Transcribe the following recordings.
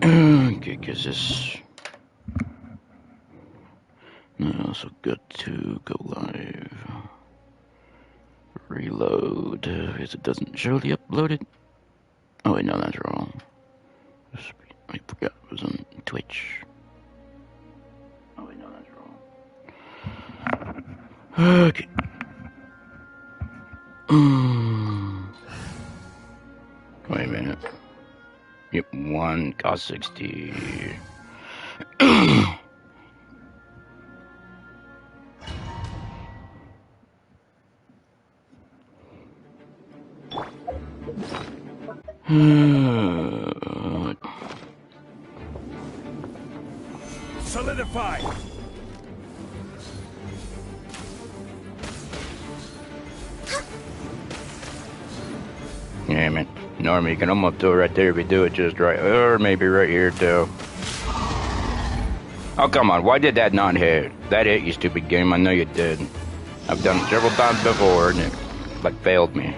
Okay, guess this. Also good to go live. Reload. Because it doesn't show the uploaded. Oh wait, no, that's wrong. I forgot it was on Twitch. Oh wait, no, that's wrong. Okay. Wait a minute. Yep, 1 cost 60. Solidify. Damn it. Normally you can almost do it right there if you do it just right. Or maybe right here too. Oh, come on. Why did that not hit? That hit, you stupid game. I know you did. I've done it several times before and it, like, failed me.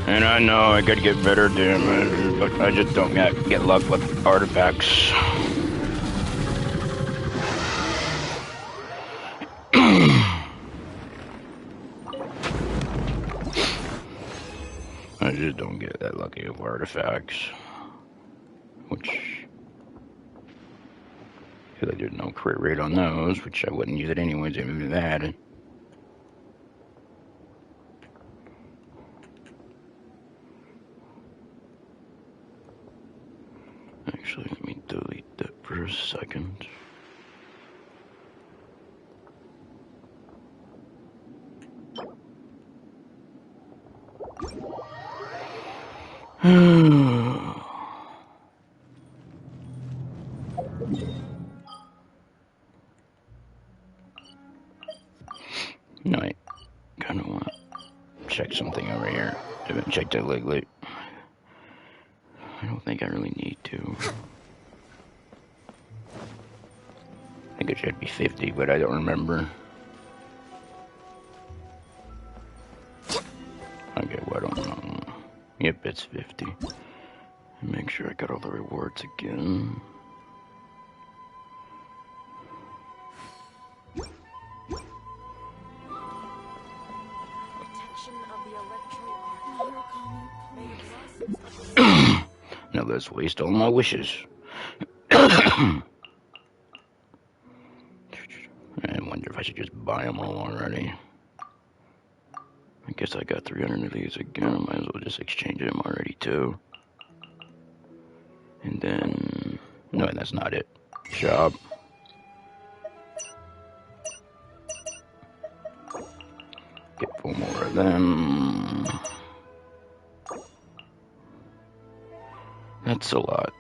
And I know I could get better damage, but I just don't get luck with artifacts. I just don't get that lucky with artifacts. Which, because there's no crit rate on those, which I wouldn't use it anyways, even if I had it. Actually, let me delete that for a second. No, I kind of want to check something over here. I haven't checked it lately. I don't think I really need to. I think it should be 50, but I don't remember. Okay, well, I don't know. Yep, it's 50. Make sure I got all the rewards again. Now let's waste all my wishes. I wonder if I should just buy them all already. I guess I got 300 of these again. I might as well just exchange them already too. And then, no, that's not it. Shop. Get 4 more of them. That's a lot.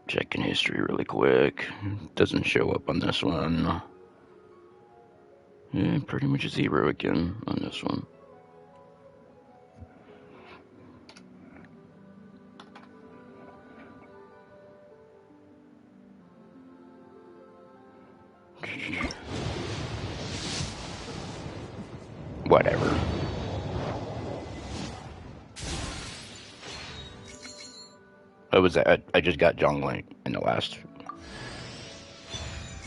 Checking history really quick. Doesn't show up on this one. Yeah, pretty much 0 again on this one. Whatever. What was that? I just got Zhongli in the last.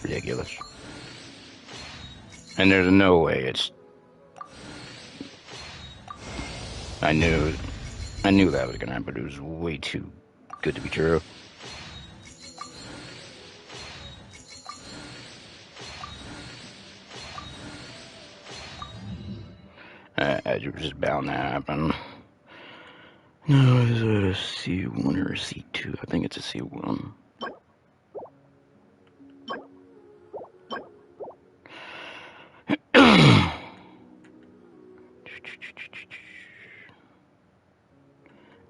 Ridiculous. And there's no way it's. I knew that was gonna happen, but it was way too good to be true. It was just bound to happen. No, is it a C1 or a C2? I think it's a C1.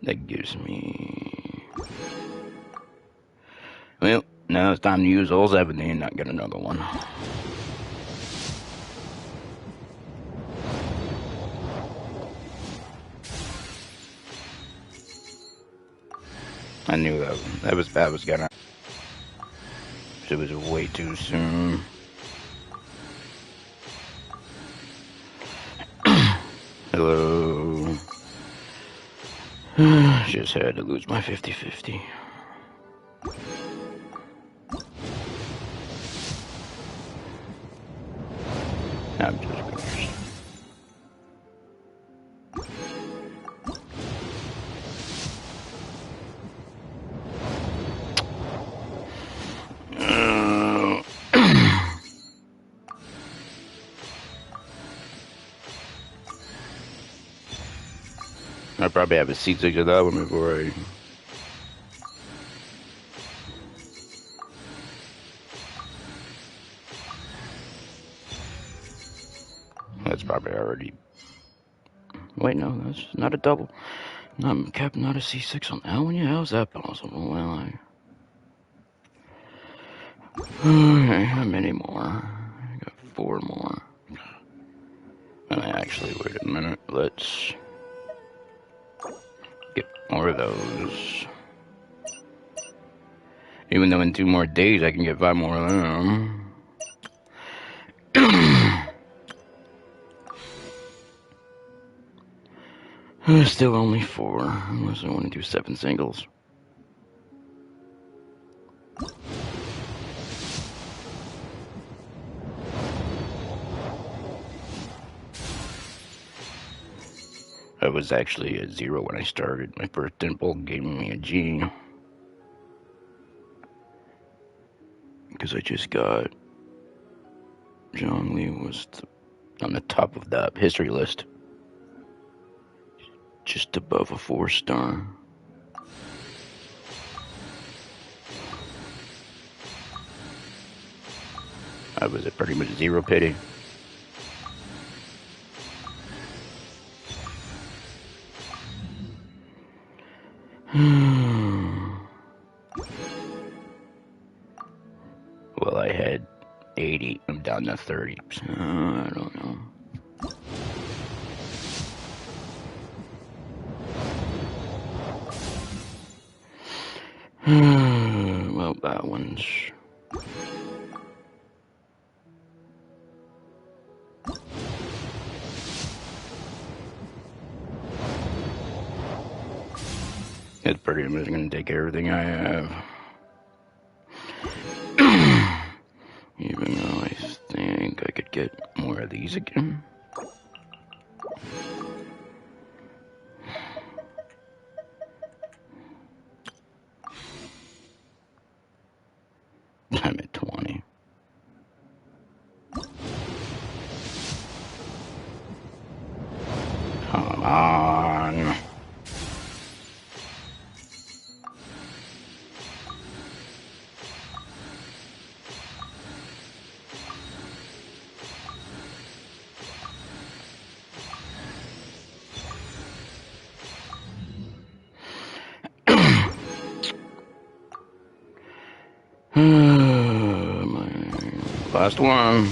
That gives me... Well, Now it's time to use all 70 and not get another one. I knew that was gonna. It was way too soon. Hello. Just had to lose my 50-50. I'm just gonna... I probably have a C6 of that one before I... That's probably already... Wait, no, that's not a double. Not a C6 on that one? Yeah, how's that possible? Well, Okay, how many more? I got 4 more. Actually, wait a minute. Let's get more of those. Even though in 2 more days I can get 5 more of them. Still only 4, unless I want to do 7 singles. I was actually at 0 when I started. My first dimple gave me a G. Because I just got... John Lee was on the top of the history list. Just above a 4-star. I was at pretty much 0 pity. Well, I had 80. I'm down to 30. So I don't know. Well, that one's... It's pretty much going to take everything I have. Even though I think I could get more of these again. I'm at 20. Come on. My last one.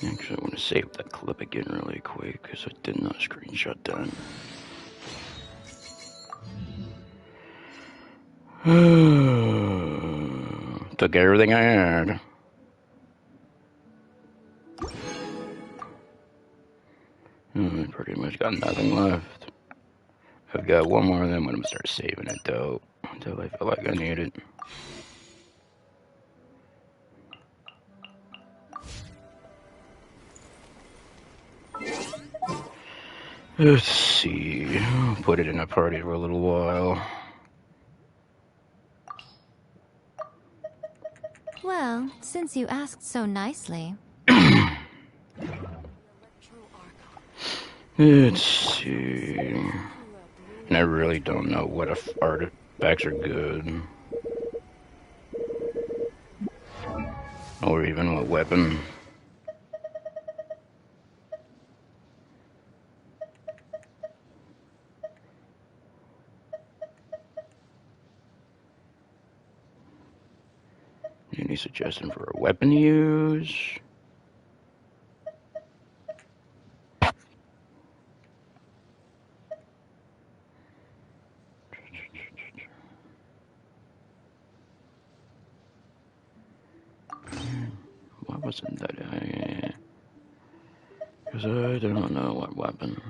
Actually, I want to save that clip again really quick because I did not screenshot that. Took everything I had. I pretty much got nothing left. I've got 1 more of them. I'm going to start saving it though until I feel like I need it. Let's see. I'll put it in a party for a little while. Well, since you asked so nicely. Let's see. And I really don't know what if artifacts are good. Or even what weapon. Any suggestion for a weapon to use? Why wasn't that? Because I don't know what weapon.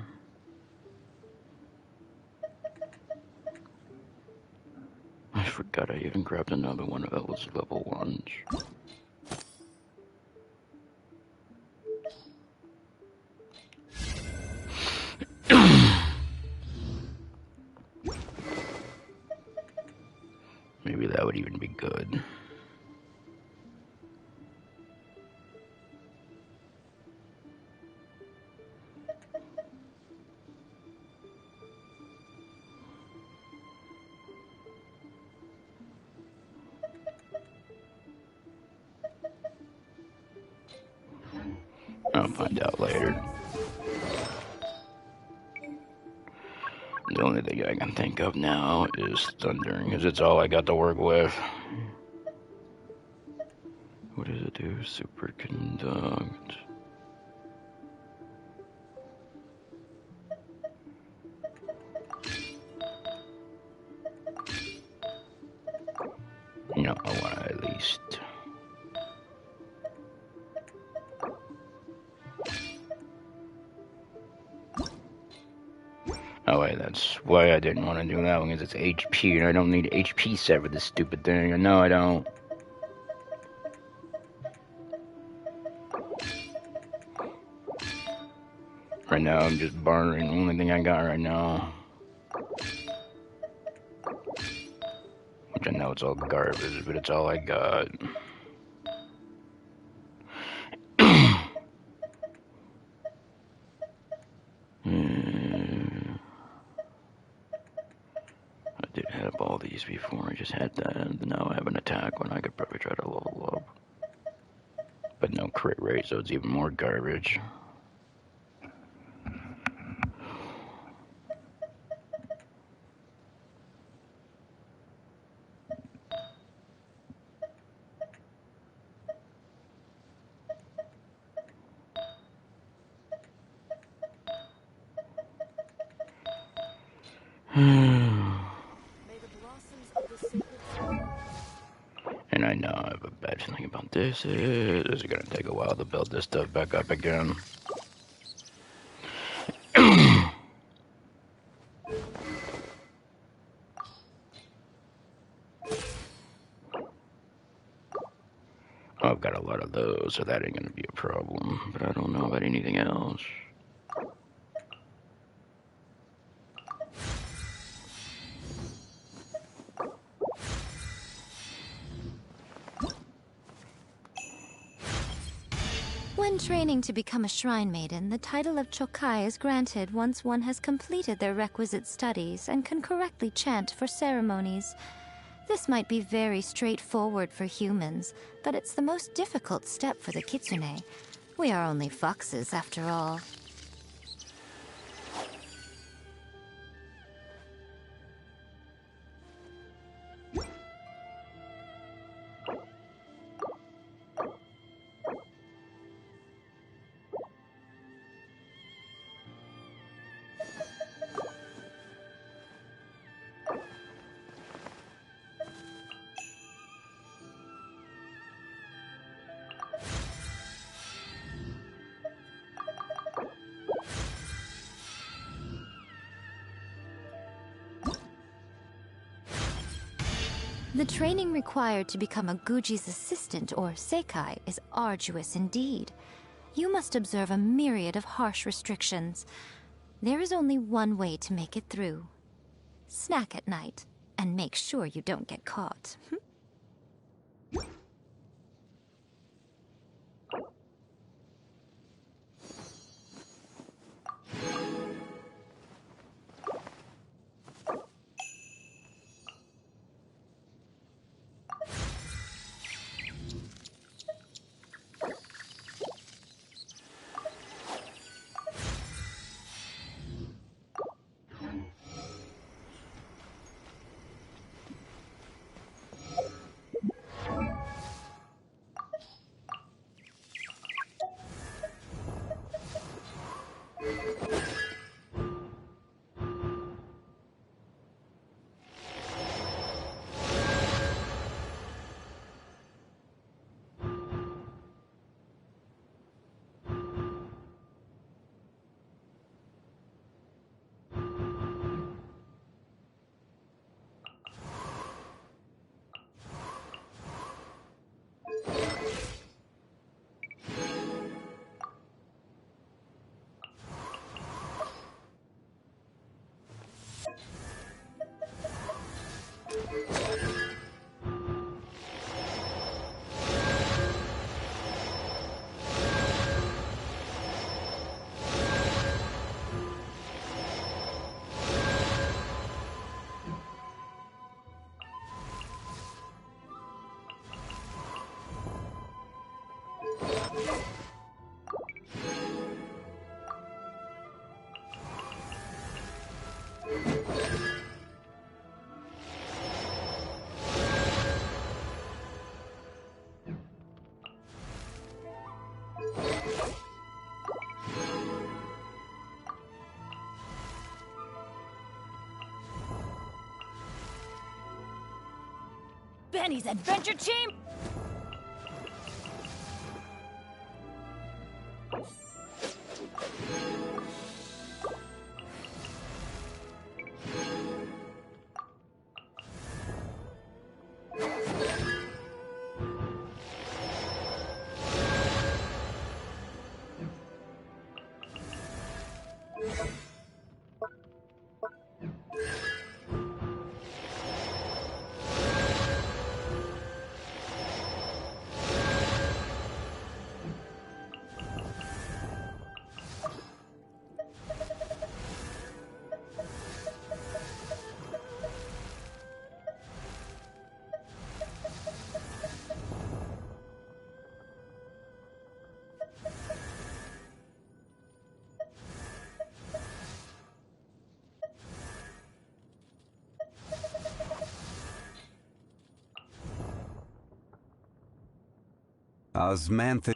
I forgot I even grabbed another one of those level ones. Maybe that would even be good. I'll find out later. The only thing I can think of now is thundering, because it's all I got to work with. What does it do? Superconduct. No, at least. Oh wait, that's why I didn't want to do that one, because it's HP, and I don't need HP set for this stupid thing. No, I don't. Right now, I'm just bartering the only thing I got right now. Which I know it's all garbage, but it's all I got. I did have all these before, I just had that, and now I have an attack when I could probably try to level up. But no crit rate, so it's even more garbage. And I know I have a bad feeling about this. It's gonna take a while to build this stuff back up again. I've got a lot of those, so that ain't gonna be a problem. But I don't know about anything else. When training to become a shrine maiden, the title of Chokai is granted once one has completed their requisite studies and can correctly chant for ceremonies. This might be very straightforward for humans, but it's the most difficult step for the kitsune. We are only foxes, after all. The training required to become a Guji's assistant, or Seikai, is arduous indeed. You must observe a myriad of harsh restrictions. There is only one way to make it through. Snack at night, and make sure you don't get caught. Benny's adventure team! Osmantha.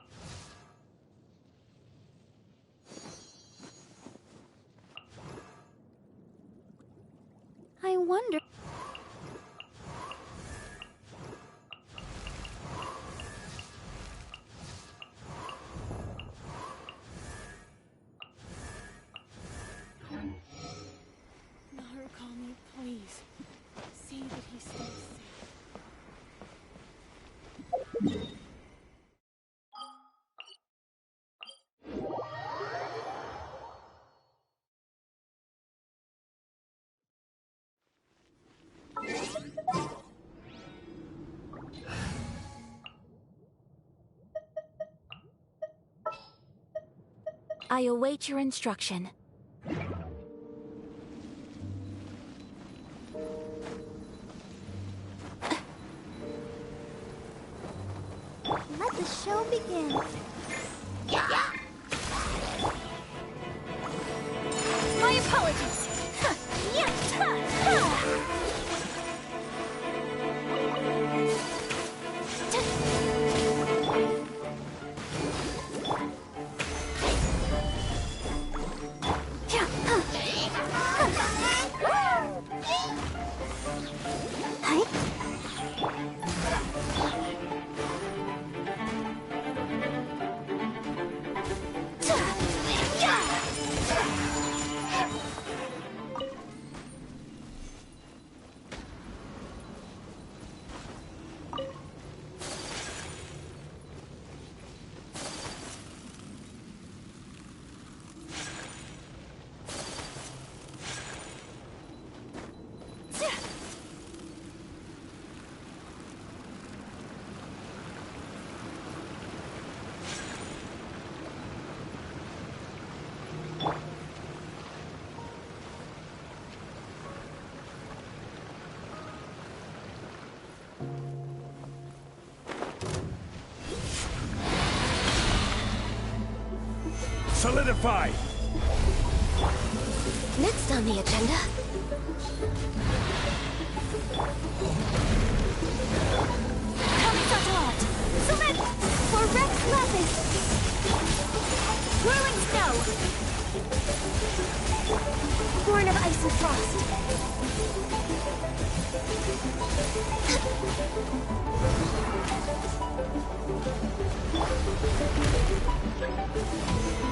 I wonder... Narukami, please. See that he stays safe. I await your instruction. Let the show begin. My apologies! Solidify! Next on the agenda... Kamisatart! Submit! For Rex Lapis! Whirling snow! Born of Ice and Frost!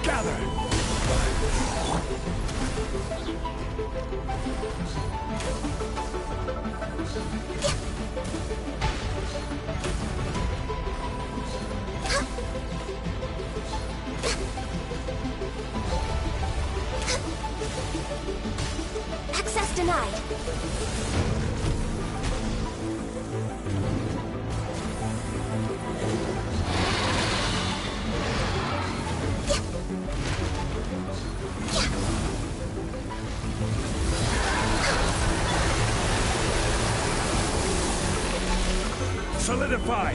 Gather! Access denied! Solidify!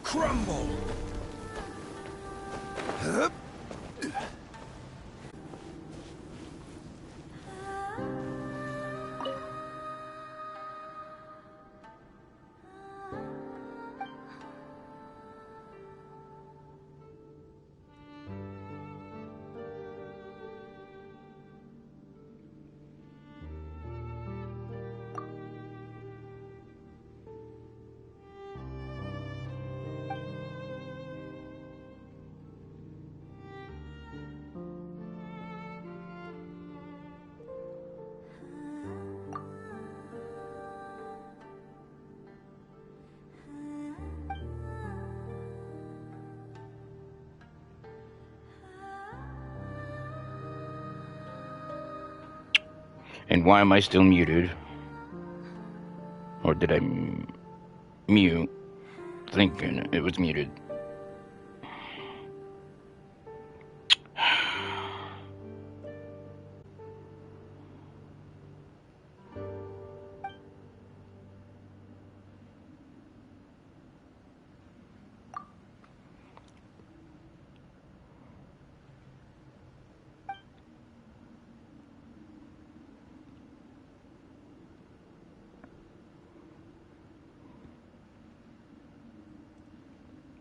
Crumble! Hup. And why am I still muted? Or did I mute thinking it was muted?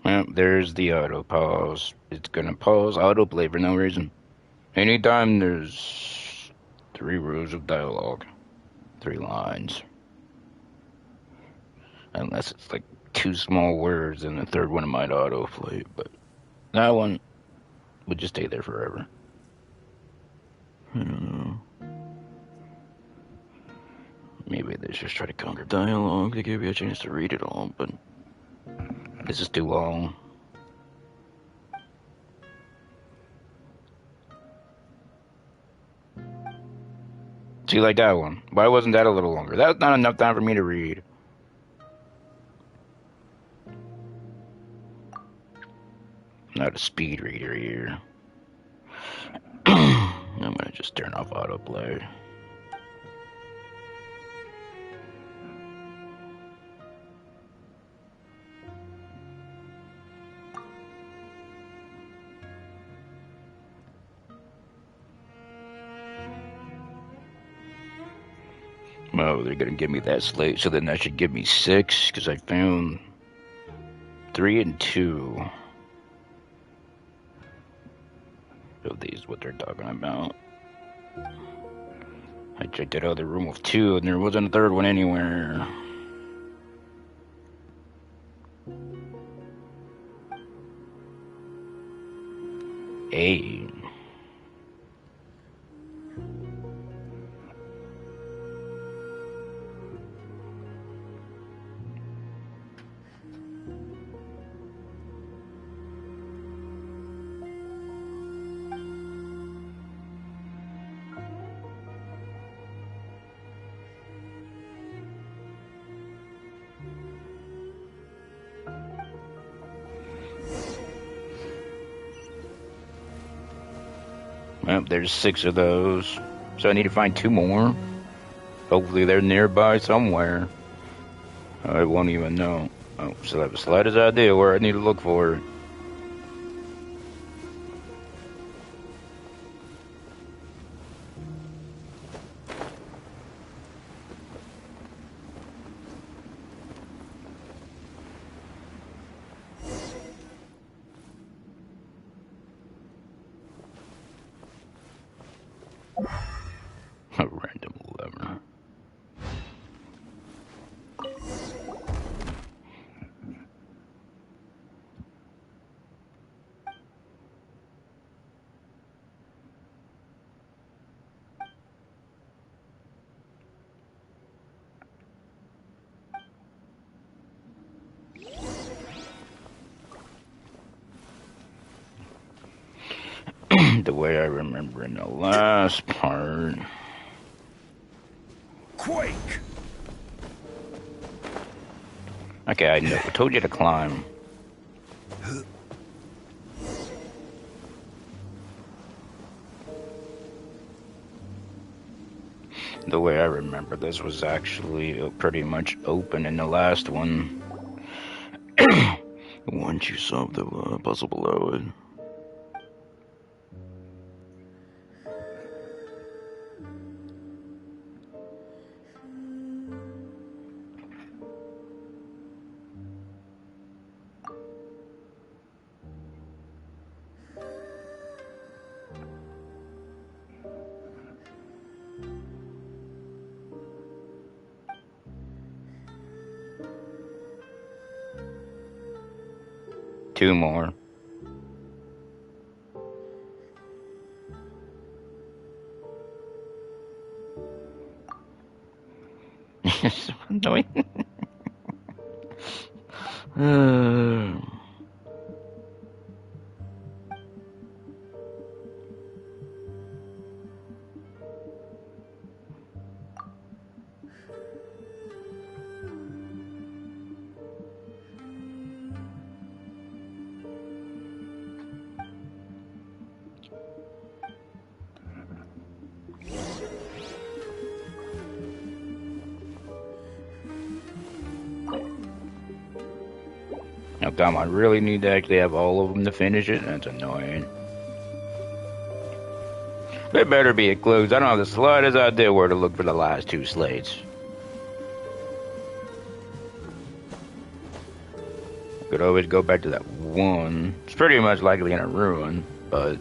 Well, there's the auto pause. It's gonna pause autoplay for no reason. Anytime there's 3 rows of dialogue, 3 lines. Unless it's like 2 small words and the third one might autoplay, but that one would just stay there forever. I don't know. Maybe they just try to conquer dialogue to give you a chance to read it all, but this is too long. See, like that one. Why wasn't that a little longer? That was not enough time for me to read. Not a speed reader here. I'm gonna just turn off autoplay. Oh, they're gonna give me that slate, so then that should give me 6, because I found 3 and 2 of these, what they're talking about. I checked that other room with 2, and there wasn't a third one anywhere. Hey. Well, there's 6 of those. So I need to find 2 more. Hopefully they're nearby somewhere. I won't even know. Oh, so I have the slightest idea where I need to look for it. The way I remember in the last part. Quake! Okay, I know. I told you to climb. The way I remember this was actually pretty much open in the last one. Once you solve the puzzle below it. Two more. So annoying. Oh, come on, I really need to actually have all of them to finish it? That's annoying. There better be a clue, 'cause I don't have the slightest idea where to look for the last two slates. Could always go back to that one. It's pretty much likely in a ruin, but...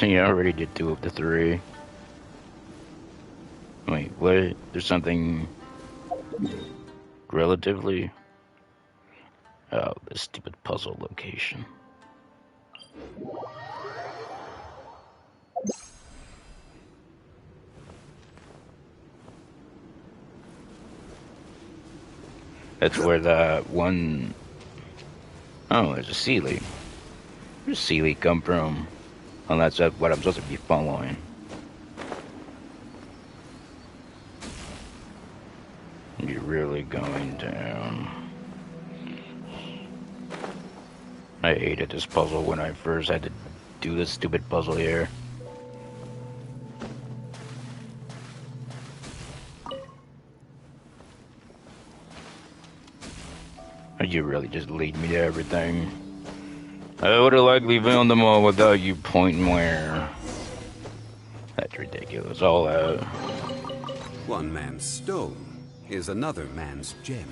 Yeah, I already did 2 of the 3. Wait, what? There's something relatively... Oh, this stupid puzzle location. That's where that one... Oh, there's a Sealy. Where's Sealy come from? Well, that's what I'm supposed to be following. You're really going down. I hated this puzzle when I first had to do this stupid puzzle here. You really just lead me to everything. I would have likely found them all without you pointing where. That's ridiculous, all that. One man's stone is another man's gem.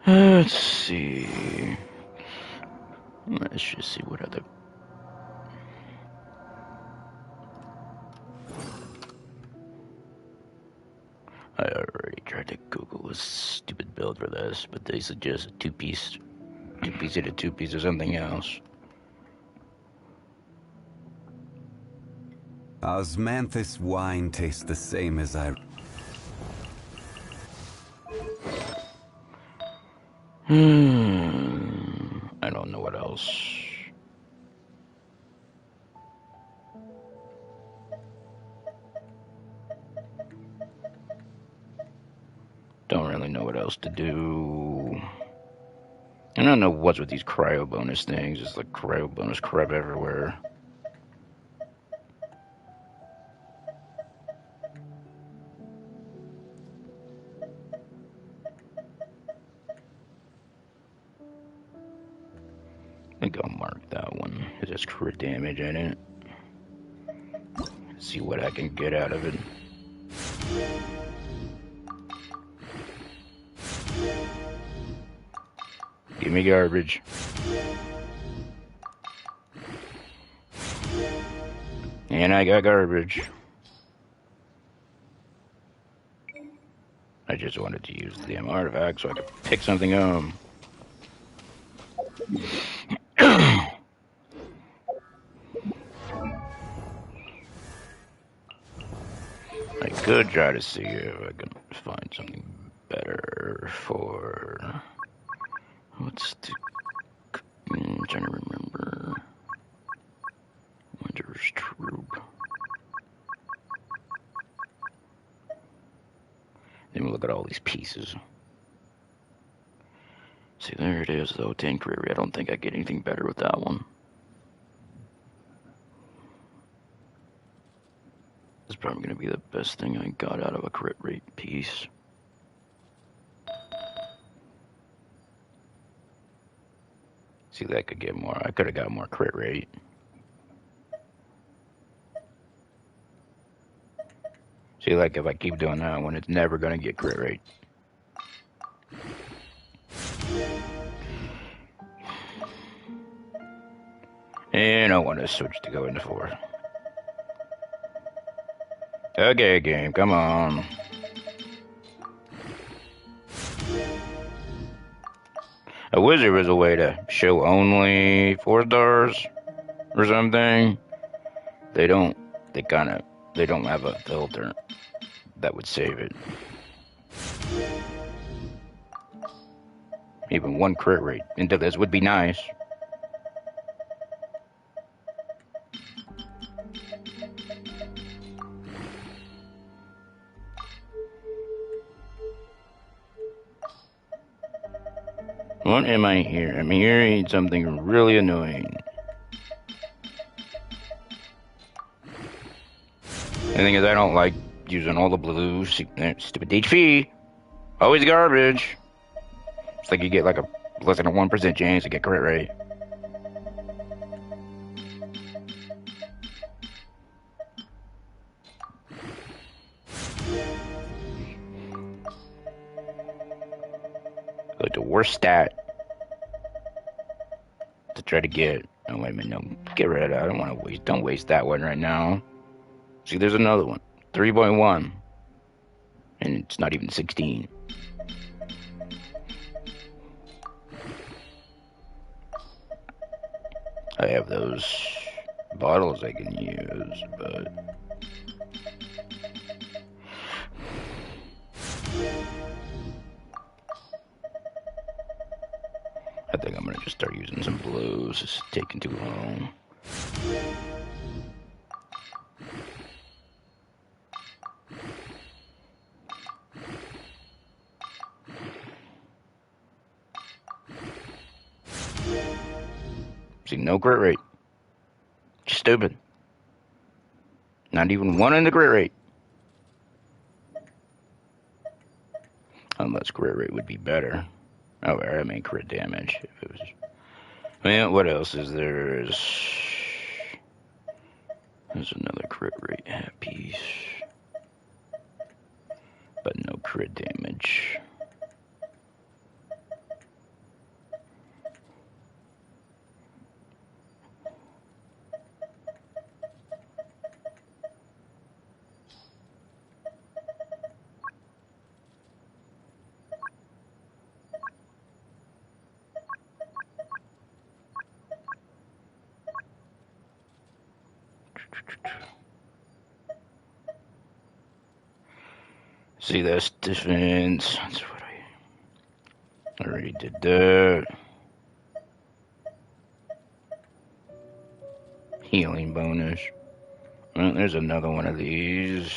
Let's see. Let's just see what other... I already tried to Google a stupid build for this, but they suggest a two-piece into two-piece or something else. Osmanthus wine tastes the same as I don't know what else. Don't really know what else to do. I don't know what's with these cryo bonus things. It's like cryo bonus crap everywhere. I think I'll mark that one. It has crit damage in it. See what I can get out of it. Give me garbage. And I got garbage. I just wanted to use the damn artifact so I could pick something up. I could try to see if I can find something better for... What's the... I'm trying to remember... Winter's Troop. Then we look at all these pieces. See, there it is, though. 10 crit rate. I don't think I get anything better with that one. It's probably going to be the best thing I got out of a crit rate piece. See, that could get more. I could have got more crit rate. See, like, if I keep doing that one, it's never going to get crit rate. And I want to switch to go into 4. Okay, game, come on. A wizard was a way to show only 4 stars or something. They don't have a filter that would save it. Even 1 crit rate into this would be nice. What am I hearing? I'm hearing something really annoying. The thing is, I don't like using all the blue stupid HP. Always garbage. It's like you get like a less than a 1% chance to get crit rate. Like the worst stat to try to get. Oh wait a minute, no, get rid of that. I don't want to waste. Don't waste that one right now. See, there's another one, 3.1, and it's not even 16. I have those bottles I can use, but I think I'm gonna just start using some blues. It's taking too long. See, no crit rate. Stupid. Not even 1 in the crit rate. Unless crit rate would be better. Oh, I mean crit damage. If it was... Well, what else is there? There's another crit rate piece. But no crit damage. See, that's defense. That's what I already did that. Healing bonus. Well, there's another one of these.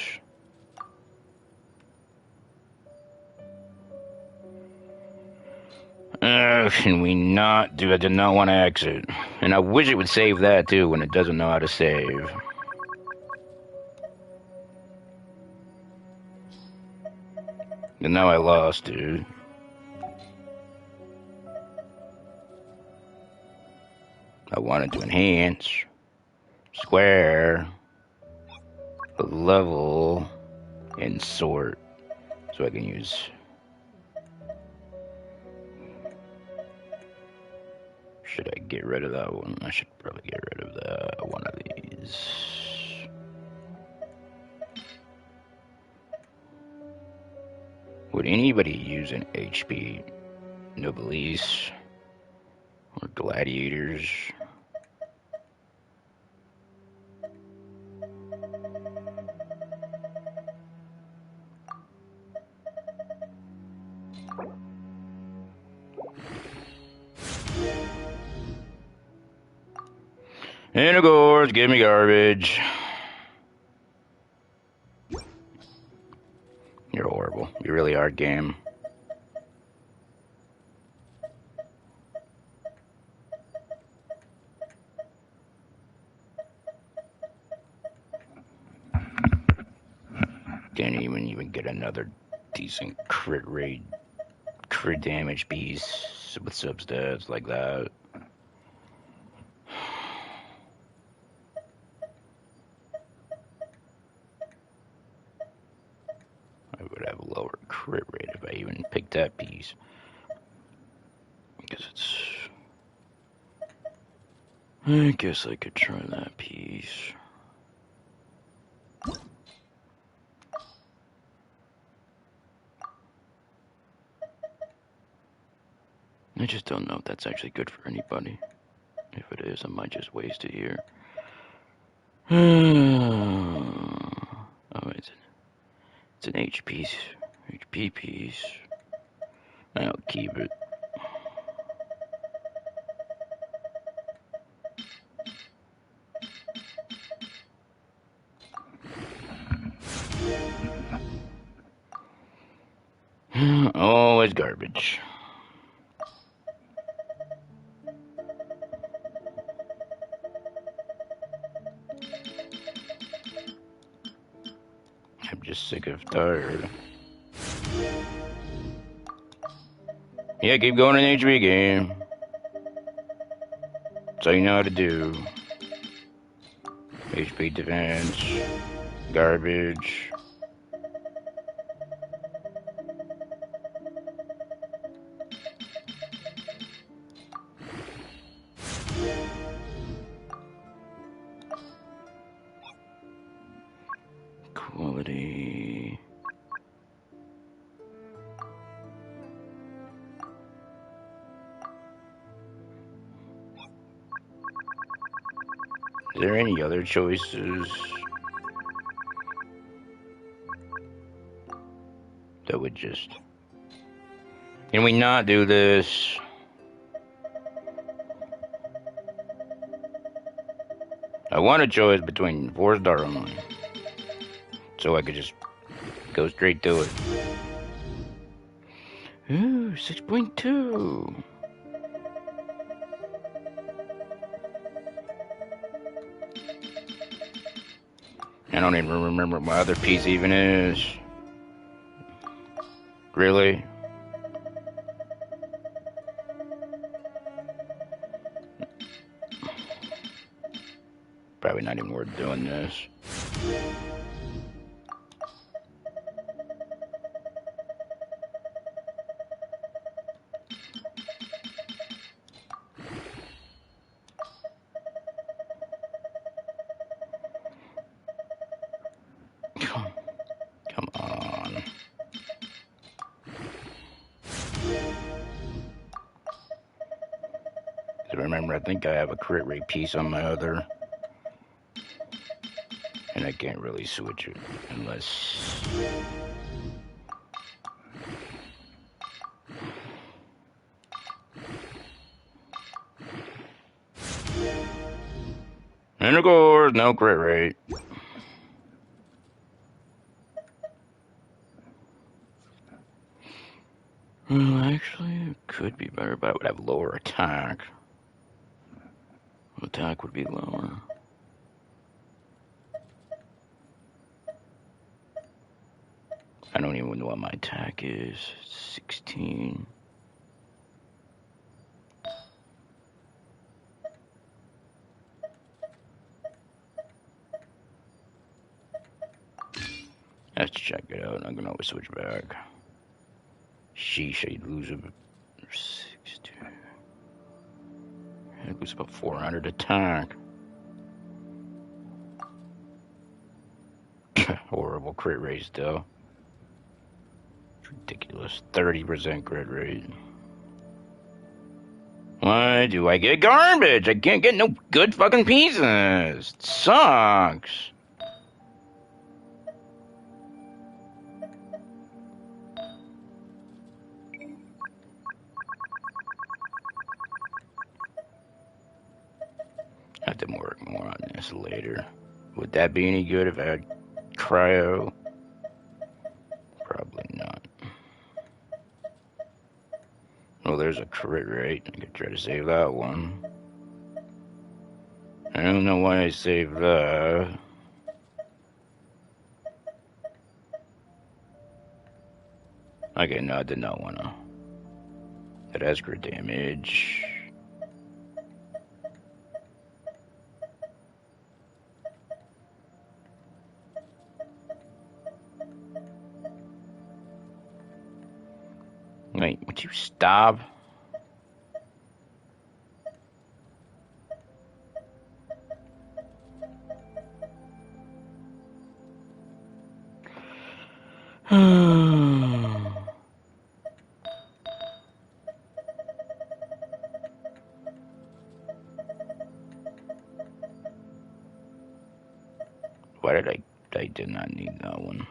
Can we not do? I did not want to exit. And I wish it would save that too when it doesn't know how to save. And now I lost, dude. I wanted to enhance. Square. Level. And sort. So I can use... Should I get rid of that one? I should probably get rid of that one of these. Would anybody use an HP Nobilis or Gladiators? And of course, give me garbage. You're horrible. You really are, game. Can't even get another decent crit rate, crit damage piece with substats like that. I would have a lower crit rate if I even picked that piece. Because it's... I guess I could try that piece. I just don't know if that's actually good for anybody. If it is, I might just waste it here. Oh, it's an HP piece. I'll keep it. Always garbage. I'm just sick of tired. Yeah, keep going in HB game. That's all you know how to do. HP defense. Garbage. Quality. Is there any other choices that would just... Can we not do this? I want a choice between 4-star only, so I could just go straight to it. Ooh, 6.2. I don't even remember what my other piece even is. Really? Probably not even worth doing this. Come on. Remember, I think I have a crit rate piece on my other. And I can't really switch it unless... And of course, no crit rate. Well, actually, it could be better, but I would have lower attack. Attack would be lower. I don't even know what my attack is. 16. Let's check it out. I'm gonna always switch back. Sheesh, I lose a 62. I lose about 400 attack. Horrible crit rate though. It's ridiculous. 30% crit rate. Why do I get garbage? I can't get no good fucking pieces. It sucks. I have to work more on this later. Would that be any good if I had cryo? Probably not. Well, there's a crit rate. I could try to save that one. I don't know why I saved that. Okay, no, I did not want to. That has crit damage. Wait, would you stop? Why did I did not need that one.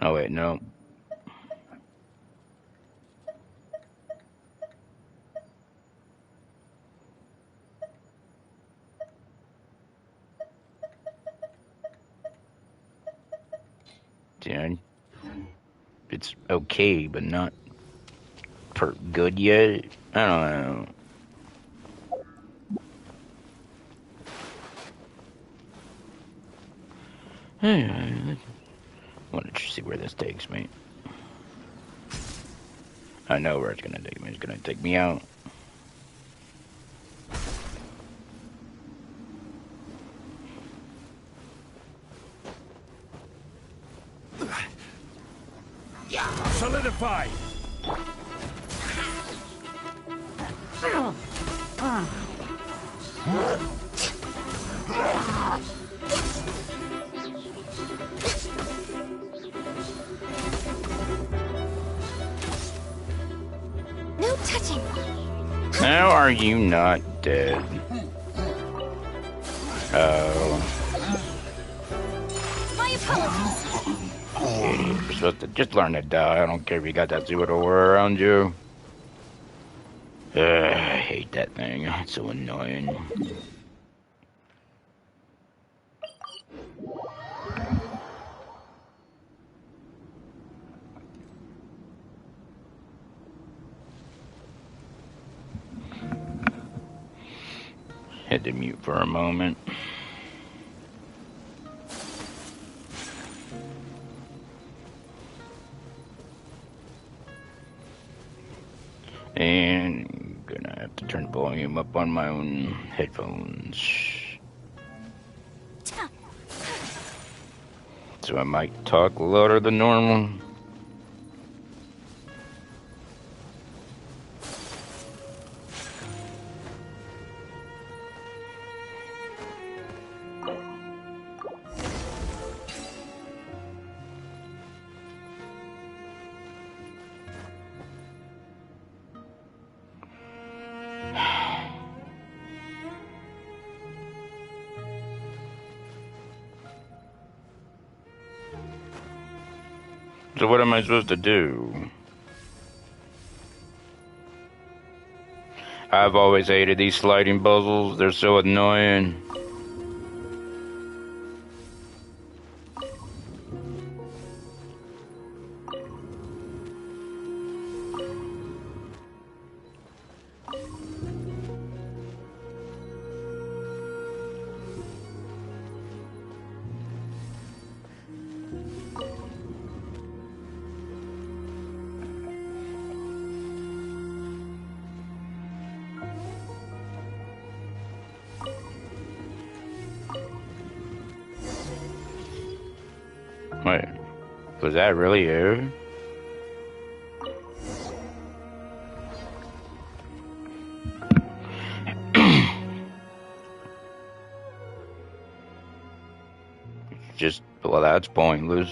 Oh wait, no. Yeah, it's okay, but not per good yet. I don't know. I want to see where this takes me. I know where it's gonna take me. It's gonna take me out. Solidify! No touching. How are you not dead? Oh. My apologies. You're supposed to just learn to die. I don't care if you got that zero around you. I hate that thing. It's so annoying. Had to mute for a moment. And I'm gonna have to turn the volume up on my own headphones. So I might talk louder than normal. So what am I supposed to do? I've always hated these sliding puzzles. They're so annoying. Wait, was that really you? Just, well, that's pointless.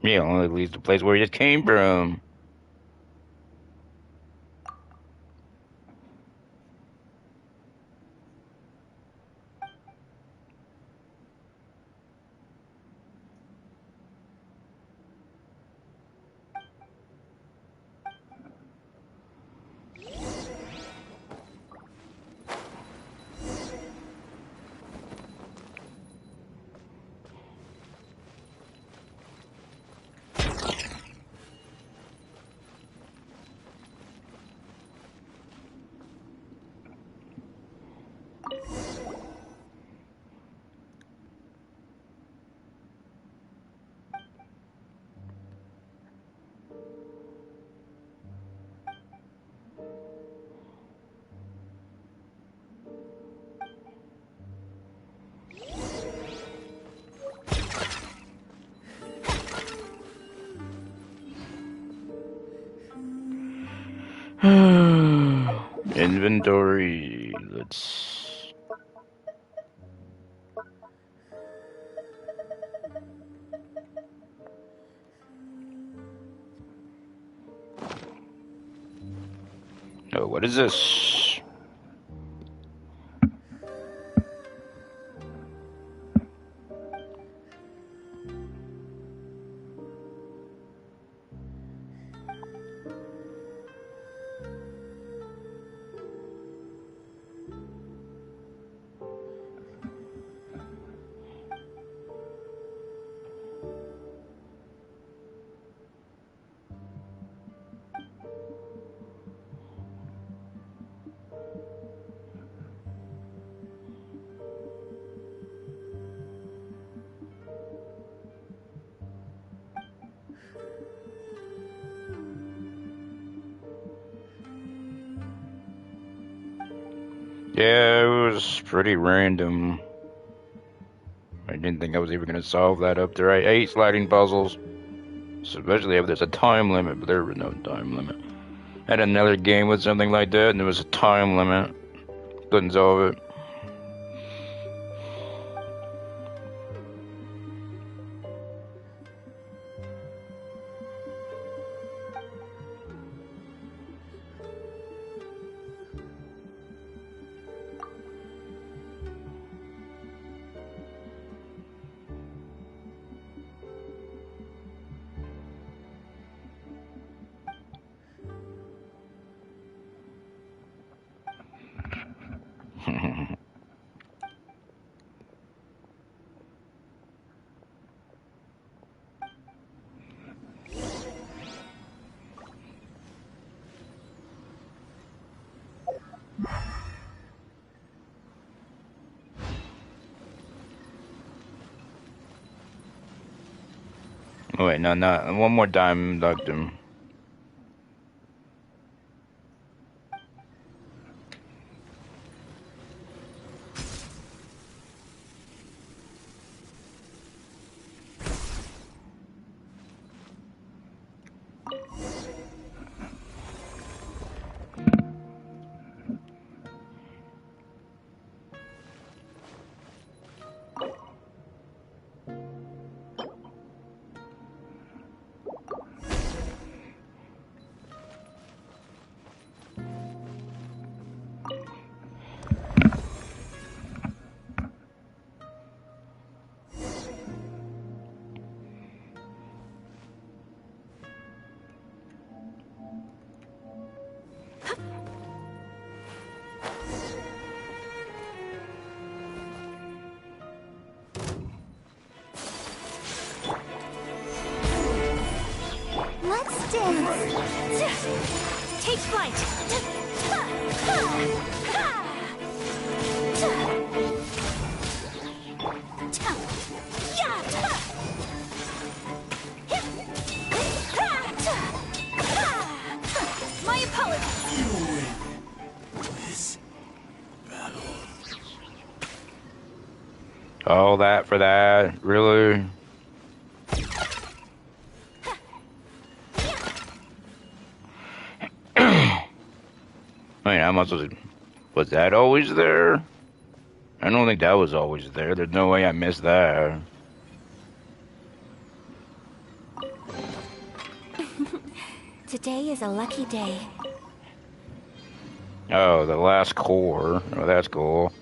Yeah, only leaves the place where you just came from. Inventory. Let's. Oh, what is this? Yeah, it was pretty random. I didn't think I was even going to solve that up there. I hate sliding puzzles, especially if there's a time limit, but there was no time limit. I had another game with something like that, and there was a time limit. Couldn't solve it. Oh, wait, no, one more time, Doctor. Let's dance. Take flight. My apologies. All that for that? Really? I mean, how much was that always there? I don't think that was always there. There's no way I missed that. Today is a lucky day. Oh, the last core. Oh, that's cool.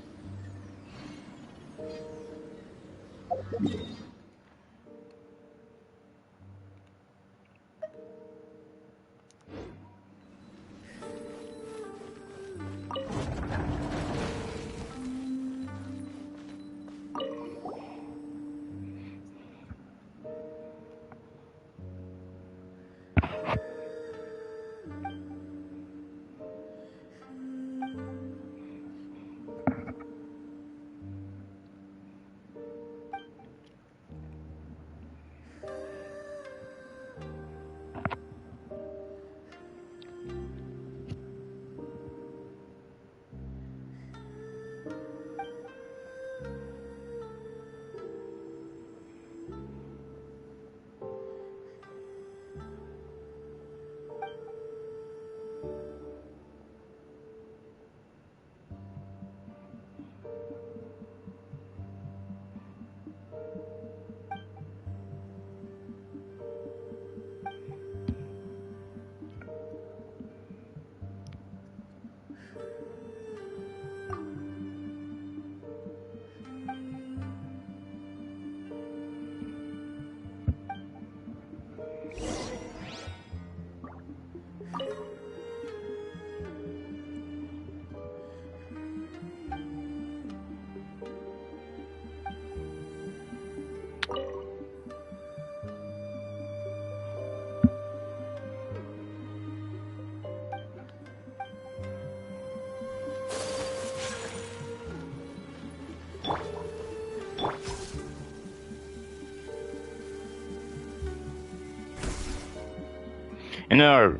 You know,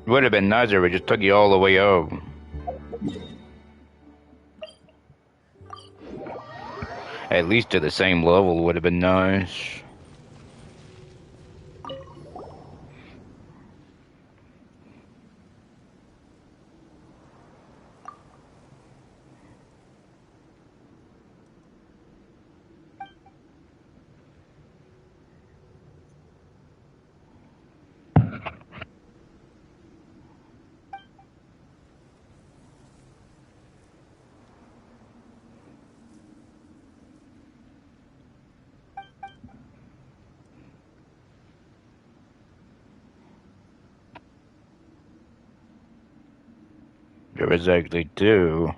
it would have been nicer if it just took you all the way up. At least to the same level would have been nice. There was actually two.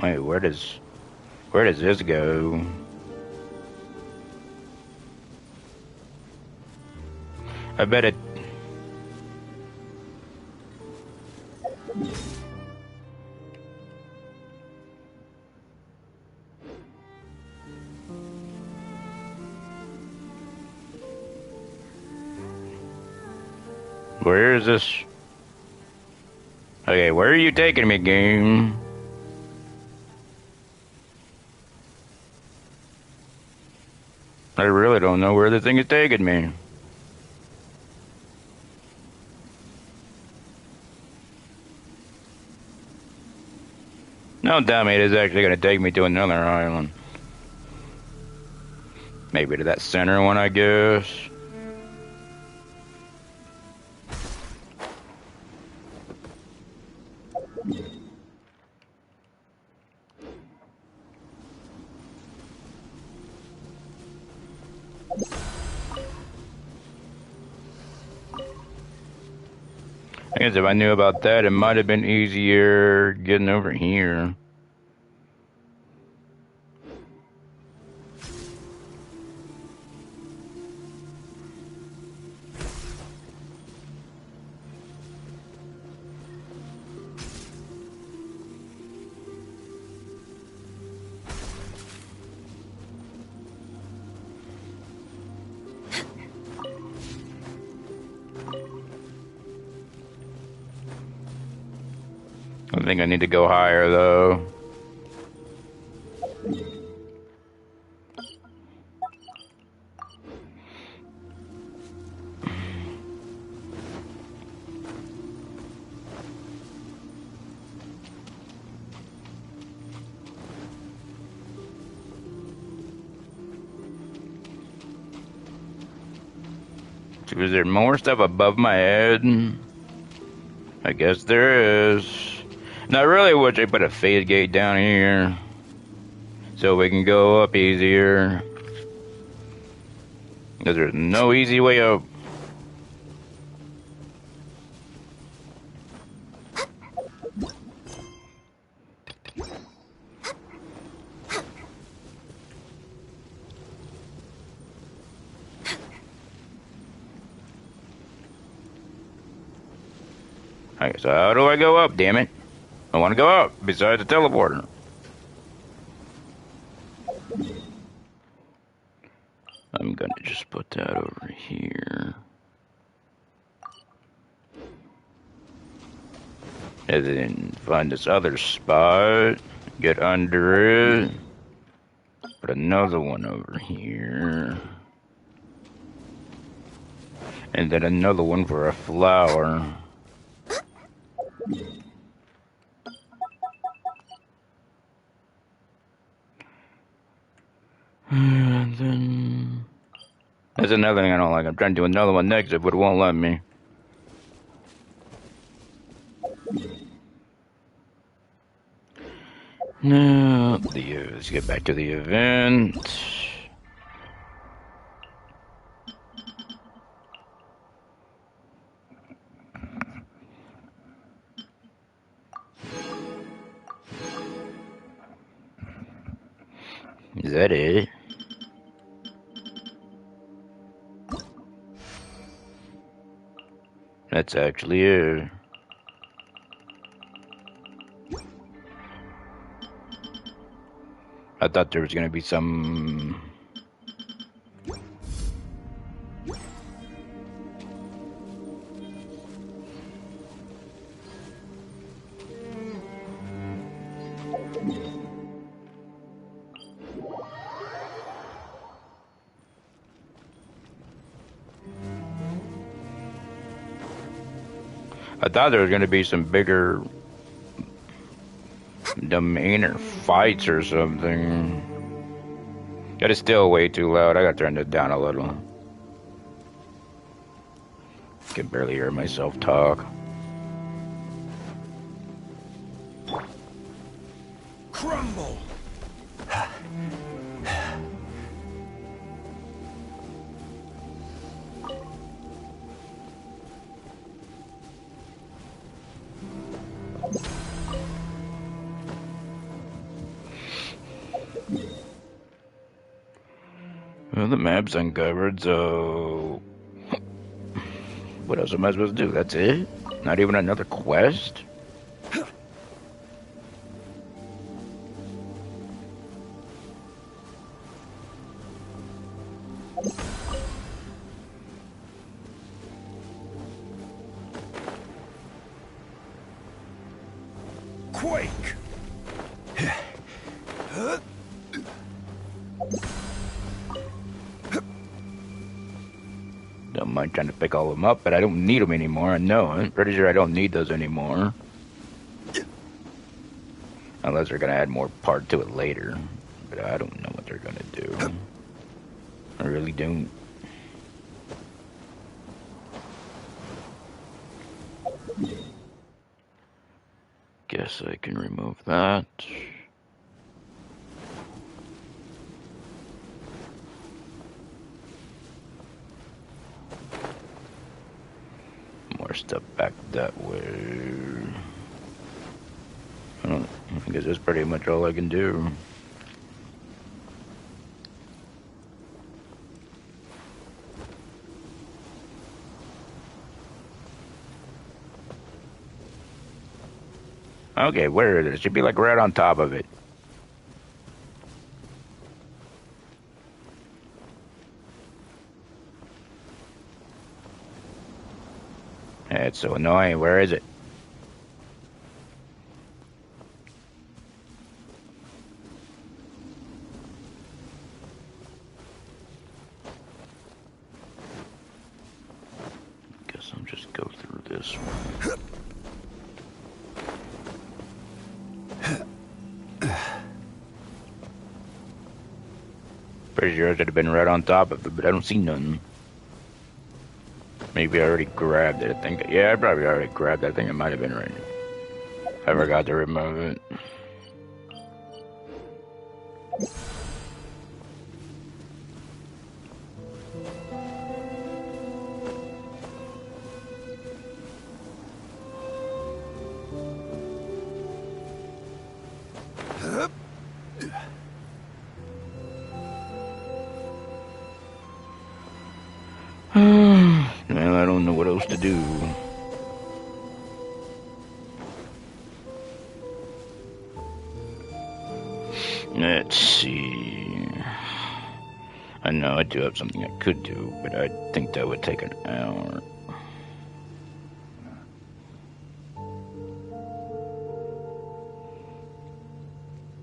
Wait, where does this go? I bet it. Where is this? Okay, where are you taking me, game? I really don't know where the thing is taking me. No, damn it is actually going to take me to another island. Maybe to that center one, I guess. I guess if I knew about that, it might have been easier getting over here. I think I need to go higher, though. Is there more stuff above my head? I guess there is. Now, I really wish I put a phase gate down here so we can go up easier. Because there's no easy way up. Okay, so how do I go up, damn it? I want to go up, besides the teleporter. I'm gonna just put that over here. And then find this other spot, get under it, put another one over here. And then another one for a flower. And then that's another thing I don't like. I'm trying to do another one next, but it won't let me. No, let's get back to the event. Is that it? That's actually it. I thought there was gonna be some... I thought there was going to be some bigger domain or fights or something. That is still way too loud. I got to turn it down a little. I can barely hear myself talk. Crumble! Well, the map's uncovered, so... What else am I supposed to do? That's it? Not even another quest? Quake! Don't mind trying to pick all of them up, but I don't need them anymore. I know. I'm pretty sure I don't need those anymore. Unless they're gonna add more part to it later. But I don't know what they're gonna do. I really don't. Guess I can remove that. More stuff back that way. I guess that's pretty much all I can do. Okay, where is it? It should be like right on top of it. That's so annoying. Where is it? Guess I'll just go through this one. Pretty sure it should have been right on top of it, but I don't see nothing. Maybe I already grabbed it, I think. Yeah, I probably already grabbed it. I think it might have been right. I forgot to remove it. Well, I don't know what else to do. Let's see. I know I do have something I could do, but I think that would take an hour.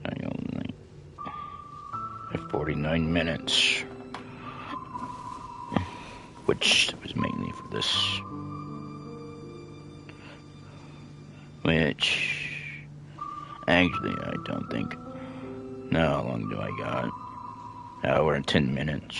I only have 49 minutes. Which was mainly for this. Which, actually, I don't think. Now, how long do I got? Hour and 10 minutes.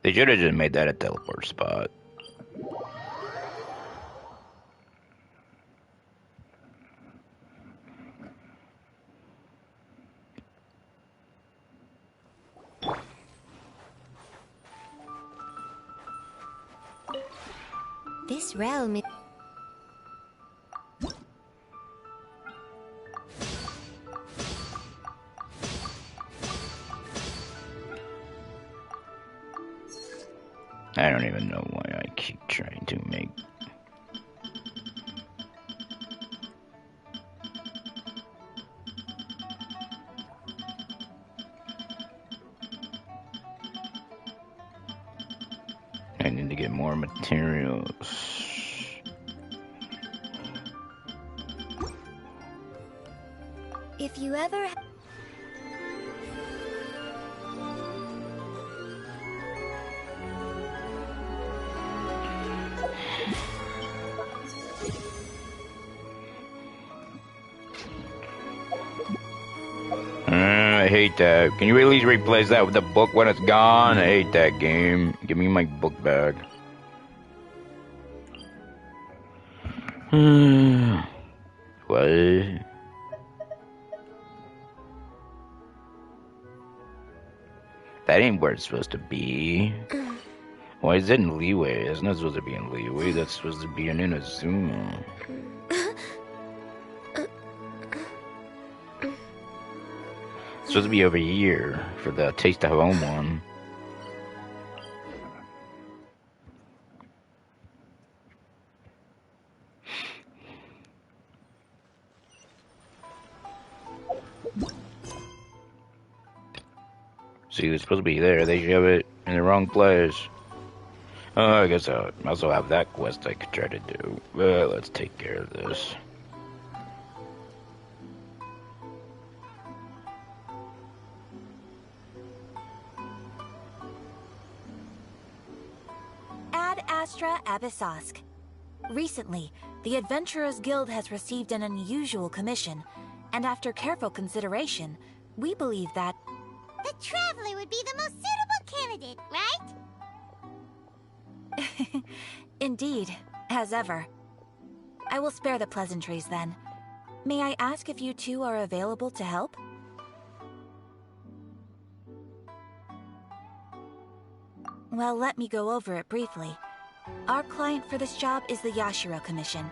They should have just made that a teleport spot. This realm is... I don't even know why I keep trying to make... I need to get more materials. If you ever... I hate that. Can you at least replace that with the book when it's gone? I hate that game. Give me my book back. What? That ain't where it's supposed to be. Why is it in Leeway? It's not supposed to be in Leeway. That's supposed to be in Inazuma. It's supposed to be over here for the Taste of Home one. See, it's supposed to be there. They have it in the wrong place. Oh, I guess I also have that quest I could try to do. But let's take care of this. Ad Astra Abyssosk. Recently, the Adventurers Guild has received an unusual commission, and after careful consideration, we believe that the Traveler would be the most suitable candidate, right? Indeed, as ever. I will spare the pleasantries then. May I ask if you two are available to help? Well, let me go over it briefly. Our client for this job is the Yashiro Commission.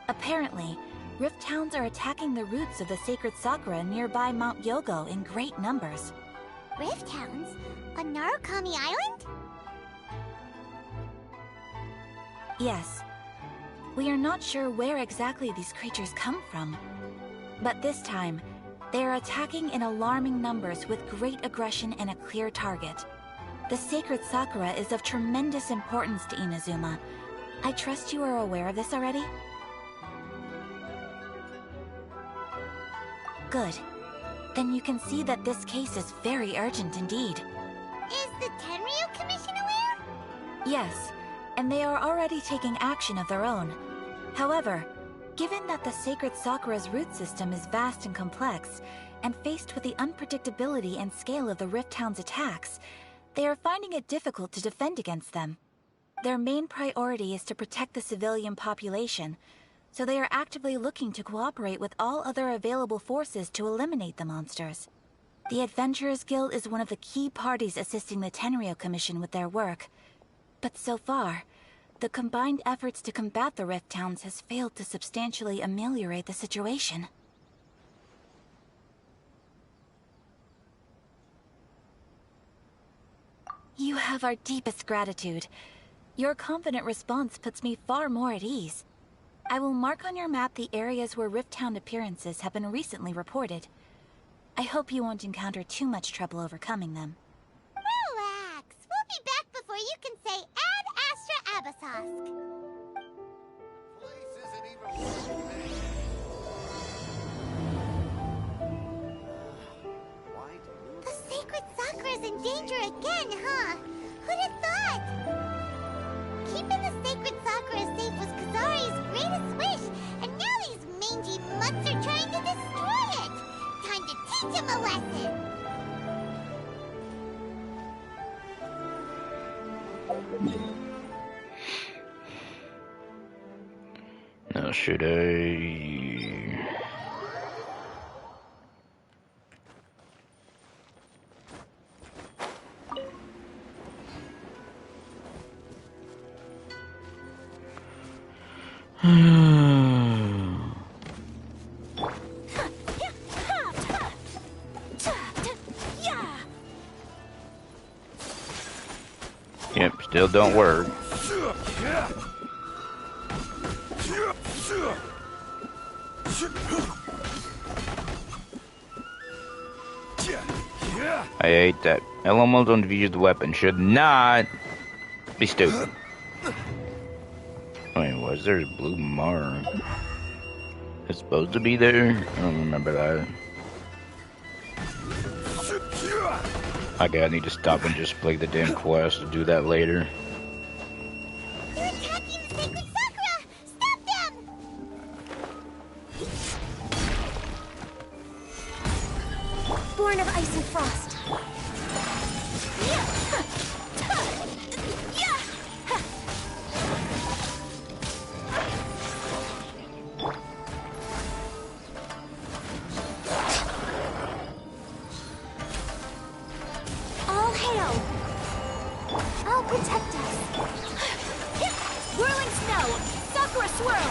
Apparently, Rift Hounds are attacking the roots of the sacred sakura nearby Mount Yogo in great numbers. Rift Hounds? On Narukami Island? Yes. We are not sure where exactly these creatures come from. But this time, they are attacking in alarming numbers with great aggression and a clear target. The sacred sakura is of tremendous importance to Inazuma. I trust you are aware of this already? Good. Then you can see that this case is very urgent indeed. Is the Tenryu Commission aware? Yes, and they are already taking action of their own. However, given that the sacred sakura's root system is vast and complex, and faced with the unpredictability and scale of the Rift Hound's attacks, they are finding it difficult to defend against them. Their main priority is to protect the civilian population, so they are actively looking to cooperate with all other available forces to eliminate the monsters. The Adventurers Guild is one of the key parties assisting the Tenryu Commission with their work. But so far, the combined efforts to combat the Rift Hounds has failed to substantially ameliorate the situation. You have our deepest gratitude. Your confident response puts me far more at ease. I will mark on your map the areas where Rift Hound appearances have been recently reported. I hope you won't encounter too much trouble overcoming them. Relax. We'll be back before you can say Ad Astra Abyssosk. The sacred Sakura's in danger again, huh? Who'd have thought? Keeping the sacred Sakura safe was Kazari's greatest wish, and now these mangy mutts are trying to destroy it! Time to teach him a lesson! Now should I... Yep, still don't work. I hate that. Elemental infused weapon should not be stupid. Wait, was there a blue mark? It's supposed to be there? I don't remember that. Okay, I need to stop and just play the damn quest to do that later. They're attacking the sacred Sakura! Stop them! Born of ice and frost. All hail! I'll protect us. Whirling snow! Sakura swirl!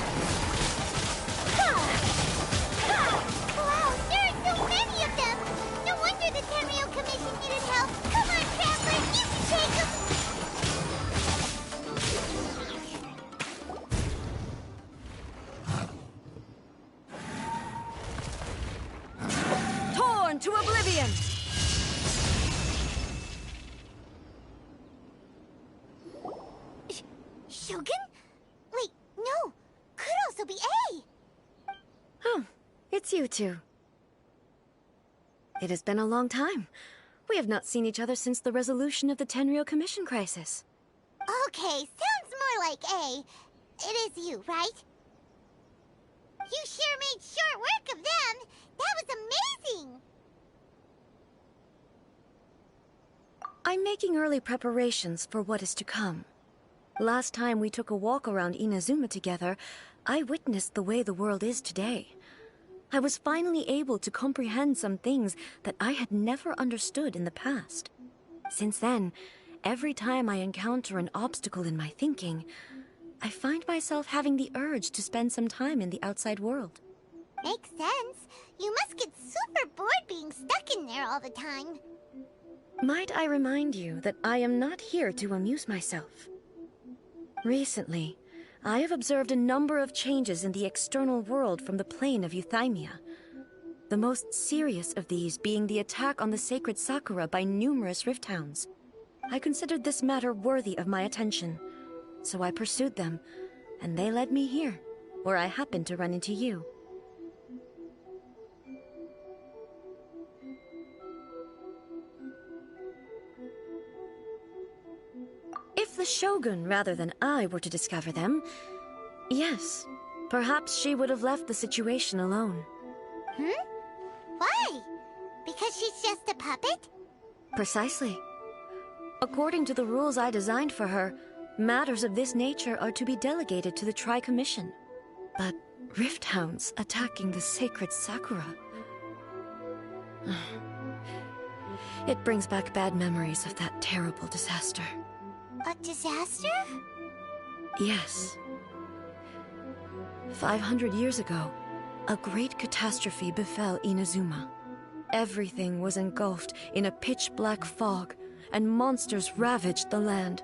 Wow, there are so many of them! No wonder the Tenryu Commission needed help. Come on, Traveler, you can take them! Torn to oblivion! Yae! Oh, it's you two. It has been a long time. We have not seen each other since the resolution of the Tenryou Commission crisis. Okay, sounds more like A. It is you, right? You sure made short work of them! That was amazing! I'm making early preparations for what is to come. Last time we took a walk around Inazuma together, I witnessed the way the world is today. I was finally able to comprehend some things that I had never understood in the past. Since then, every time I encounter an obstacle in my thinking, I find myself having the urge to spend some time in the outside world. Makes sense. You must get super bored being stuck in there all the time. Might I remind you that I am not here to amuse myself. Recently, I have observed a number of changes in the external world from the plane of Euthymia. The most serious of these being the attack on the sacred Sakura by numerous rift hounds. I considered this matter worthy of my attention, so I pursued them, and they led me here, where I happened to run into you. If the Shogun rather than I were to discover them, yes, perhaps she would have left the situation alone. Why? Because she's just a puppet? Precisely. According to the rules I designed for her, matters of this nature are to be delegated to the Tri-Commission. But rift hounds attacking the sacred Sakura... It brings back bad memories of that terrible disaster. A disaster? Yes. 500 years ago, a great catastrophe befell Inazuma. Everything was engulfed in a pitch-black fog, and monsters ravaged the land.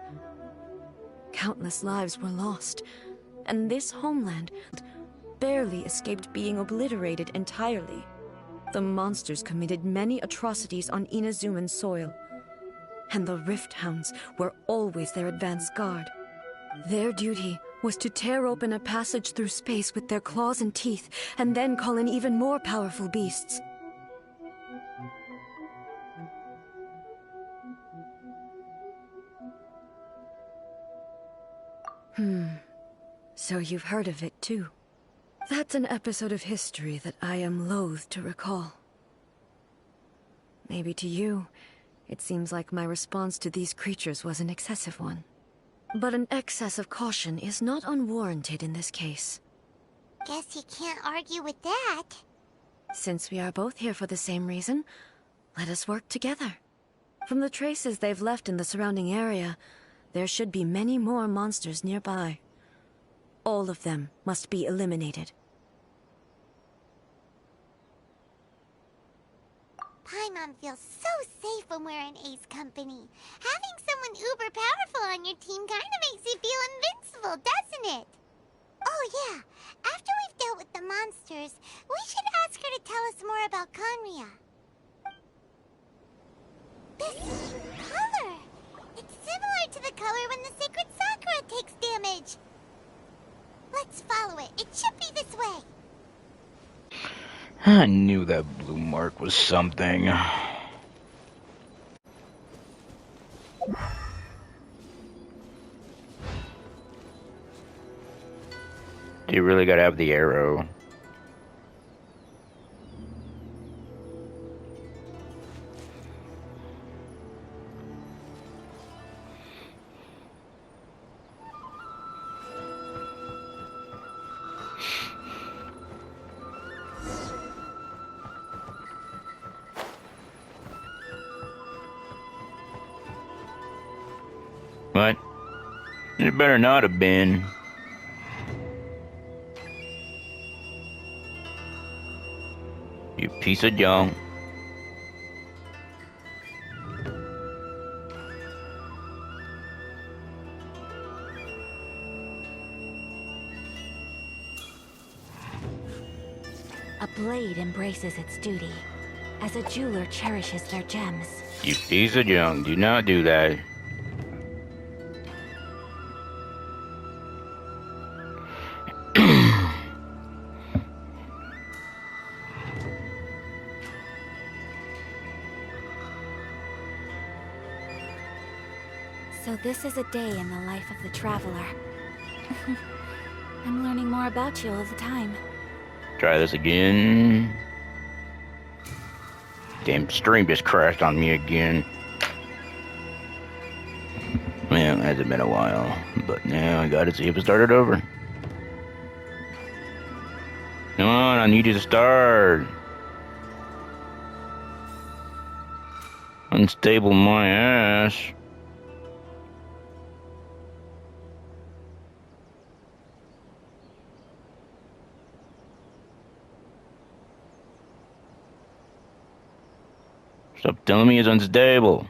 Countless lives were lost, and this homeland barely escaped being obliterated entirely. The monsters committed many atrocities on Inazuman soil, and the Rift Hounds were always their advance guard. Their duty was to tear open a passage through space with their claws and teeth, and then call in even more powerful beasts. So you've heard of it too. That's an episode of history that I am loath to recall. Maybe to you, it seems like my response to these creatures was an excessive one. But an excess of caution is not unwarranted in this case. Guess you can't argue with that. Since we are both here for the same reason, let us work together. From the traces they've left in the surrounding area, there should be many more monsters nearby. All of them must be eliminated. Paimon feels so safe when we're in Ace company. Having someone uber powerful on your team kinda makes you feel invincible, doesn't it? Oh yeah, after we've dealt with the monsters, we should ask her to tell us more about Conria. This color! It's similar to the color when the sacred Sakura takes damage. Let's follow it. It should be this way. I knew that blue mark was something. You really gotta have the arrow. What? It better not have been. You piece of junk. A blade embraces its duty, as a jeweler cherishes their gems. You piece of junk. Do not do that. So this is a day in the life of the traveler. I'm learning more about you all the time. Try this again. Damn stream just crashed on me again. Well, it hasn't been a while, but now I gotta see if it started over. Come on, I need you to start. Unstable my ass. Stop telling me it's unstable.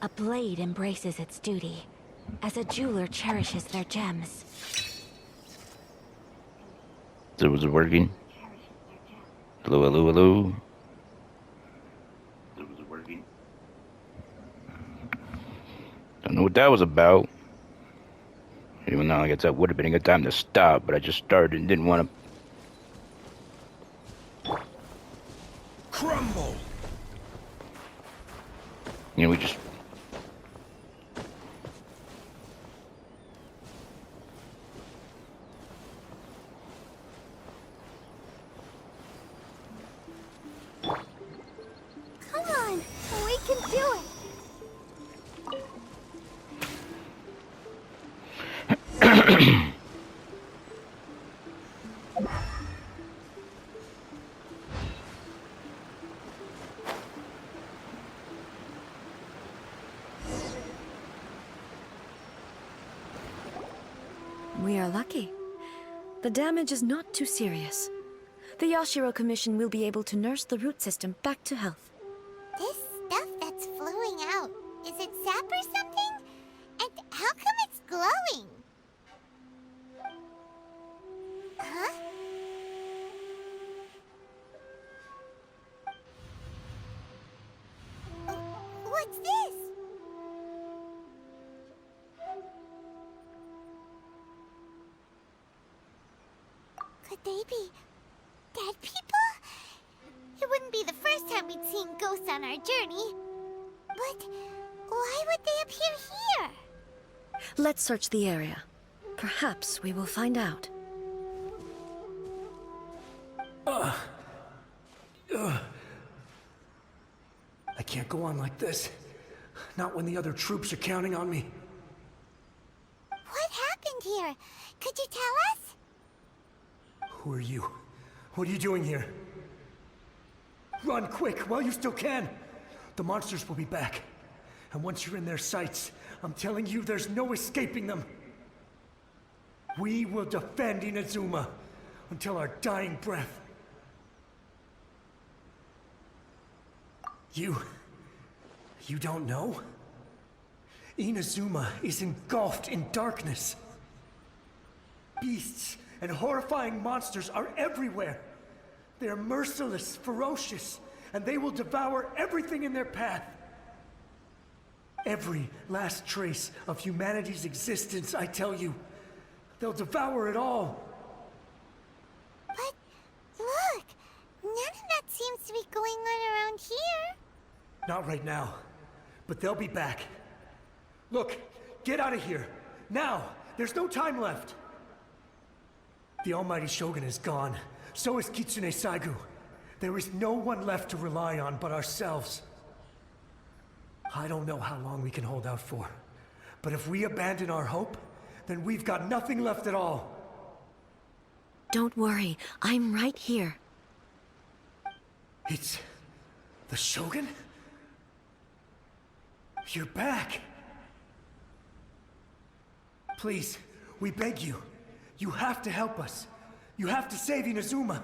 A blade embraces its duty, as a jeweler cherishes their gems. So was it working? Hello, hello, hello. So was it working? Don't know what that was about. Even though I guess that would have been a good time to stop, but I just started and didn't want to. Crumble! You know, we just. Come on, we can do it. We are lucky. The damage is not too serious. The Yashiro Commission will be able to nurse the root system back to health. This stuff that's flowing out, is it sap or something? And how come it's glowing? Huh? What's this? Could they be dead people? It wouldn't be the first time we'd seen ghosts on our journey. But why would they appear here? Let's search the area. Perhaps we will find out. I can't go on like this. Not when the other troops are counting on me. What happened here? Could you tell us? Who are you? What are you doing here? Run quick while you still can. The monsters will be back. And once you're in their sights, I'm telling you there's no escaping them. We will defend Inazuma until our dying breath. You don't know? Inazuma is engulfed in darkness. Beasts and horrifying monsters are everywhere. They are merciless, ferocious, and they will devour everything in their path. Every last trace of humanity's existence, I tell you. They'll devour it all. But look, none of that seems to be going on around here. Not right now, but they'll be back. Look, get out of here. Now! There's no time left! The almighty Shogun is gone. So is Kitsune Saigu. There is no one left to rely on but ourselves. I don't know how long we can hold out for. But if we abandon our hope, then we've got nothing left at all. Don't worry, I'm right here. It's... the Shogun? You're back! Please, we beg you. You have to help us. You have to save Inazuma.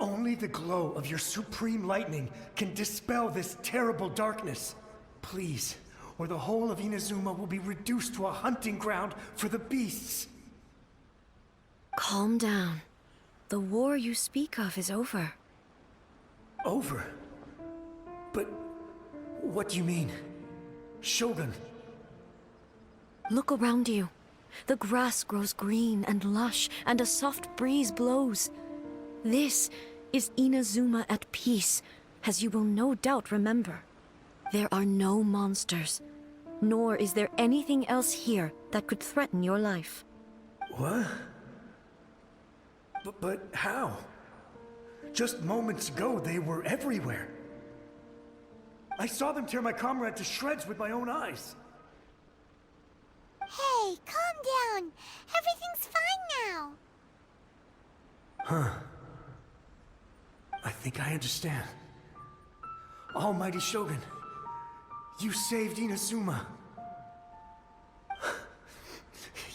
Only the glow of your supreme lightning can dispel this terrible darkness. Please, or the whole of Inazuma will be reduced to a hunting ground for the beasts. Calm down. The war you speak of is over. Over? But what do you mean? Shogun? Look around you. The grass grows green and lush, and a soft breeze blows. This is Inazuma at peace, as you will no doubt remember. There are no monsters, nor is there anything else here that could threaten your life. What? But how? Just moments ago, they were everywhere. I saw them tear my comrade to shreds with my own eyes. Hey, calm down. Everything's fine now. Huh. I think I understand. Almighty Shogun, you saved Inazuma.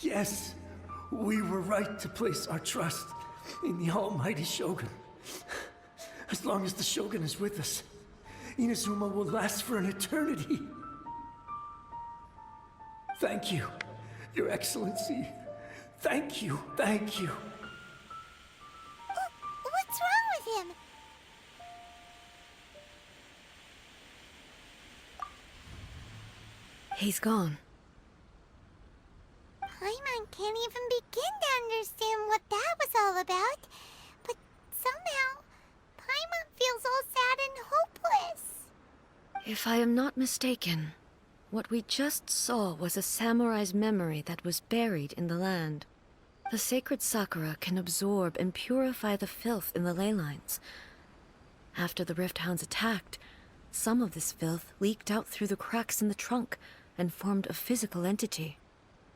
Yes, we were right to place our trust in the Almighty Shogun. As long as the Shogun is with us, Inazuma will last for an eternity. Thank you, Your Excellency. Thank you, thank you. What's wrong with him? He's gone. Paimon can't even begin to understand what that was all about. But somehow, Paimon feels all sad and hopeless. If I am not mistaken, what we just saw was a samurai's memory that was buried in the land. The sacred sakura can absorb and purify the filth in the ley lines. After the Rift Hounds attacked, some of this filth leaked out through the cracks in the trunk and formed a physical entity.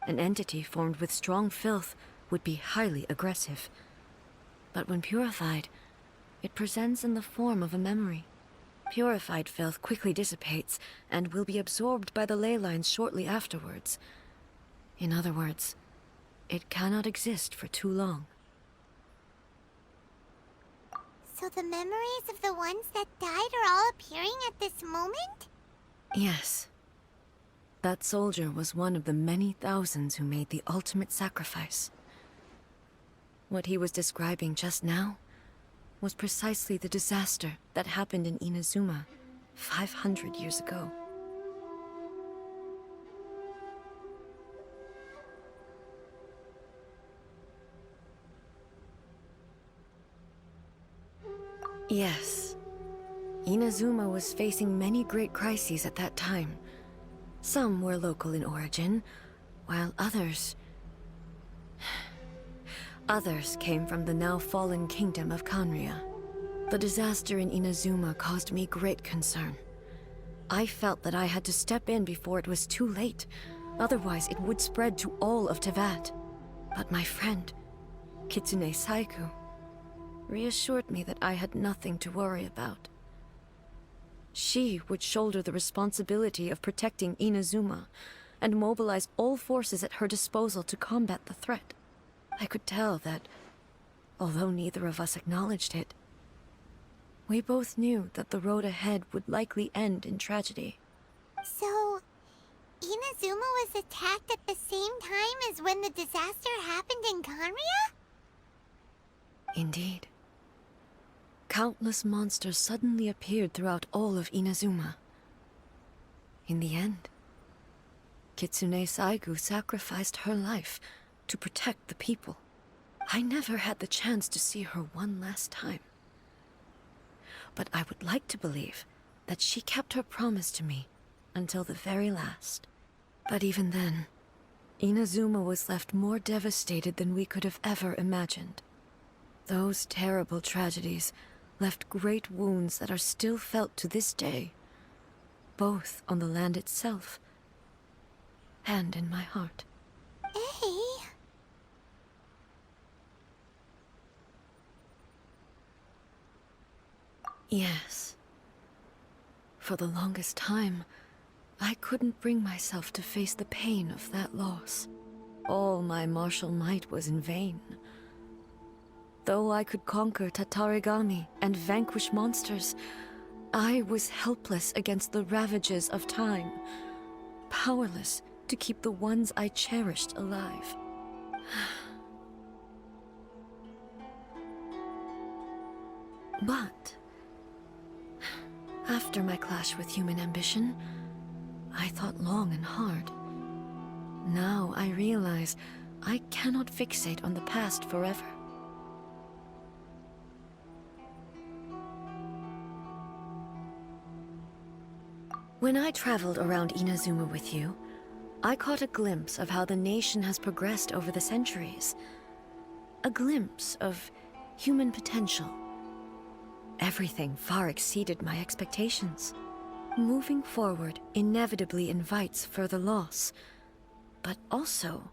An entity formed with strong filth would be highly aggressive. But when purified, it presents in the form of a memory. Purified filth quickly dissipates and will be absorbed by the ley lines shortly afterwards. In other words, it cannot exist for too long. So the memories of the ones that died are all appearing at this moment? Yes. That soldier was one of the many thousands who made the ultimate sacrifice. What he was describing just now was precisely the disaster that happened in Inazuma 500 years ago. Yes. Inazuma was facing many great crises at that time. Some were local in origin, while others came from the now fallen kingdom of Kanria. The disaster in Inazuma caused me great concern. I felt that I had to step in before it was too late, otherwise it would spread to all of Tevat. But my friend, Kitsune Saiku, reassured me that I had nothing to worry about. She would shoulder the responsibility of protecting Inazuma and mobilize all forces at her disposal to combat the threat. I could tell that, although neither of us acknowledged it, we both knew that the road ahead would likely end in tragedy. So, Inazuma was attacked at the same time as when the disaster happened in Kanria? Indeed. Countless monsters suddenly appeared throughout all of Inazuma. In the end, Kitsune Saigu sacrificed her life to protect the people. I never had the chance to see her one last time. But I would like to believe that she kept her promise to me until the very last. But even then, Inazuma was left more devastated than we could have ever imagined. Those terrible tragedies left great wounds that are still felt to this day, both on the land itself and in my heart. Hey. Yes. For the longest time, I couldn't bring myself to face the pain of that loss. All my martial might was in vain. Though I could conquer Tatarigami and vanquish monsters, I was helpless against the ravages of time, powerless to keep the ones I cherished alive. But after my clash with human ambition, I thought long and hard. Now I realize I cannot fixate on the past forever. When I traveled around Inazuma with you, I caught a glimpse of how the nation has progressed over the centuries. A glimpse of human potential. Everything far exceeded my expectations. Moving forward inevitably invites further loss, but also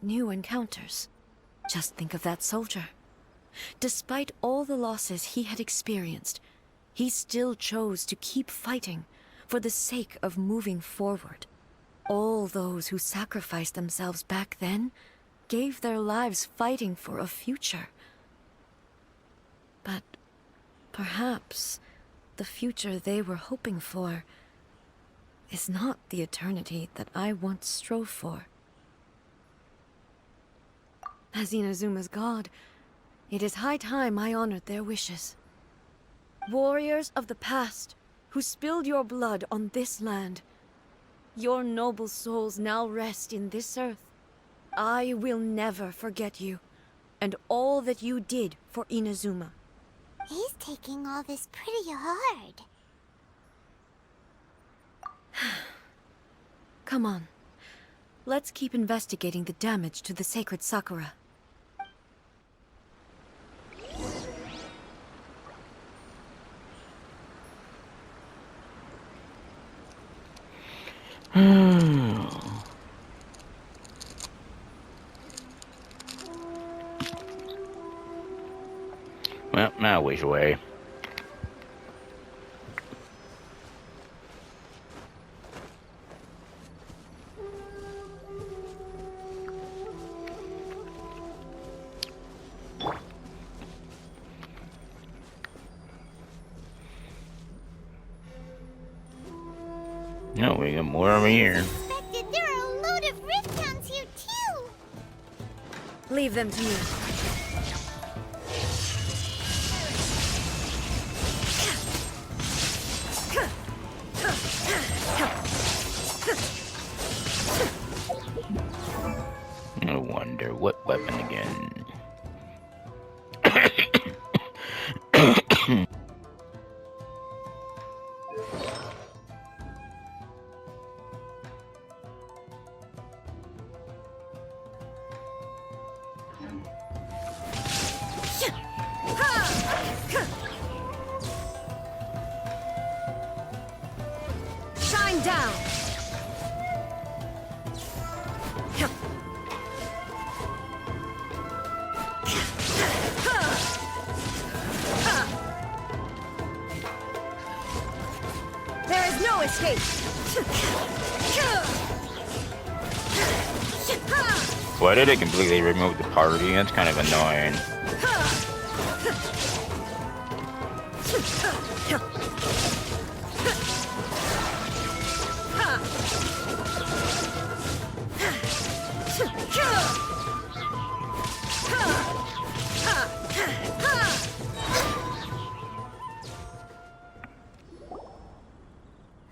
new encounters. Just think of that soldier. Despite all the losses he had experienced, he still chose to keep fighting for the sake of moving forward. All those who sacrificed themselves back then gave their lives fighting for a future. But perhaps the future they were hoping for is not the eternity that I once strove for. As Inazuma's god, it is high time I honored their wishes. Warriors of the past, who spilled your blood on this land, your noble souls now rest in this earth. I will never forget you, and all that you did for Inazuma. He's taking all this pretty hard. Come on. Let's keep investigating the damage to the sacred Sakura. Well, now ways away. No, we got more over here. Suspected there are a load of rift hounds here too. Leave them to me. I wonder what weapon again. Shine down! There is no escape! Why did it completely remove the party? That's kind of annoying.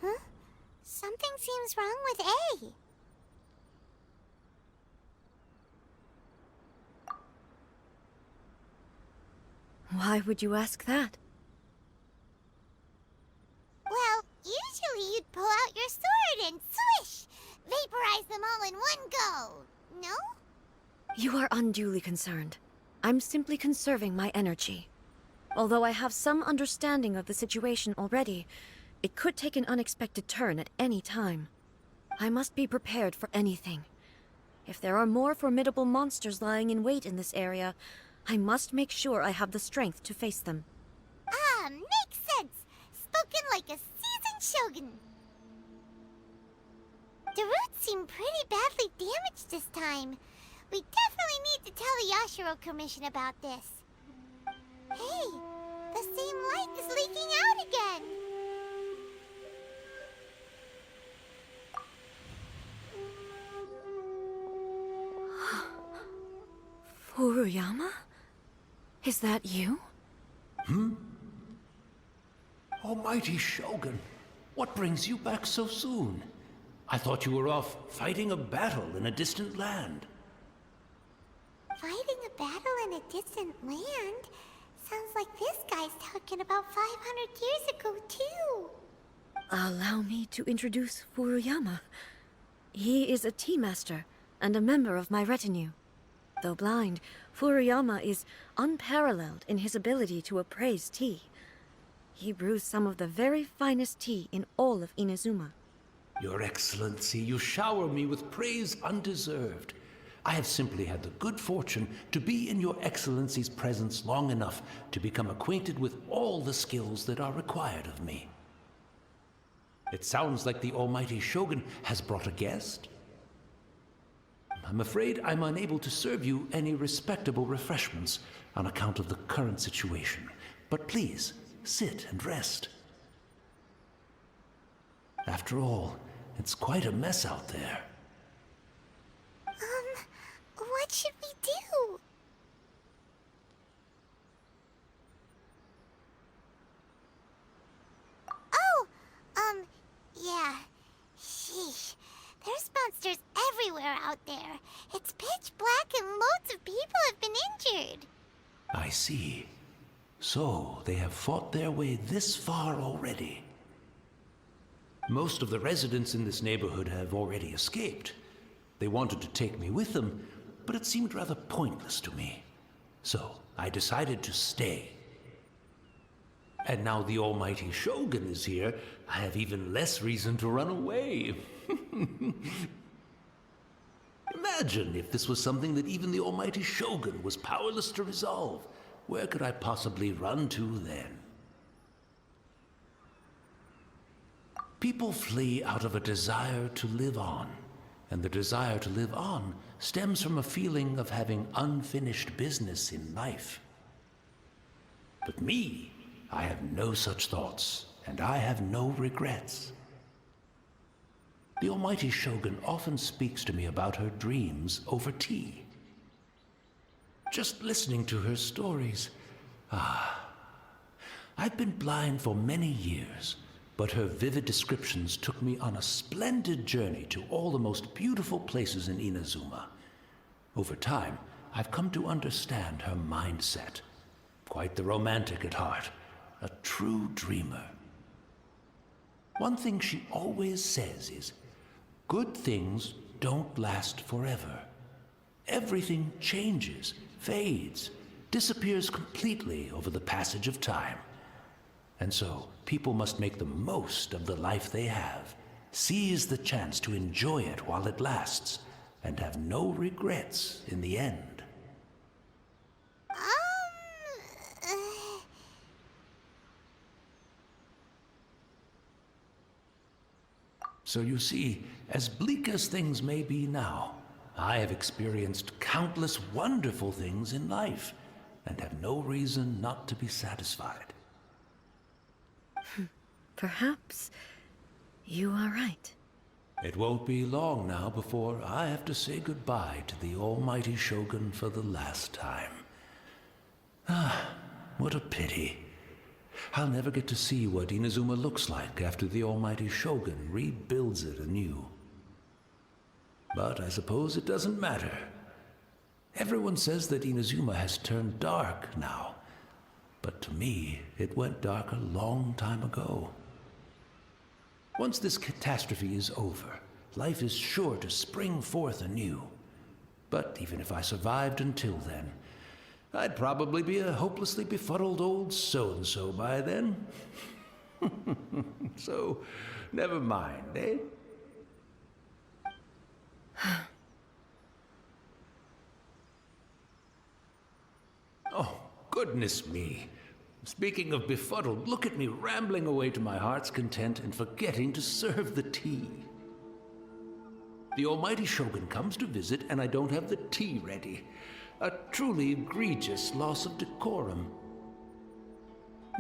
Huh? Something seems wrong with A. Why would you ask that? Well, usually you'd pull out your sword and swish! Vaporize them all in one go! No? You are unduly concerned. I'm simply conserving my energy. Although I have some understanding of the situation already, it could take an unexpected turn at any time. I must be prepared for anything. If there are more formidable monsters lying in wait in this area, I must make sure I have the strength to face them. Ah, makes sense! Spoken like a seasoned shogun. The roots seem pretty badly damaged this time. We definitely need to tell the Yashiro Commission about this. Hey, the same light is leaking out again. Furuyama? Is that you? Almighty Shogun, what brings you back so soon? I thought you were off fighting a battle in a distant land. Fighting a battle in a distant land? Sounds like this guy's talking about 500 years ago, too. Allow me to introduce Furuyama. He is a tea master and a member of my retinue. Though blind, Furuyama is unparalleled in his ability to appraise tea. He brews some of the very finest tea in all of Inazuma. Your Excellency, you shower me with praise undeserved. I have simply had the good fortune to be in Your Excellency's presence long enough to become acquainted with all the skills that are required of me. It sounds like the almighty Shogun has brought a guest. I'm afraid I'm unable to serve you any respectable refreshments on account of the current situation. But please, sit and rest. After all, it's quite a mess out there. What should we do? Oh, yeah. Sheesh. There's monsters everywhere out there. It's pitch black and loads of people have been injured. I see. So, they have fought their way this far already. Most of the residents in this neighborhood have already escaped. They wanted to take me with them, but it seemed rather pointless to me. So, I decided to stay. And now the almighty Shogun is here, I have even less reason to run away. Imagine if this was something that even the almighty Shogun was powerless to resolve. Where could I possibly run to then? People flee out of a desire to live on, and the desire to live on stems from a feeling of having unfinished business in life. But me, I have no such thoughts, and I have no regrets. The almighty Shogun often speaks to me about her dreams over tea. Just listening to her stories, I've been blind for many years, but her vivid descriptions took me on a splendid journey to all the most beautiful places in Inazuma. Over time, I've come to understand her mindset. Quite the romantic at heart, a true dreamer. One thing she always says is, good things don't last forever. Everything changes, fades, disappears completely over the passage of time. And so, people must make the most of the life they have, seize the chance to enjoy it while it lasts, and have no regrets in the end. So you see, as bleak as things may be now, I have experienced countless wonderful things in life, and have no reason not to be satisfied. Perhaps you are right. It won't be long now before I have to say goodbye to the almighty Shogun for the last time. What a pity. I'll never get to see what Inazuma looks like after the almighty Shogun rebuilds it anew. But I suppose it doesn't matter. Everyone says that Inazuma has turned dark now. But to me, it went dark a long time ago. Once this catastrophe is over, life is sure to spring forth anew. But even if I survived until then, I'd probably be a hopelessly befuddled old so-and-so by then. So, never mind, eh? Oh, goodness me. Speaking of befuddled, look at me rambling away to my heart's content and forgetting to serve the tea. The almighty Shogun comes to visit and I don't have the tea ready. A truly egregious loss of decorum.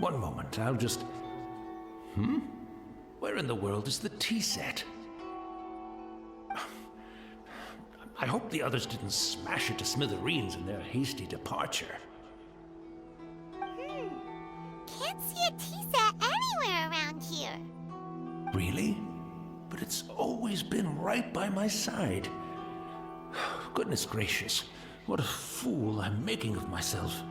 One moment, I'll just... Where in the world is the tea set? I hope the others didn't smash it to smithereens in their hasty departure. Can't see a tea set anywhere around here. Really? But it's always been right by my side. Goodness gracious, what a fool I'm making of myself.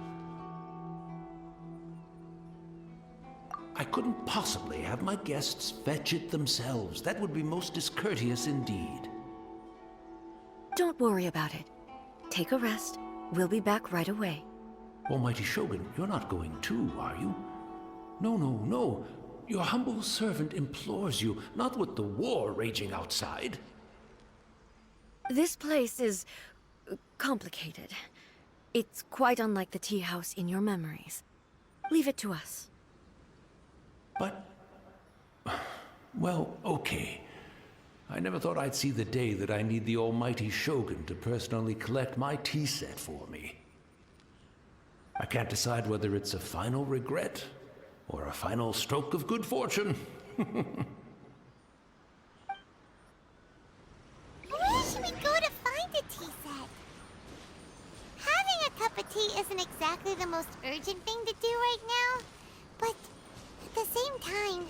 I couldn't possibly have my guests fetch it themselves. That would be most discourteous indeed. Don't worry about it. Take a rest. We'll be back right away. Almighty Shogun, you're not going too, are you? No, no, no. Your humble servant implores you, not with the war raging outside. This place is complicated. It's quite unlike the tea house in your memories. Leave it to us. But... well, okay. I never thought I'd see the day that I need the almighty Shogun to personally collect my tea set for me. I can't decide whether it's a final regret or a final stroke of good fortune. Where should we go to find a tea set? Having a cup of tea isn't exactly the most urgent thing to do right now, but at the same time,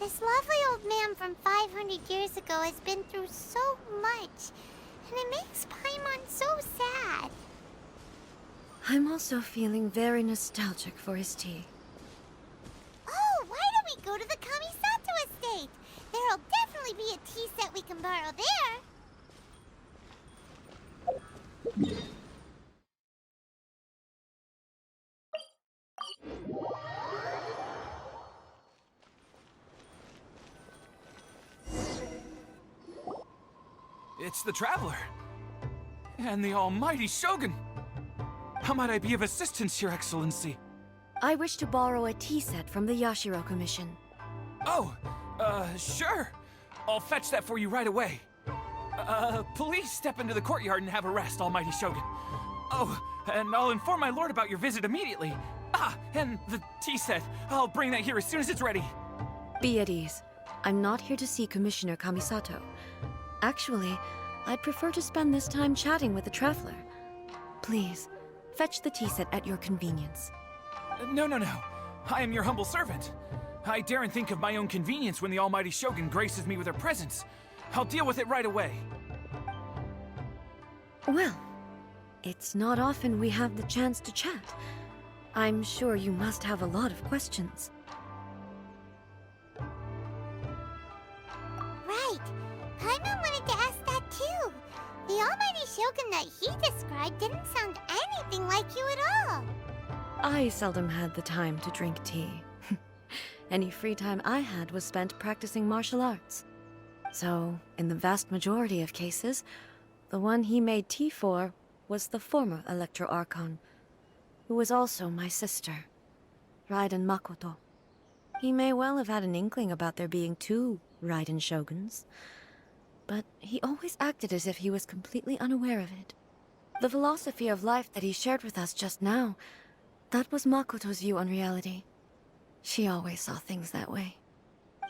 this lovely old man from 500 years ago has been through so much, and it makes Paimon so sad. I'm also feeling very nostalgic for his tea. Oh, why don't we go to the Kamisato estate? There'll definitely be a tea set we can borrow there. It's the Traveler. And the almighty Shogun. How might I be of assistance, Your Excellency? I wish to borrow a tea set from the Yashiro Commission. Oh, sure. I'll fetch that for you right away. Please step into the courtyard and have a rest, almighty Shogun. Oh, and I'll inform my lord about your visit immediately. Ah, and the tea set. I'll bring that here as soon as it's ready. Be at ease. I'm not here to see Commissioner Kamisato. Actually, I'd prefer to spend this time chatting with the Traveler. Please, fetch the tea set at your convenience. No. I am your humble servant. I daren't think of my own convenience when the almighty Shogun graces me with her presence. I'll deal with it right away. Well, it's not often we have the chance to chat. I'm sure you must have a lot of questions. Right. Paimon wanted to ask that too. The almighty Shogun that he described didn't sound anything like you at all. I seldom had the time to drink tea. Any free time I had was spent practicing martial arts. So, in the vast majority of cases, the one he made tea for was the former Electro Archon, who was also my sister, Raiden Makoto. He may well have had an inkling about there being two Raiden Shoguns, but he always acted as if he was completely unaware of it. The philosophy of life that he shared with us just now, that was Makoto's view on reality. She always saw things that way.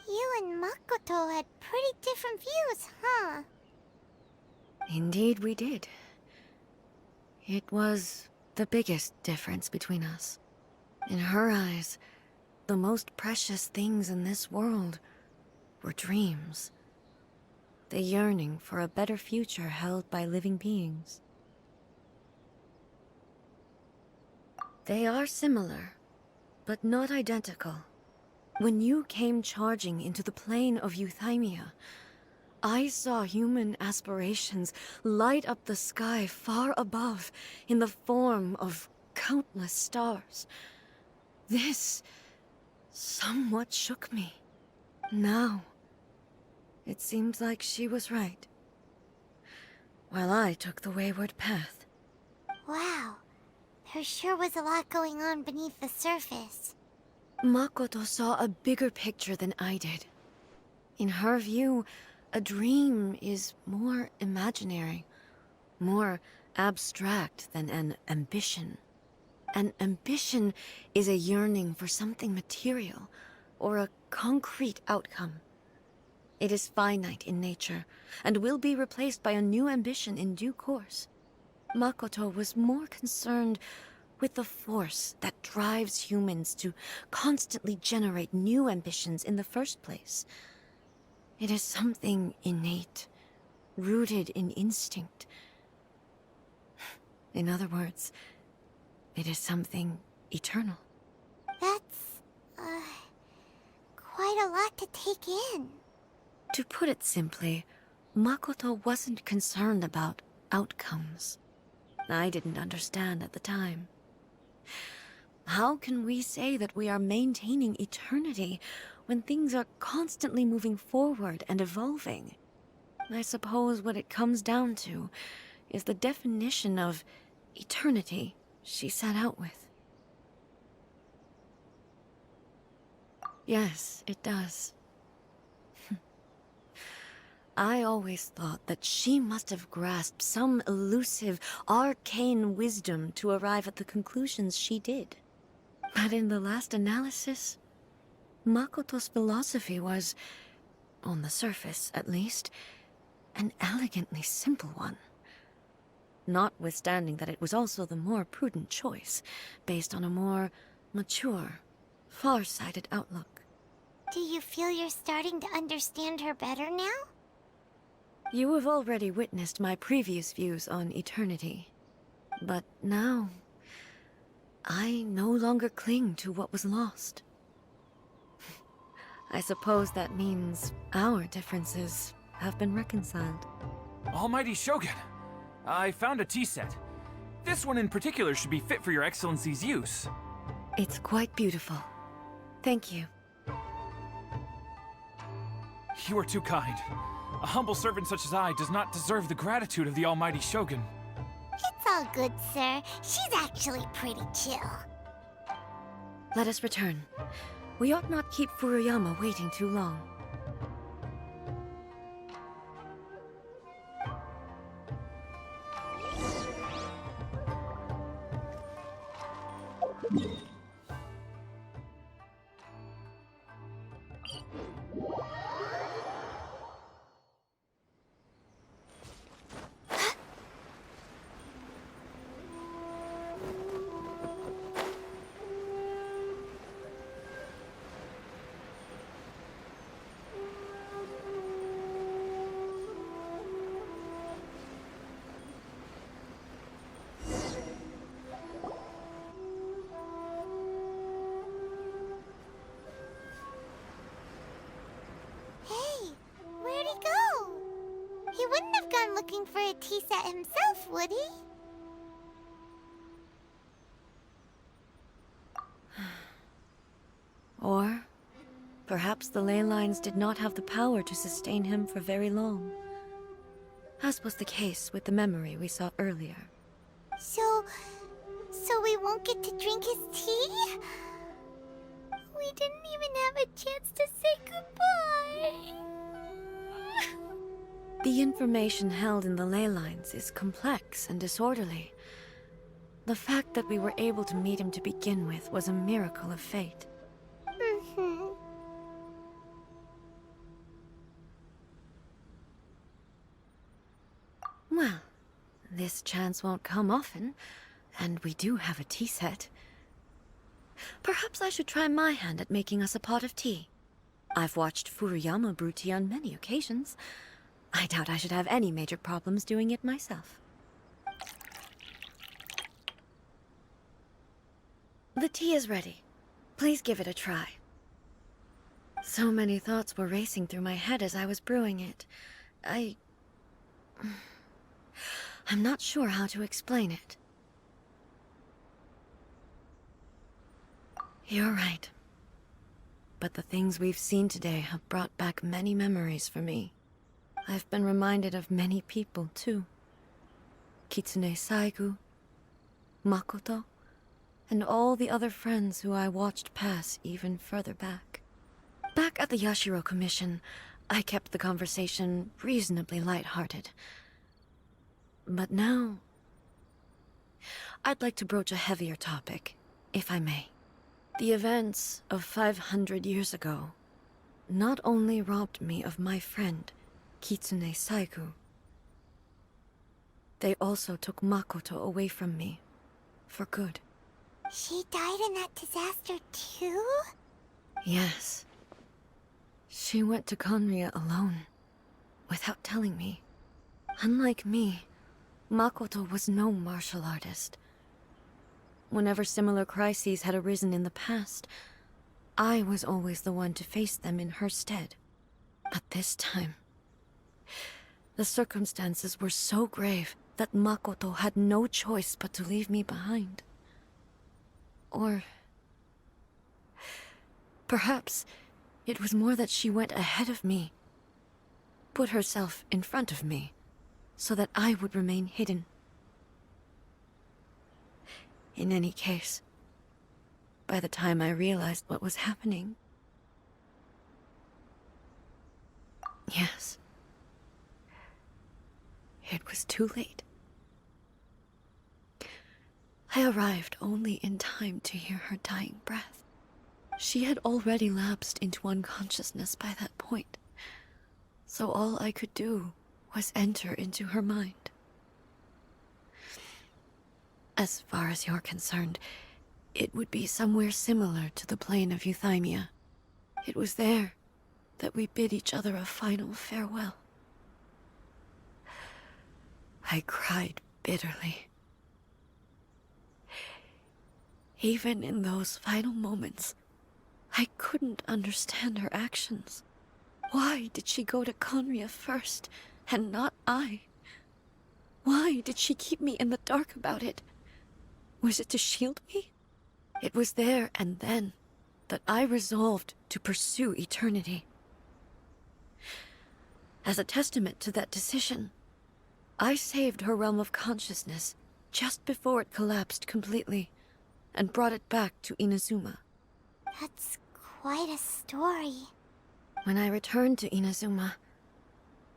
You and Makoto had pretty different views, huh? Indeed we did. It was the biggest difference between us. In her eyes, the most precious things in this world were dreams. The yearning for a better future held by living beings. They are similar, but not identical. When you came charging into the plane of Euthymia, I saw human aspirations light up the sky far above in the form of countless stars. This somewhat shook me. Now, it seems like she was right, while I took the wayward path. Wow. There sure was a lot going on beneath the surface. Makoto saw a bigger picture than I did. In her view, a dream is more imaginary, more abstract than an ambition. An ambition is a yearning for something material, or a concrete outcome. It is finite in nature, and will be replaced by a new ambition in due course. Makoto was more concerned with the force that drives humans to constantly generate new ambitions in the first place. It is something innate, rooted in instinct. In other words, it is something eternal. That's, to take in. To put it simply, Makoto wasn't concerned about outcomes. I didn't understand at the time. How can we say that we are maintaining eternity when things are constantly moving forward and evolving? I suppose what it comes down to is the definition of eternity she set out with. Yes, it does. I always thought that she must have grasped some elusive, arcane wisdom to arrive at the conclusions she did. But in the last analysis, Makoto's philosophy was, on the surface at least, an elegantly simple one. Notwithstanding that it was also the more prudent choice, based on a more mature, far-sighted outlook. Do you feel you're starting to understand her better now? You have already witnessed my previous views on eternity. But now, I no longer cling to what was lost. I suppose that means our differences have been reconciled. Almighty Shogun, I found a tea set. This one in particular should be fit for your Excellency's use. It's quite beautiful. Thank you. You are too kind. A humble servant such as I does not deserve the gratitude of the Almighty Shogun. It's all good, sir. She's actually pretty chill. Let us return. We ought not keep Furuyama waiting too long. Hey, where'd he go? He wouldn't have gone looking for a tea set himself, would he? Or perhaps the ley lines did not have the power to sustain him for very long, as was the case with the memory we saw earlier. So we won't get to drink his tea? We didn't even have a chance to say goodbye. The information held in the ley lines is complex and disorderly. The fact that we were able to meet him to begin with was a miracle of fate. Well, this chance won't come often, and we do have a tea set. Perhaps I should try my hand at making us a pot of tea. I've watched Furuyama brew tea on many occasions. I doubt I should have any major problems doing it myself. The tea is ready. Please give it a try. So many thoughts were racing through my head as I was brewing it. I'm not sure how to explain it. You're right. But the things we've seen today have brought back many memories for me. I've been reminded of many people, too. Kitsune Saigu, Makoto, and all the other friends who I watched pass even further back. Back at the Yashiro Commission, I kept the conversation reasonably lighthearted. But now, I'd like to broach a heavier topic, if I may. The events of 500 years ago not only robbed me of my friend, Kitsune Saigu, they also took Makoto away from me, for good. She died in that disaster too? Yes. She went to Conria alone, without telling me. Unlike me, Makoto was no martial artist. Whenever similar crises had arisen in the past, I was always the one to face them in her stead. But this time, the circumstances were so grave that Makoto had no choice but to leave me behind. Or perhaps it was more that she went ahead of me, put herself in front of me, so that I would remain hidden. In any case, by the time I realized what was happening, yes, it was too late. I arrived only in time to hear her dying breath. She had already lapsed into unconsciousness by that point, so all I could do was enter into her mind. As far as you're concerned, it would be somewhere similar to the plane of Euthymia. It was there that we bid each other a final farewell. I cried bitterly. Even in those final moments, I couldn't understand her actions. Why did she go to Conria first, and not I? Why did she keep me in the dark about it? Was it to shield me? It was there and then that I resolved to pursue eternity. As a testament to that decision, I saved her realm of consciousness just before it collapsed completely, and brought it back to Inazuma. That's quite a story. When I returned to Inazuma,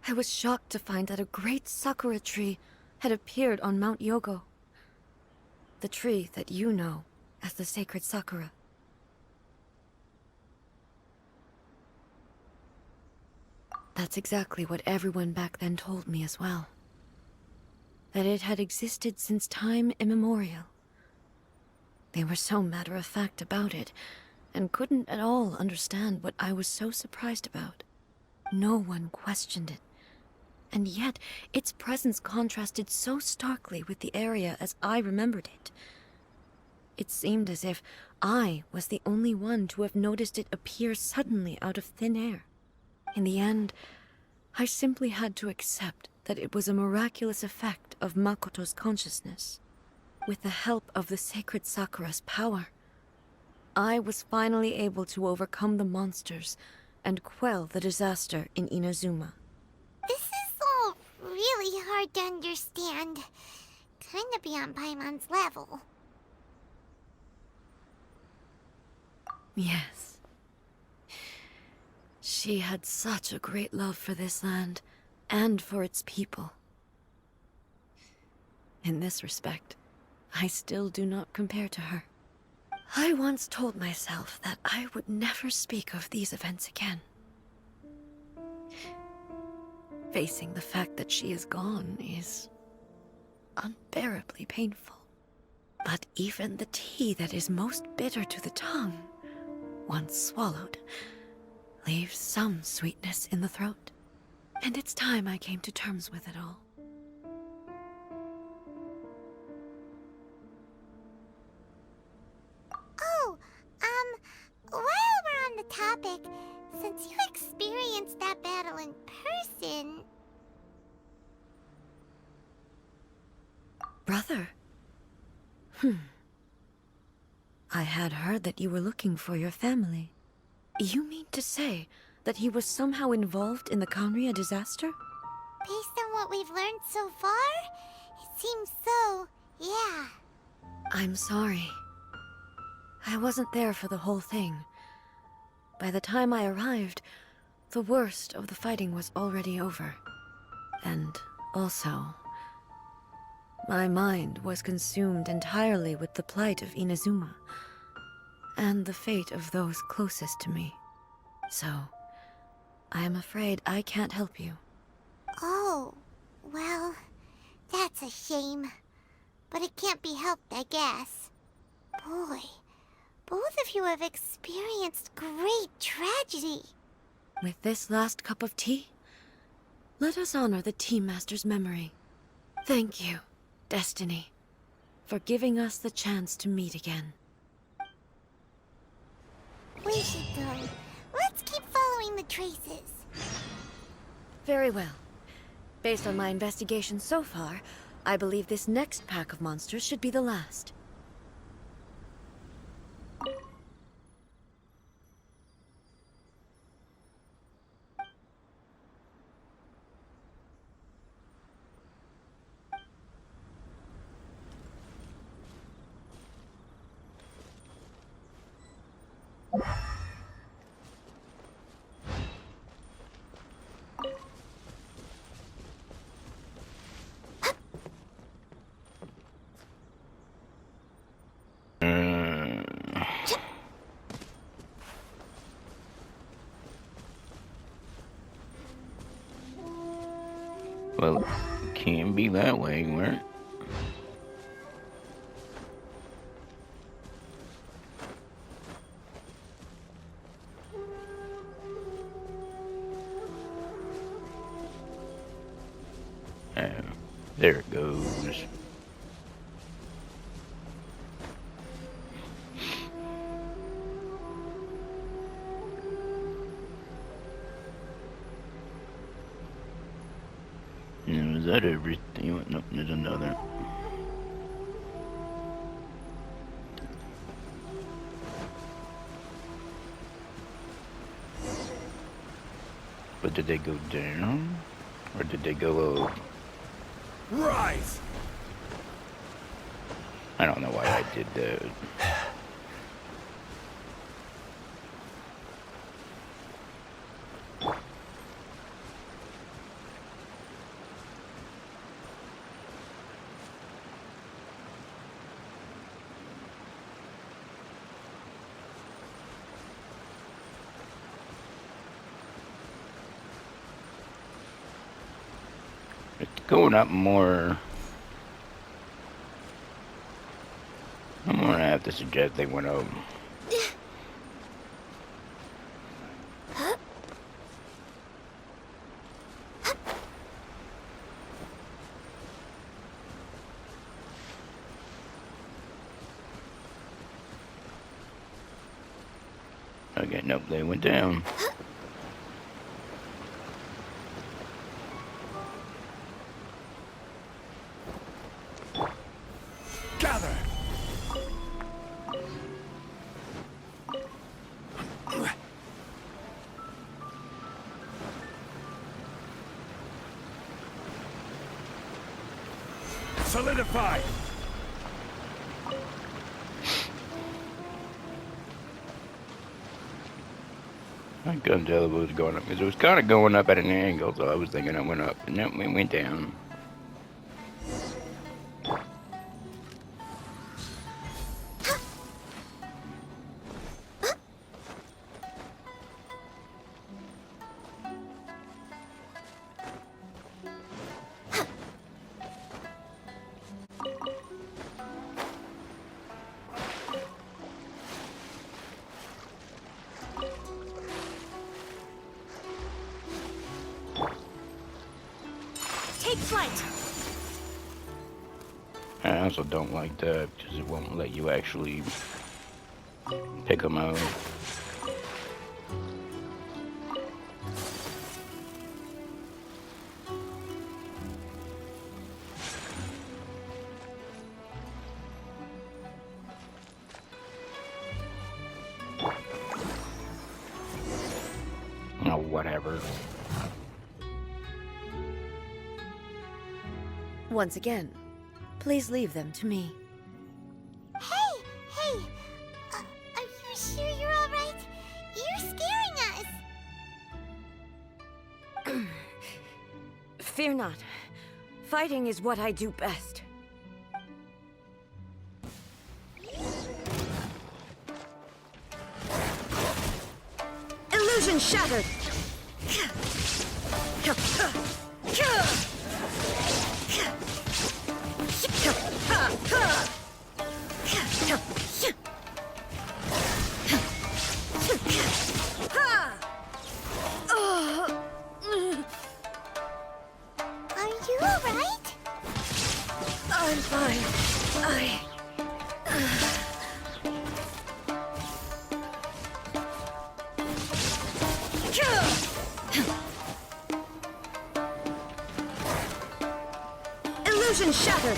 I was shocked to find that a great sakura tree had appeared on Mount Yogo. The tree that you know as the sacred sakura. That's exactly what everyone back then told me as well. That it had existed since time immemorial. They were so matter-of-fact about it, and couldn't at all understand what I was so surprised about. No one questioned it, and yet its presence contrasted so starkly with the area as I remembered it. It seemed as if I was the only one to have noticed it appear suddenly out of thin air. In the end, I simply had to accept that it was a miraculous effect of Makoto's consciousness. With the help of the sacred Sakura's power, I was finally able to overcome the monsters and quell the disaster in Inazuma. This is all really hard to understand. Kinda beyond Paimon's level. Yes. She had such a great love for this land, and for its people. In this respect, I still do not compare to her. I once told myself that I would never speak of these events again. Facing the fact that she is gone is unbearably painful. But even the tea that is most bitter to the tongue, once swallowed, leaves some sweetness in the throat. And it's time I came to terms with it all. Oh, while we're on the topic, since you experienced that battle in person... Brother? I had heard that you were looking for your family. You mean to say that he was somehow involved in the Conria disaster? Based on what we've learned so far, it seems so, yeah. I'm sorry. I wasn't there for the whole thing. By the time I arrived, the worst of the fighting was already over. And also, my mind was consumed entirely with the plight of Inazuma, and the fate of those closest to me. So, I am afraid I can't help you. Oh, well, that's a shame. But it can't be helped, I guess. Boy, both of you have experienced great tragedy. With this last cup of tea, let us honor the Tea Master's memory. Thank you, Destiny, for giving us the chance to meet again. We should go. Let's keep following the traces. Very well. Based on my investigation so far, I believe this next pack of monsters should be the last. Well, it can't be that way, right? There it goes. Is that everything? Nope, there's another. But did they go down? Or did they go up? Rise! I don't know why I did that. It's going up more. I'm gonna have to suggest they went up. Okay, nope, they went down. Gather! Solidify! I couldn't tell if it was going up because it was kind of going up at an angle, so I was thinking it went up, and then it went down. Take flight! I also don't like that because it won't let you actually pick them out. Oh, whatever. Once again, please leave them to me. Hey! Are you sure you're alright? You're scaring us! Fear not. Fighting is what I do best. Illusion shattered! Are you alright? I'm fine. Illusion shattered!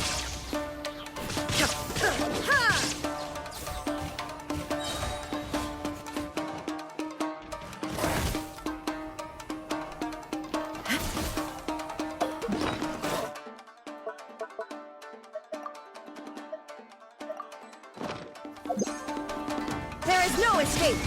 There is no escape!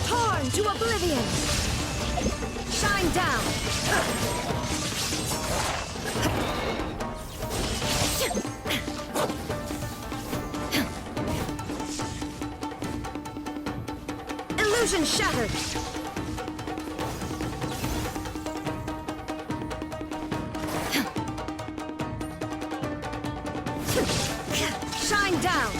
Torn to oblivion! Shine down! Illusion shattered! Shine down!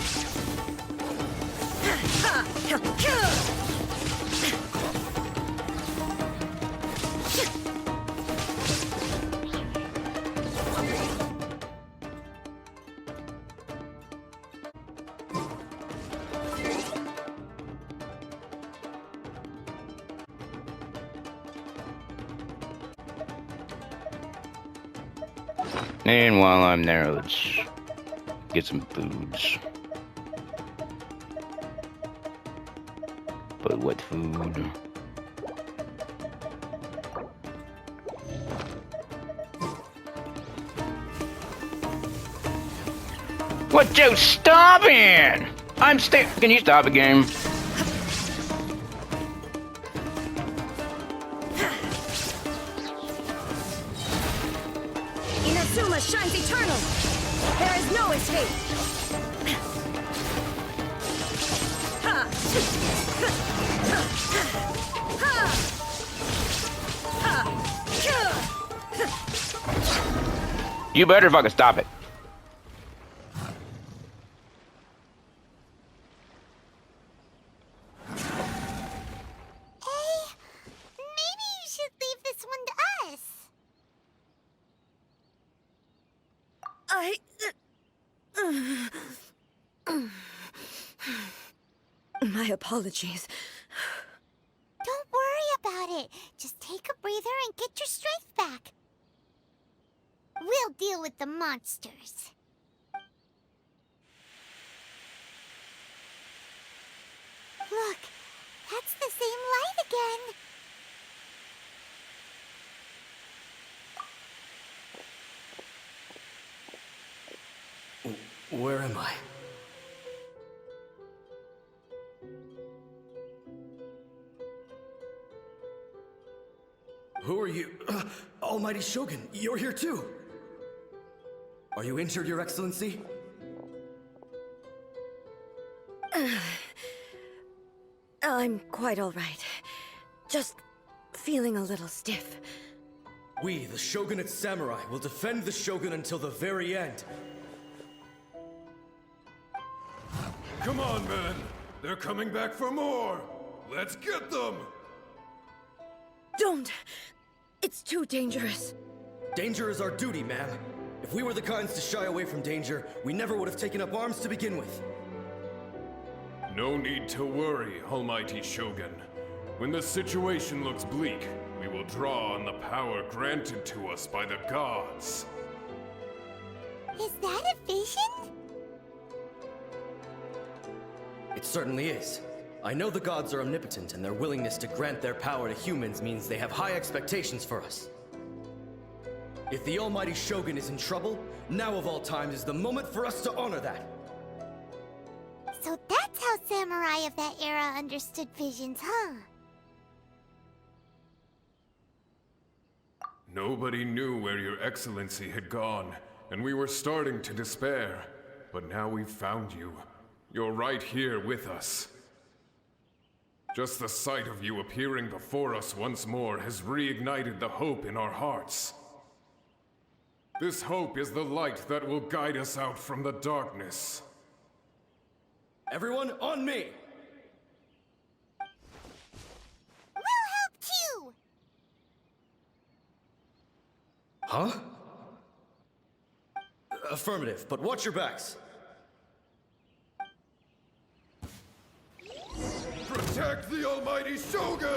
And while I'm there, let's get some foods. But what food? What you stopping? I'm Can you stop the game? Inazuma shines eternal! There is no escape! You better fucking stop it. My apologies. Don't worry about it. Just take a breather and get your strength back. We'll deal with the monsters. Look, that's the same light again. Where am I? Who are you? Almighty Shogun, you're here too! Are you injured, Your Excellency? I'm quite all right. Just feeling a little stiff. We, the Shogunate Samurai, will defend the Shogun until the very end. Come on, men! They're coming back for more! Let's get them! Don't! It's too dangerous. Danger is our duty, ma'am. If we were the kinds to shy away from danger, we never would have taken up arms to begin with. No need to worry, Almighty Shogun. When the situation looks bleak, we will draw on the power granted to us by the gods. Is that a vision? It certainly is. I know the gods are omnipotent, and their willingness to grant their power to humans means they have high expectations for us. If the Almighty Shogun is in trouble, now of all times is the moment for us to honor that. So that's how samurai of that era understood visions, huh? Nobody knew where Your Excellency had gone, and we were starting to despair. But now we've found you. You're right here with us. Just the sight of you appearing before us once more has reignited the hope in our hearts. This hope is the light that will guide us out from the darkness. Everyone, on me! We'll help too! Huh? Affirmative, but watch your backs. Protect the almighty Shogun!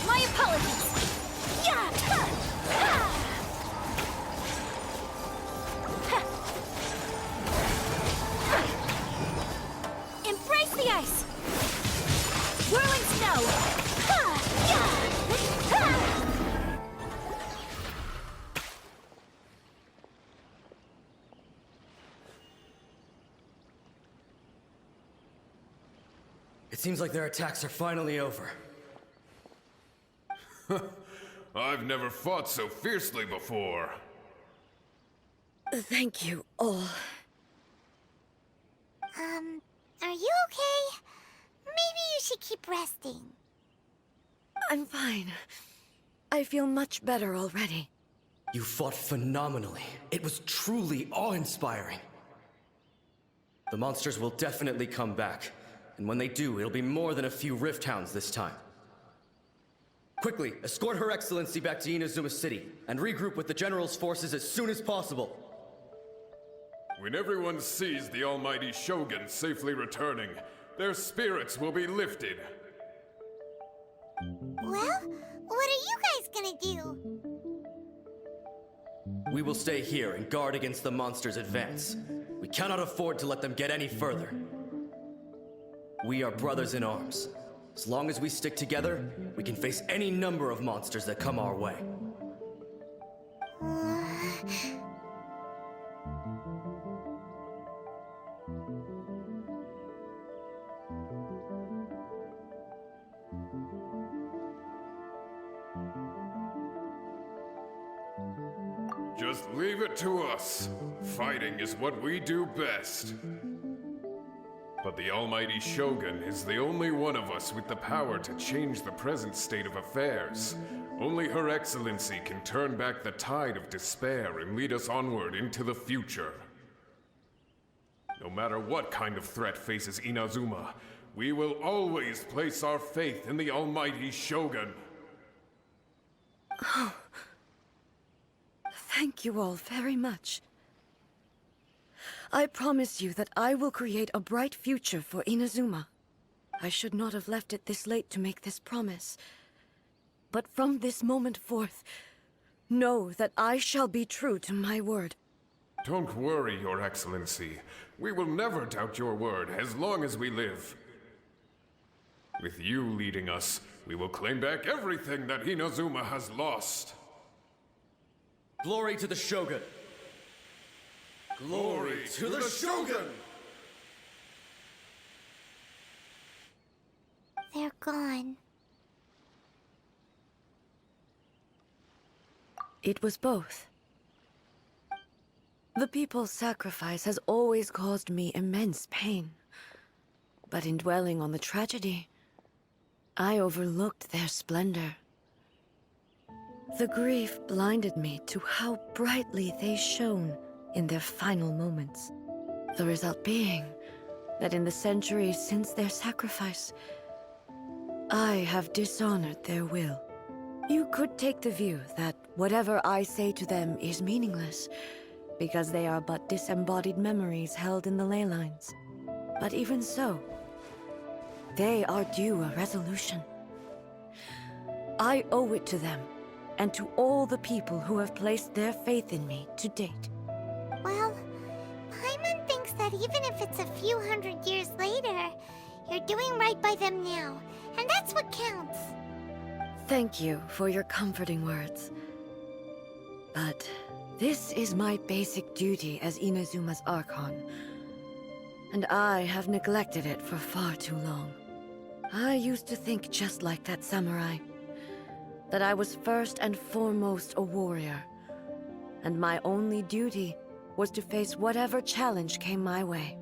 My apologies! Yeah! Embrace the ice! Whirling snow! It seems like their attacks are finally over. I've never fought so fiercely before. Thank you all. Are you okay? Maybe you should keep resting. I'm fine. I feel much better already. You fought phenomenally. It was truly awe-inspiring. The monsters will definitely come back. And when they do, it'll be more than a few Rift Hounds this time. Quickly, escort Her Excellency back to Inazuma City, and regroup with the General's forces as soon as possible. When everyone sees the almighty Shogun safely returning, their spirits will be lifted. Well, what are you guys gonna do? We will stay here and guard against the monsters' advance. We cannot afford to let them get any further. We are brothers in arms. As long as we stick together, we can face any number of monsters that come our way. Just leave it to us. Fighting is what we do best. But the almighty Shogun is the only one of us with the power to change the present state of affairs. Only Her Excellency can turn back the tide of despair and lead us onward into the future. No matter what kind of threat faces Inazuma, we will always place our faith in the almighty Shogun. Oh. Thank you all very much. I promise you that I will create a bright future for Inazuma. I should not have left it this late to make this promise. But from this moment forth, know that I shall be true to my word. Don't worry, Your Excellency. We will never doubt your word as long as we live. With you leading us, we will claim back everything that Inazuma has lost. Glory to the Shogun! Glory to the Shogun! They're gone. It was both. The people's sacrifice has always caused me immense pain. But in dwelling on the tragedy, I overlooked their splendor. The grief blinded me to how brightly they shone in their final moments. The result being that in the centuries since their sacrifice, I have dishonored their will. You could take the view that whatever I say to them is meaningless, because they are but disembodied memories held in the ley lines. But even so, they are due a resolution. I owe it to them, and to all the people who have placed their faith in me to date. Well, Paimon thinks that even if it's a few hundred years later, you're doing right by them now, and that's what counts. Thank you for your comforting words. But this is my basic duty as Inazuma's Archon, and I have neglected it for far too long. I used to think just like that samurai, that I was first and foremost a warrior, and my only duty was to face whatever challenge came my way.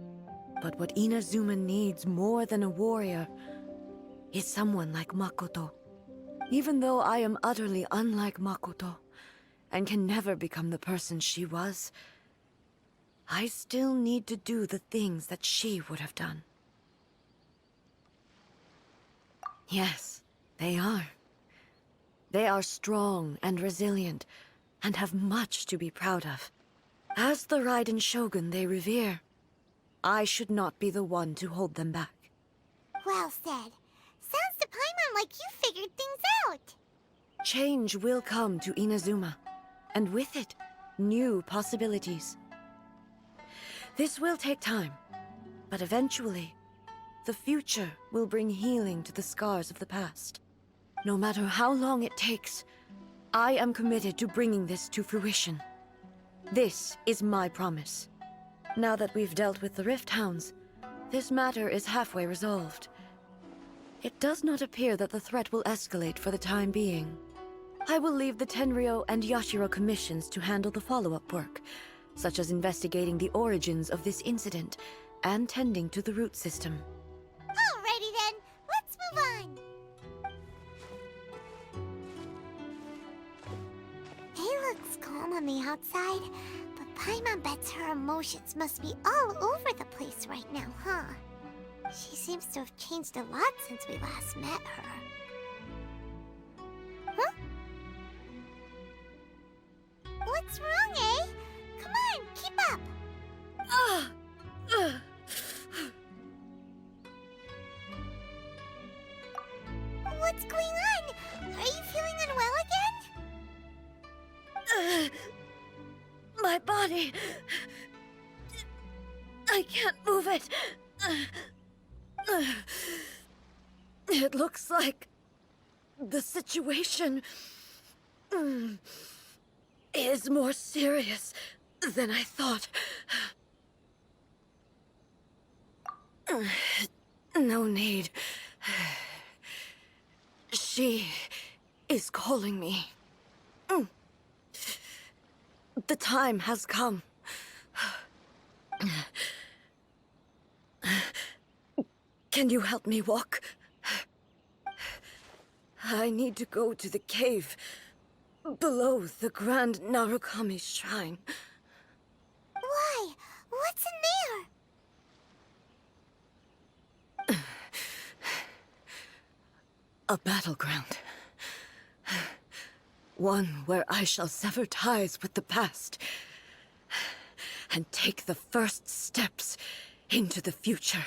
But what Inazuma needs more than a warrior is someone like Makoto. Even though I am utterly unlike Makoto, and can never become the person she was, I still need to do the things that she would have done. Yes, they are. They are strong and resilient, and have much to be proud of. As the Raiden Shogun they revere, I should not be the one to hold them back. Well said. Sounds to Paimon like you figured things out. Change will come to Inazuma, and with it, new possibilities. This will take time, but eventually, the future will bring healing to the scars of the past. No matter how long it takes, I am committed to bringing this to fruition. This is my promise. Now that we've dealt with the Rift Hounds, this matter is halfway resolved. It does not appear that the threat will escalate for the time being. I will leave the Tenryo and Yashiro commissions to handle the follow-up work, such as investigating the origins of this incident and tending to the root system. Alrighty then, let's move on. It looks calm on the outside, but Paimon bets her emotions must be all over the place right now, huh? She seems to have changed a lot since we last met her. Huh? What's wrong, eh? Come on, keep up! What's going on? Are you feeling unwell again? My body... I can't move it. It looks like the situation is more serious than I thought. No need. She is calling me. The time has come. Can you help me walk? I need to go to the cave below the Grand Narukami Shrine. Why? What's in there? A battleground. One where I shall sever ties with the past and take the first steps into the future.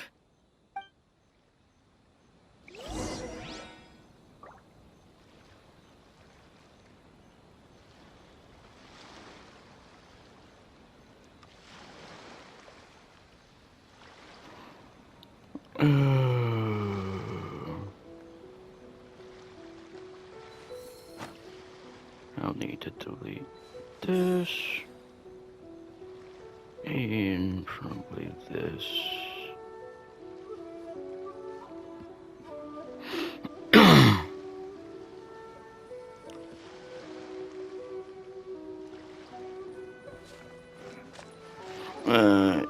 I'll need to delete this and probably this.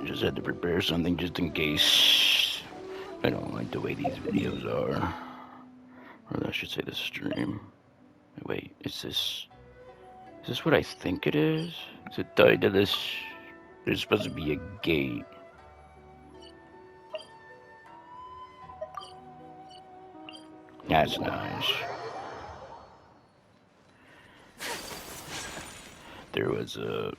Just had to prepare something just in case I don't like the way these videos are. Or I should say the stream. Wait, is this what I think it is? Is it tied to this? There's supposed to be a gate. That's nice. There was a...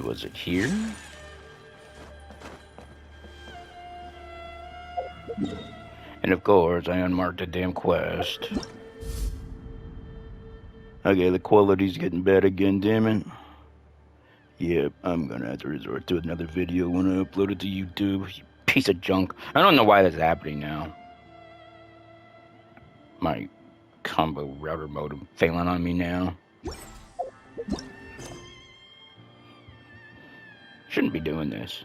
Was it here? And of course, I unmarked the damn quest. Okay, the quality's getting bad again, damn it. Yep, I'm gonna have to resort to another video when I upload it to YouTube. You piece of junk. I don't know why that's happening now. My combo router modem failing on me now. Shouldn't be doing this.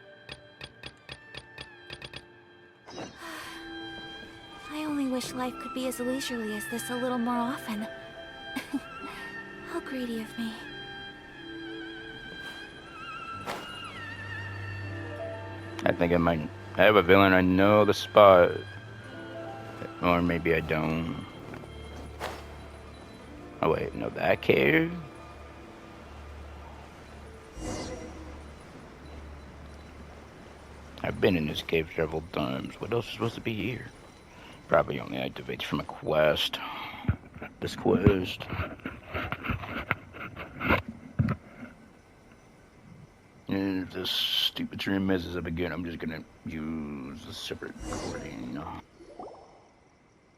I only wish life could be as leisurely as this a little more often. How greedy of me. I think I have a villain. I know the spot. Or maybe I don't. Oh wait, no, that cave? I've been in this cave several times. What else is supposed to be here? Probably only activates from a quest. This quest. And if this stupid stream messes up again, I'm just gonna use a separate recording.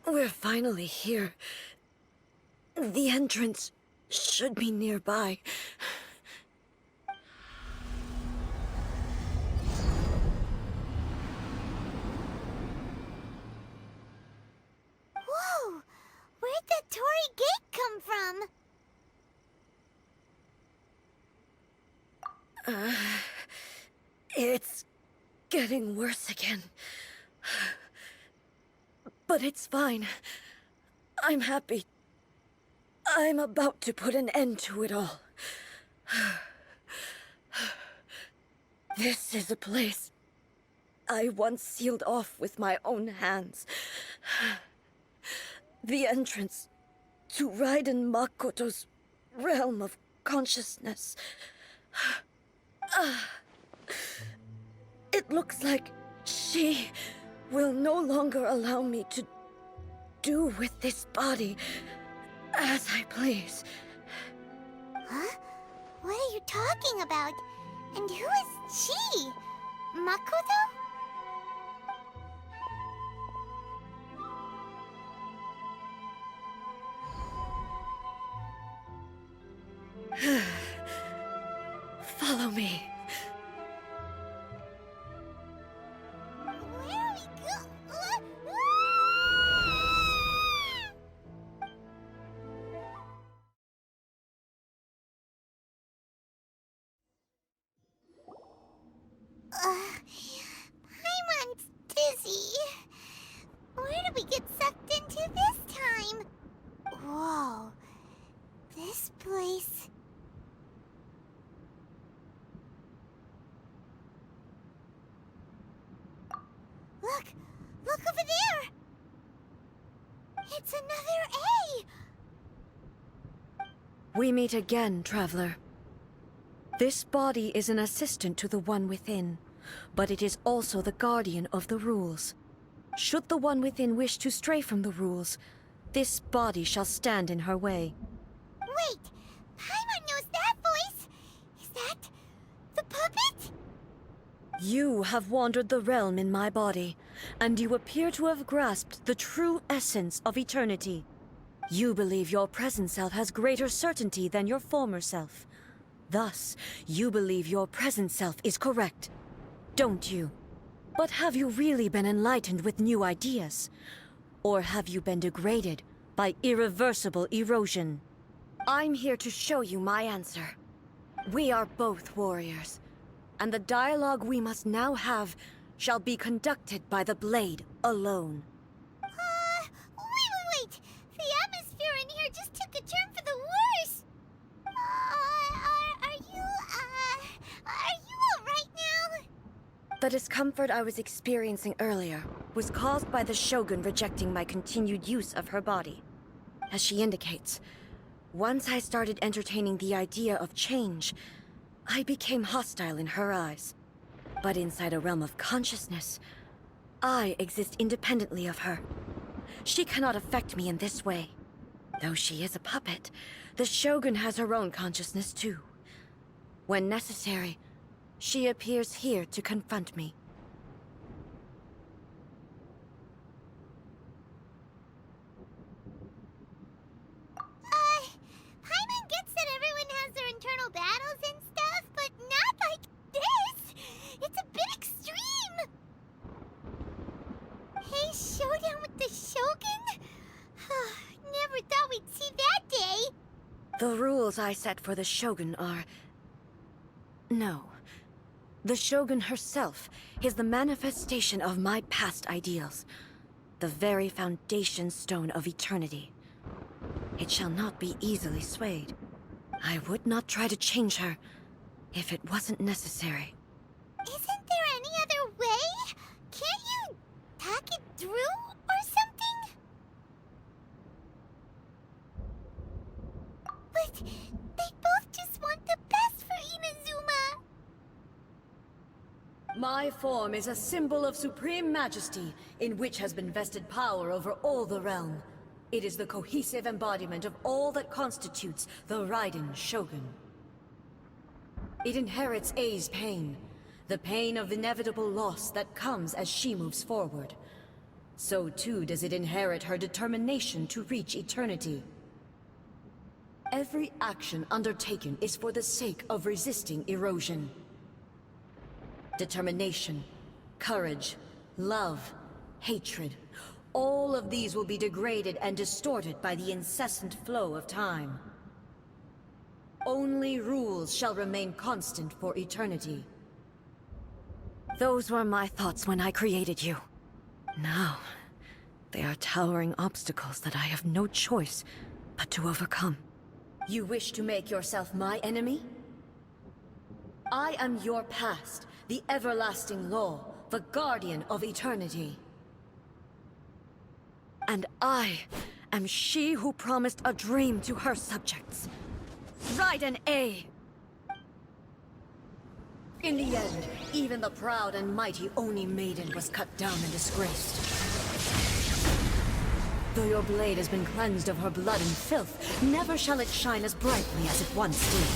We're finally here. The entrance should be nearby. Whoa! Where'd that Torii gate come from? It's getting worse again. But it's fine. I'm happy. I'm about to put an end to it all. This is a place I once sealed off with my own hands. The entrance to Raiden Makoto's realm of consciousness. It looks like she will no longer allow me to do with this body as I please. Huh? What are you talking about? And who is she? Makoto? Follow me. Where are we Paimon's dizzy. Where did we get sucked into this time? Whoa. This place... Look! Look over there! It's another A! We meet again, traveler. This body is an assistant to the One Within, but it is also the guardian of the rules. Should the One Within wish to stray from the rules, this body shall stand in her way. Wait! Paimon knows that voice! Is that... the puppet? You have wandered the realm in my body, and you appear to have grasped the true essence of eternity. You believe your present self has greater certainty than your former self. Thus, you believe your present self is correct, don't you? But have you really been enlightened with new ideas? Or have you been degraded by irreversible erosion? I'm here to show you my answer. We are both warriors, and the dialogue we must now have shall be conducted by the blade alone. Wait! The atmosphere in here just took a turn for the worse! Are you alright now? The discomfort I was experiencing earlier was caused by the Shogun rejecting my continued use of her body. As she indicates, once I started entertaining the idea of change, I became hostile in her eyes. But inside a realm of consciousness, I exist independently of her. She cannot affect me in this way. Though she is a puppet, the Shogun has her own consciousness too. When necessary, she appears here to confront me. Paimon gets that everyone has their internal battles and stuff, but not like this! It's a bit extreme! Hey, showdown with the Shogun? Never thought we'd see that day! The rules I set for the Shogun are... No. The Shogun herself is the manifestation of my past ideals. The very foundation stone of eternity. It shall not be easily swayed. I would not try to change her if it wasn't necessary. Isn't there any other way? Can't you talk it through or something? But they both just want the best for Inazuma. My form is a symbol of supreme majesty, in which has been vested power over all the realm. It is the cohesive embodiment of all that constitutes the Raiden Shogun. It inherits Ei's pain, the pain of inevitable loss that comes as she moves forward. So too does it inherit her determination to reach eternity. Every action undertaken is for the sake of resisting erosion. Determination, courage, love, hatred, all of these will be degraded and distorted by the incessant flow of time. Only rules shall remain constant for eternity. Those were my thoughts when I created you. Now, they are towering obstacles that I have no choice but to overcome. You wish to make yourself my enemy? I am your past, the everlasting law, the guardian of eternity. And I am she who promised a dream to her subjects. Raiden A. In the end, even the proud and mighty Oni Maiden was cut down and disgraced. Though your blade has been cleansed of her blood and filth, never shall it shine as brightly as it once did.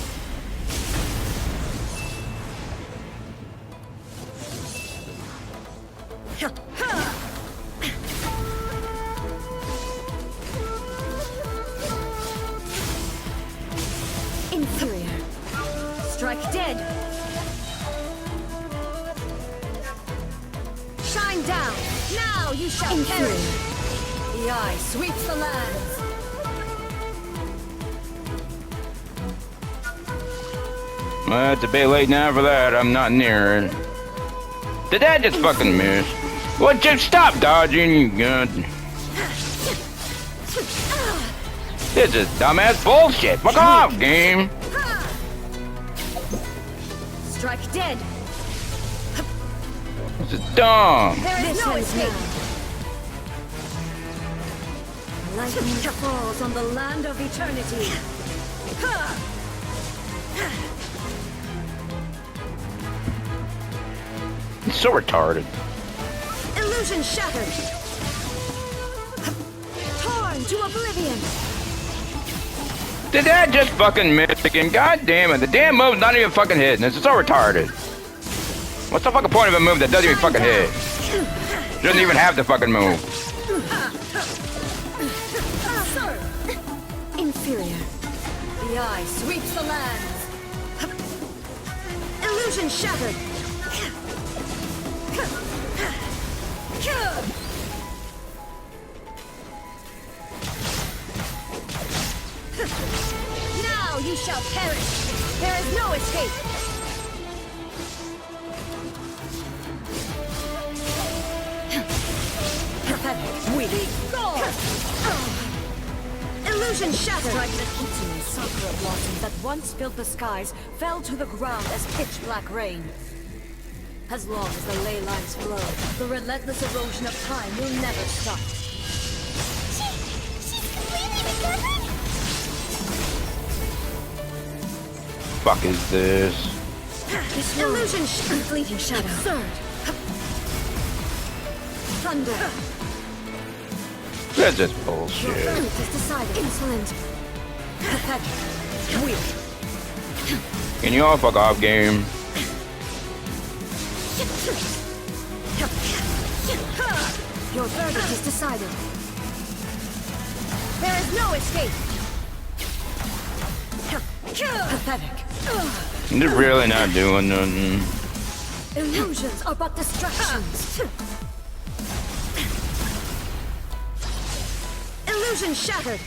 Inferior. Strike dead. Shine down. Now you shall perish. The eye sweeps the lands. Well, it's a bit late now for that. I'm not near it. Did that just fucking miss? Well, just stop dodging, you gun. This is dumbass bullshit. Fuck off, game. Strike dead. This is dumb. There is no escape. Lightning falls on the land of eternity. It's so retarded. Illusion shattered. Torn to oblivion. Did that just fucking miss again? God damn it. The damn move's not even fucking hitting. This is so retarded. What's the fucking point of a move that doesn't even fucking hit? Doesn't even have the fucking move. Inferior. The eye sweeps the lands. Illusion shattered. Now you shall perish. There is no escape. Pathetic. Weak. Illusion shattered. Like the eating sakura blossoms that once filled the skies fell to the ground as pitch black rain. As long as the ley lines flow, the relentless erosion of time will never stop. She's completely recovered? Fuck is this? This illusion fleeting shadow. Absurd. Thunder. This is bullshit. Is decided. Insolent. Pathetic. Weak. Can you all fuck off, game? Your verdict is decided. There is no escape. Pathetic. They're really not doing nothing. Illusions are but distractions. Illusion shattered.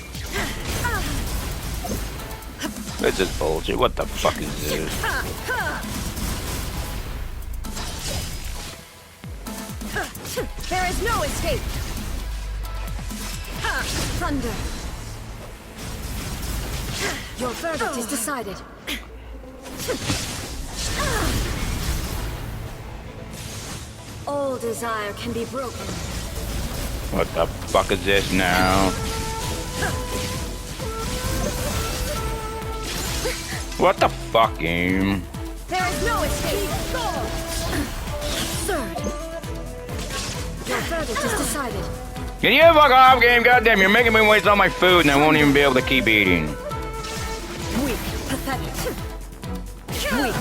This is bullshit. What the fuck is this? There is no escape. Thunder. Your verdict is decided. All desire can be broken. What the fuck is this now? What the fuck, game? There is no escape. Your verdict is decided. Can you fuck off, game? Goddamn, you're making me waste all my food and I won't even be able to keep eating. Weak, pathetic. Weak.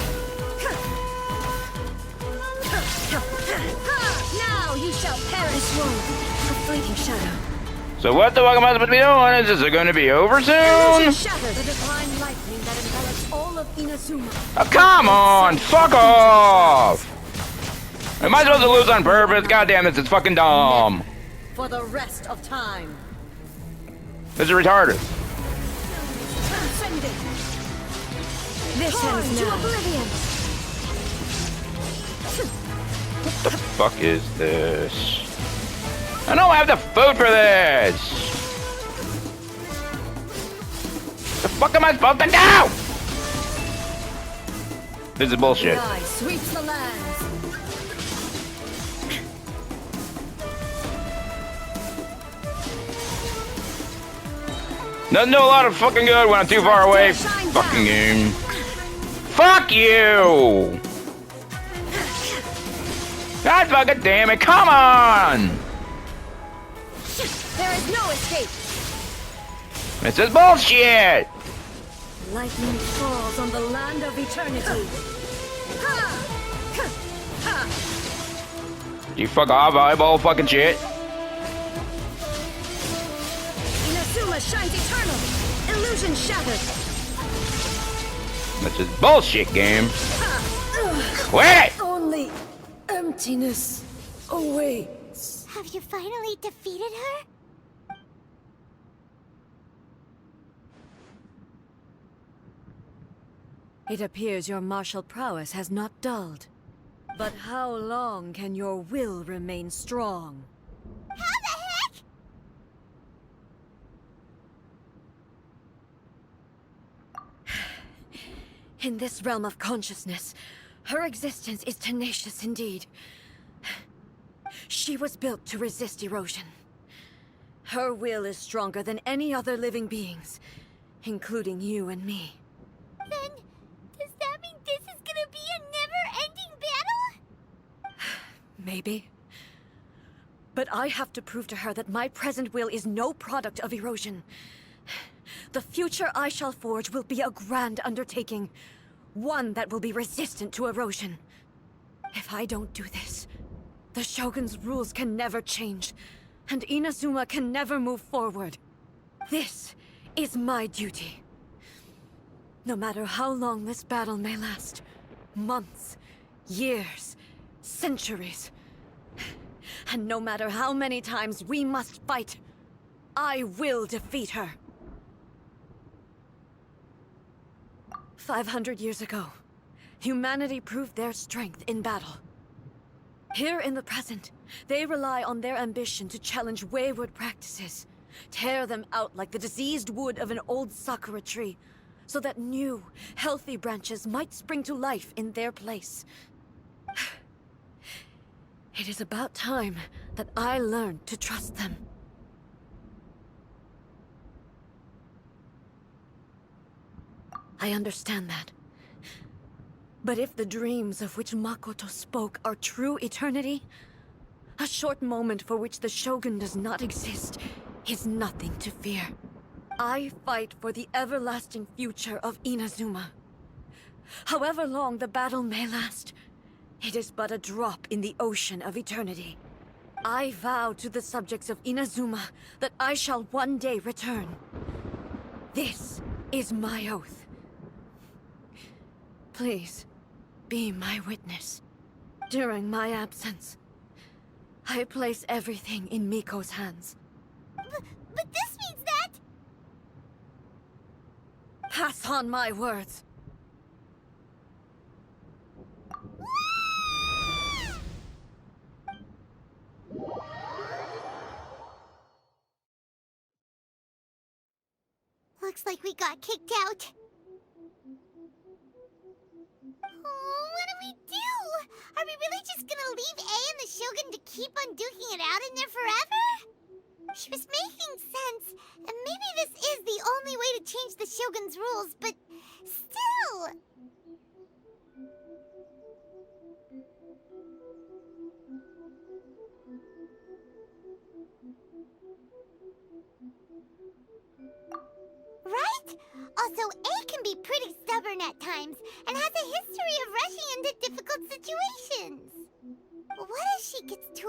Now you shall perish. This one, a fleeting shadow. So what the fuck am I supposed to be doing? Is this going to be over soon? Shatter the divine lightning that envelops all of Inazuma. Oh, come on! Fuck off! Am I supposed to lose on purpose? Goddamn this, it's fucking dumb. For the rest of time. This is retarded. Transcendent. This ends to oblivion. What the fuck is this? I don't have the food for this! The fuck am I supposed to do? This is bullshit. The eye sweeps the lands. Doesn't do a lot of fucking good when I'm too far away. Fucking game. Fuck you! God fucking damn it, come on! There is no escape. This is bullshit! Lightning falls on the land of eternity. You fuck off, eyeball fucking shit. Inazuma shines eternal. Illusion shattered. This is bullshit, game. Quit it! Only emptiness awaits. Have you finally defeated her? It appears your martial prowess has not dulled. But how long can your will remain strong? How the heck? In this realm of consciousness, her existence is tenacious indeed. She was built to resist erosion. Her will is stronger than any other living being's, including you and me. Then, does that mean this is gonna be a never-ending battle? Maybe. But I have to prove to her that my present will is no product of erosion. The future I shall forge will be a grand undertaking. One that will be resistant to erosion. If I don't do this, the Shogun's rules can never change, and Inazuma can never move forward. This is my duty. No matter how long this battle may last, months, years, centuries, and no matter how many times we must fight, I will defeat her. 500 years ago, humanity proved their strength in battle. Here in the present, they rely on their ambition to challenge wayward practices, tear them out like the diseased wood of an old sakura tree, so that new, healthy branches might spring to life in their place. It is about time that I learned to trust them. I understand that. But if the dreams of which Makoto spoke are true eternity, a short moment for which the Shogun does not exist is nothing to fear. I fight for the everlasting future of Inazuma. However long the battle may last, it is but a drop in the ocean of eternity. I vow to the subjects of Inazuma that I shall one day return. This is my oath. Please, be my witness. During my absence, I place everything in Miko's hands. But this means that... Pass on my words. Looks like we got kicked out. Oh, what do we do? Are we really just gonna leave A and the Shogun to keep on duking it out in there forever? She was making sense, and maybe this is the only way to change the Shogun's rules, but still...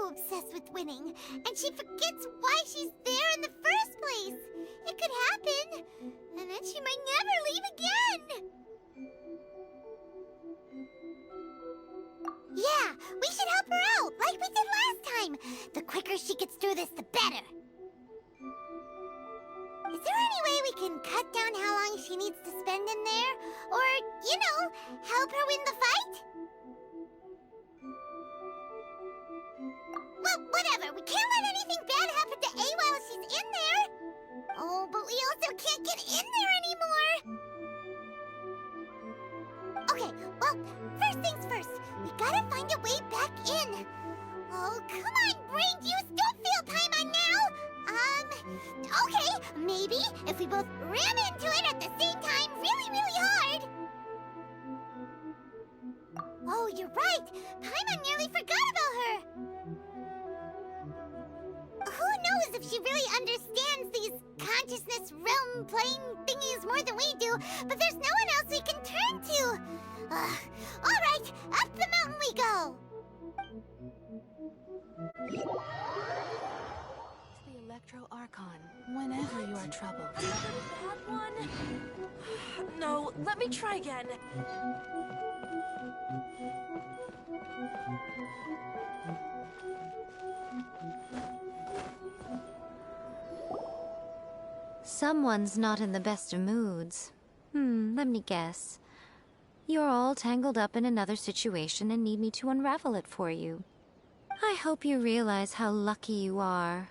too obsessed with winning, and she forgets why she's there in the first place. It could happen, and then she might never leave again. Yeah, we should help her out, like we did last time. The quicker she gets through this, the better. Is there any way we can cut down how long she needs to spend in there? Or, you know, help her win the fight? Well, whatever. We can't let anything bad happen to A while she's in there. Oh, but we also can't get in there anymore. Okay, well, first things first. We gotta find a way back in. Oh, come on, brain juice. Don't feel Paimon now. Okay, maybe if we both ram into it at the same time really, really hard. Oh, you're right. Paimon nearly forgot about her. Who knows if she really understands these consciousness realm playing thingies more than we do, but there's no one else we can turn to. Alright, up the mountain we go. The Electro Archon, whenever you are troubled. That one? No, let me try again. Someone's not in the best of moods. Let me guess. You're all tangled up in another situation and need me to unravel it for you. I hope you realize how lucky you are.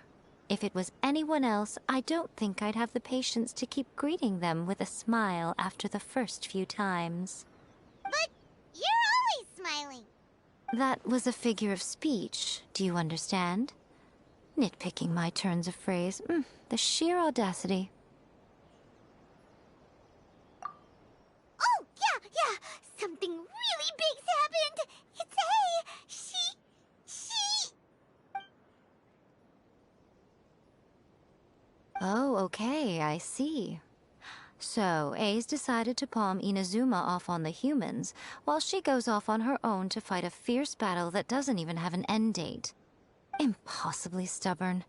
If it was anyone else, I don't think I'd have the patience to keep greeting them with a smile after the first few times. But you're always smiling. That was a figure of speech, do you understand? Nitpicking my turns of phrase. The sheer audacity. Oh, yeah. Something really big's happened. It's A. She... Oh, okay, I see. So, A's decided to palm Inazuma off on the humans, while she goes off on her own to fight a fierce battle that doesn't even have an end date. Impossibly stubborn.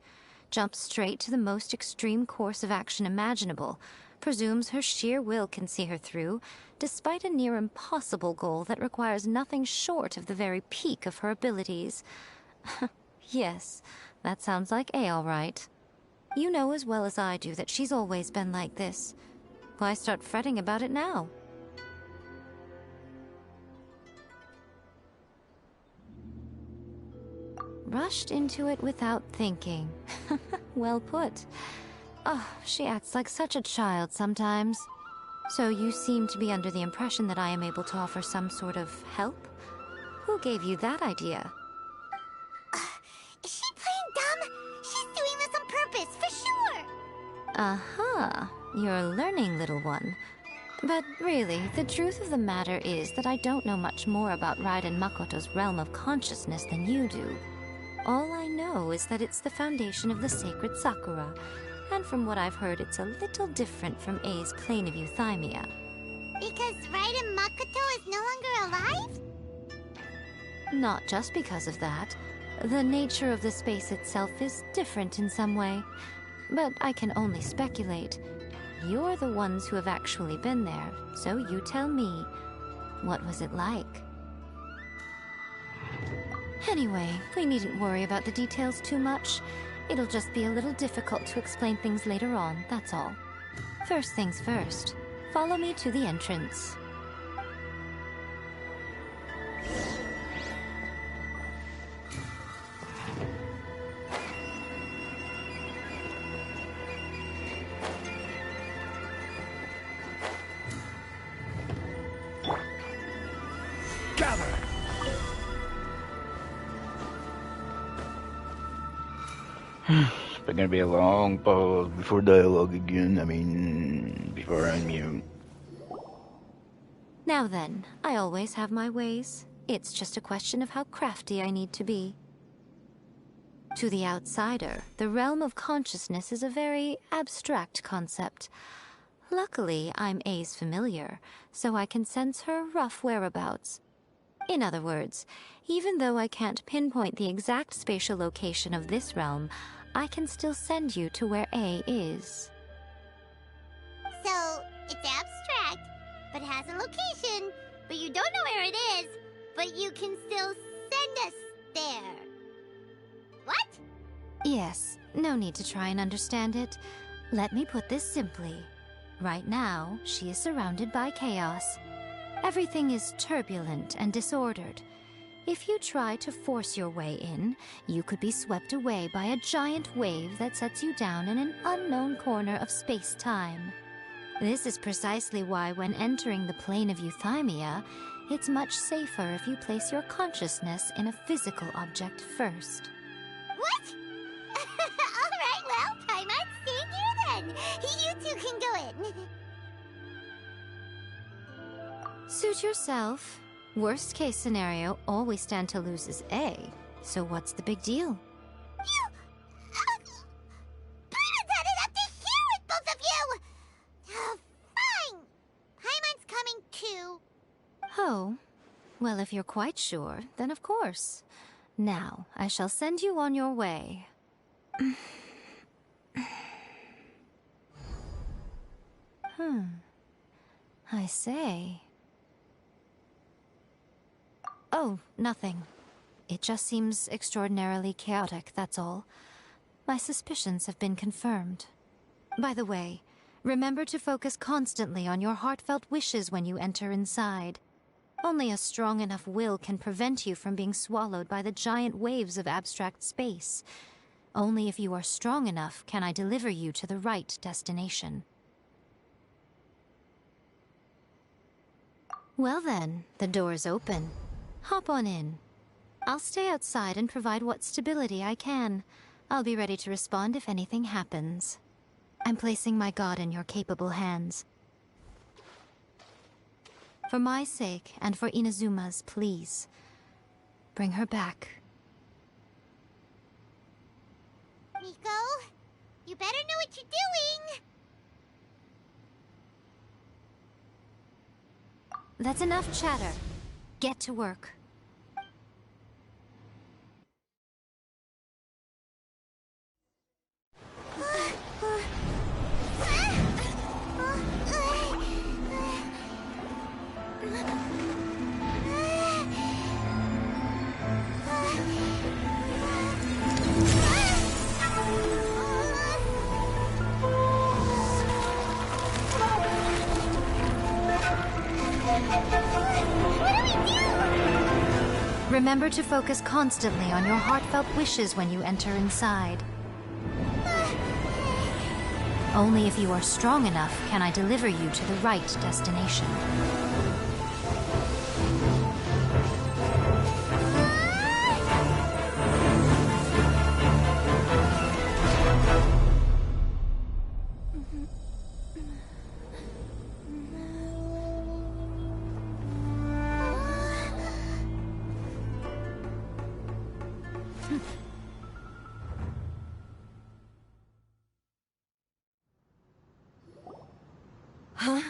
Jumps straight to the most extreme course of action imaginable, presumes her sheer will can see her through, despite a near impossible goal that requires nothing short of the very peak of her abilities. Yes, that sounds like A all right. You know as well as I do that she's always been like this. Why start fretting about it now? Rushed into it without thinking. Well put. Oh, she acts like such a child sometimes. So you seem to be under the impression that I am able to offer some sort of help? Who gave you that idea? Is she playing dumb? She's doing this on purpose, for sure. Uh-huh. You're learning, little one. But really, the truth of the matter is that I don't know much more about Raiden Makoto's realm of consciousness than you do. All I know is that it's the foundation of the sacred Sakura, and from what I've heard, it's a little different from A's plane of euthymia. Because Raiden Makoto is no longer alive? Not just because of that. The nature of the space itself is different in some way. But I can only speculate. You're the ones who have actually been there, so you tell me. What was it like? Anyway, we needn't worry about the details too much. It'll just be a little difficult to explain things later on, that's all. First things first. Follow me to the entrance. Gather! It's gonna be a long pause before dialogue again. Before I unmute. Now then, I always have my ways. It's just a question of how crafty I need to be. To the outsider, the realm of consciousness is a very abstract concept. Luckily, I'm A's familiar, so I can sense her rough whereabouts. In other words, even though I can't pinpoint the exact spatial location of this realm, I can still send you to where A is. So, it's abstract, but has a location, but you don't know where it is, but you can still send us there. What? Yes, no need to try and understand it. Let me put this simply. Right now, she is surrounded by chaos. Everything is turbulent and disordered. If you try to force your way in, you could be swept away by a giant wave that sets you down in an unknown corner of space-time. This is precisely why when entering the plane of Euthymia, it's much safer if you place your consciousness in a physical object first. What? Alright, well, Paimon, stay here then. You two can go in. Suit yourself. Worst case scenario, all we stand to lose is A. So what's the big deal? You... Paimon's had it up to here with both of you! Fine! Paimon's coming too. Oh. Well, if you're quite sure, then of course. Now, I shall send you on your way. I say... Oh, nothing. It just seems extraordinarily chaotic, that's all. My suspicions have been confirmed. By the way, remember to focus constantly on your heartfelt wishes when you enter inside. Only a strong enough will can prevent you from being swallowed by the giant waves of abstract space. Only if you are strong enough can I deliver you to the right destination. Well then, the door's open. Hop on in. I'll stay outside and provide what stability I can. I'll be ready to respond if anything happens. I'm placing my god in your capable hands. For my sake, and for Inazuma's, please. Bring her back. Miko, you better know what you're doing! That's enough chatter. Get to work. Remember to focus constantly on your heartfelt wishes when you enter inside. Only if you are strong enough can I deliver you to the right destination. Huh?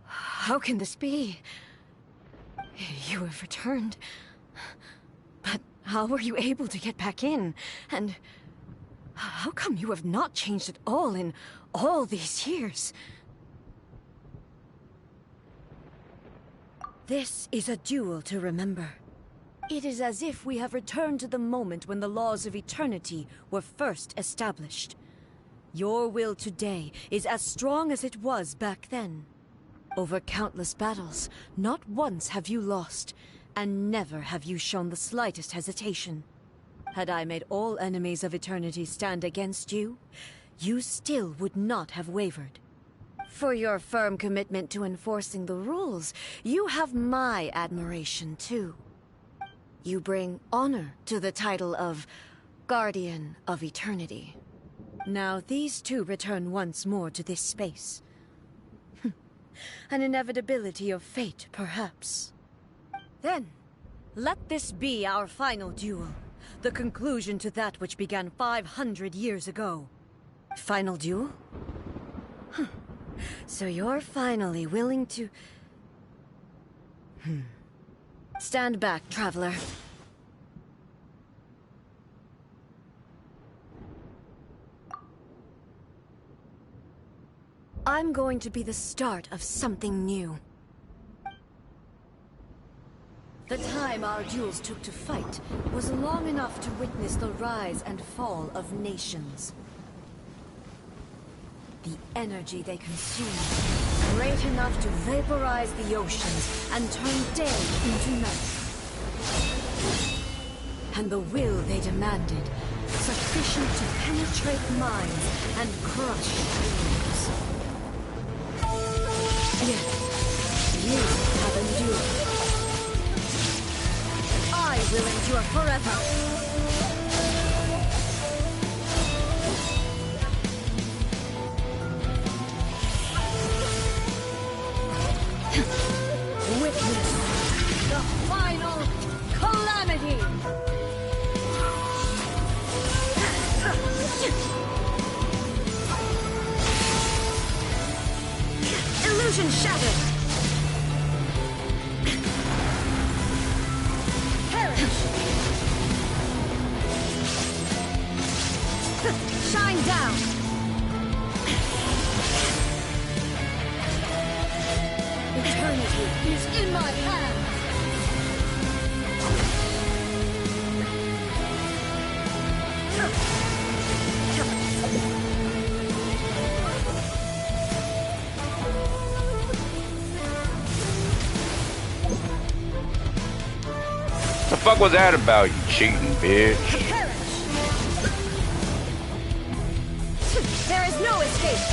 How can this be? You have returned. But how were you able to get back in? And how come you have not changed at all in all these years? This is a duel to remember. It is as if we have returned to the moment when the laws of eternity were first established. Your will today is as strong as it was back then. Over countless battles, not once have you lost, and never have you shown the slightest hesitation. Had I made all enemies of eternity stand against you, you still would not have wavered. For your firm commitment to enforcing the rules, you have my admiration too. You bring honor to the title of Guardian of Eternity. Now these two return once more to this space. An inevitability of fate, perhaps. Then, let this be our final duel. The conclusion to that which began 500 years ago. Final duel? So you're finally willing to... Stand back, traveler. I'm going to be the start of something new. The time our duels took to fight was long enough to witness the rise and fall of nations. The energy they consumed, great enough to vaporize the oceans and turn day into night. And the will they demanded, sufficient to penetrate minds and crush dreams. Yet, you have endured. I will endure forever. Witness the final calamity! Illusion shattered! Perish! Shine down! Eternity is in my hands! The fuck was that about, you cheating bitch? There is no escape!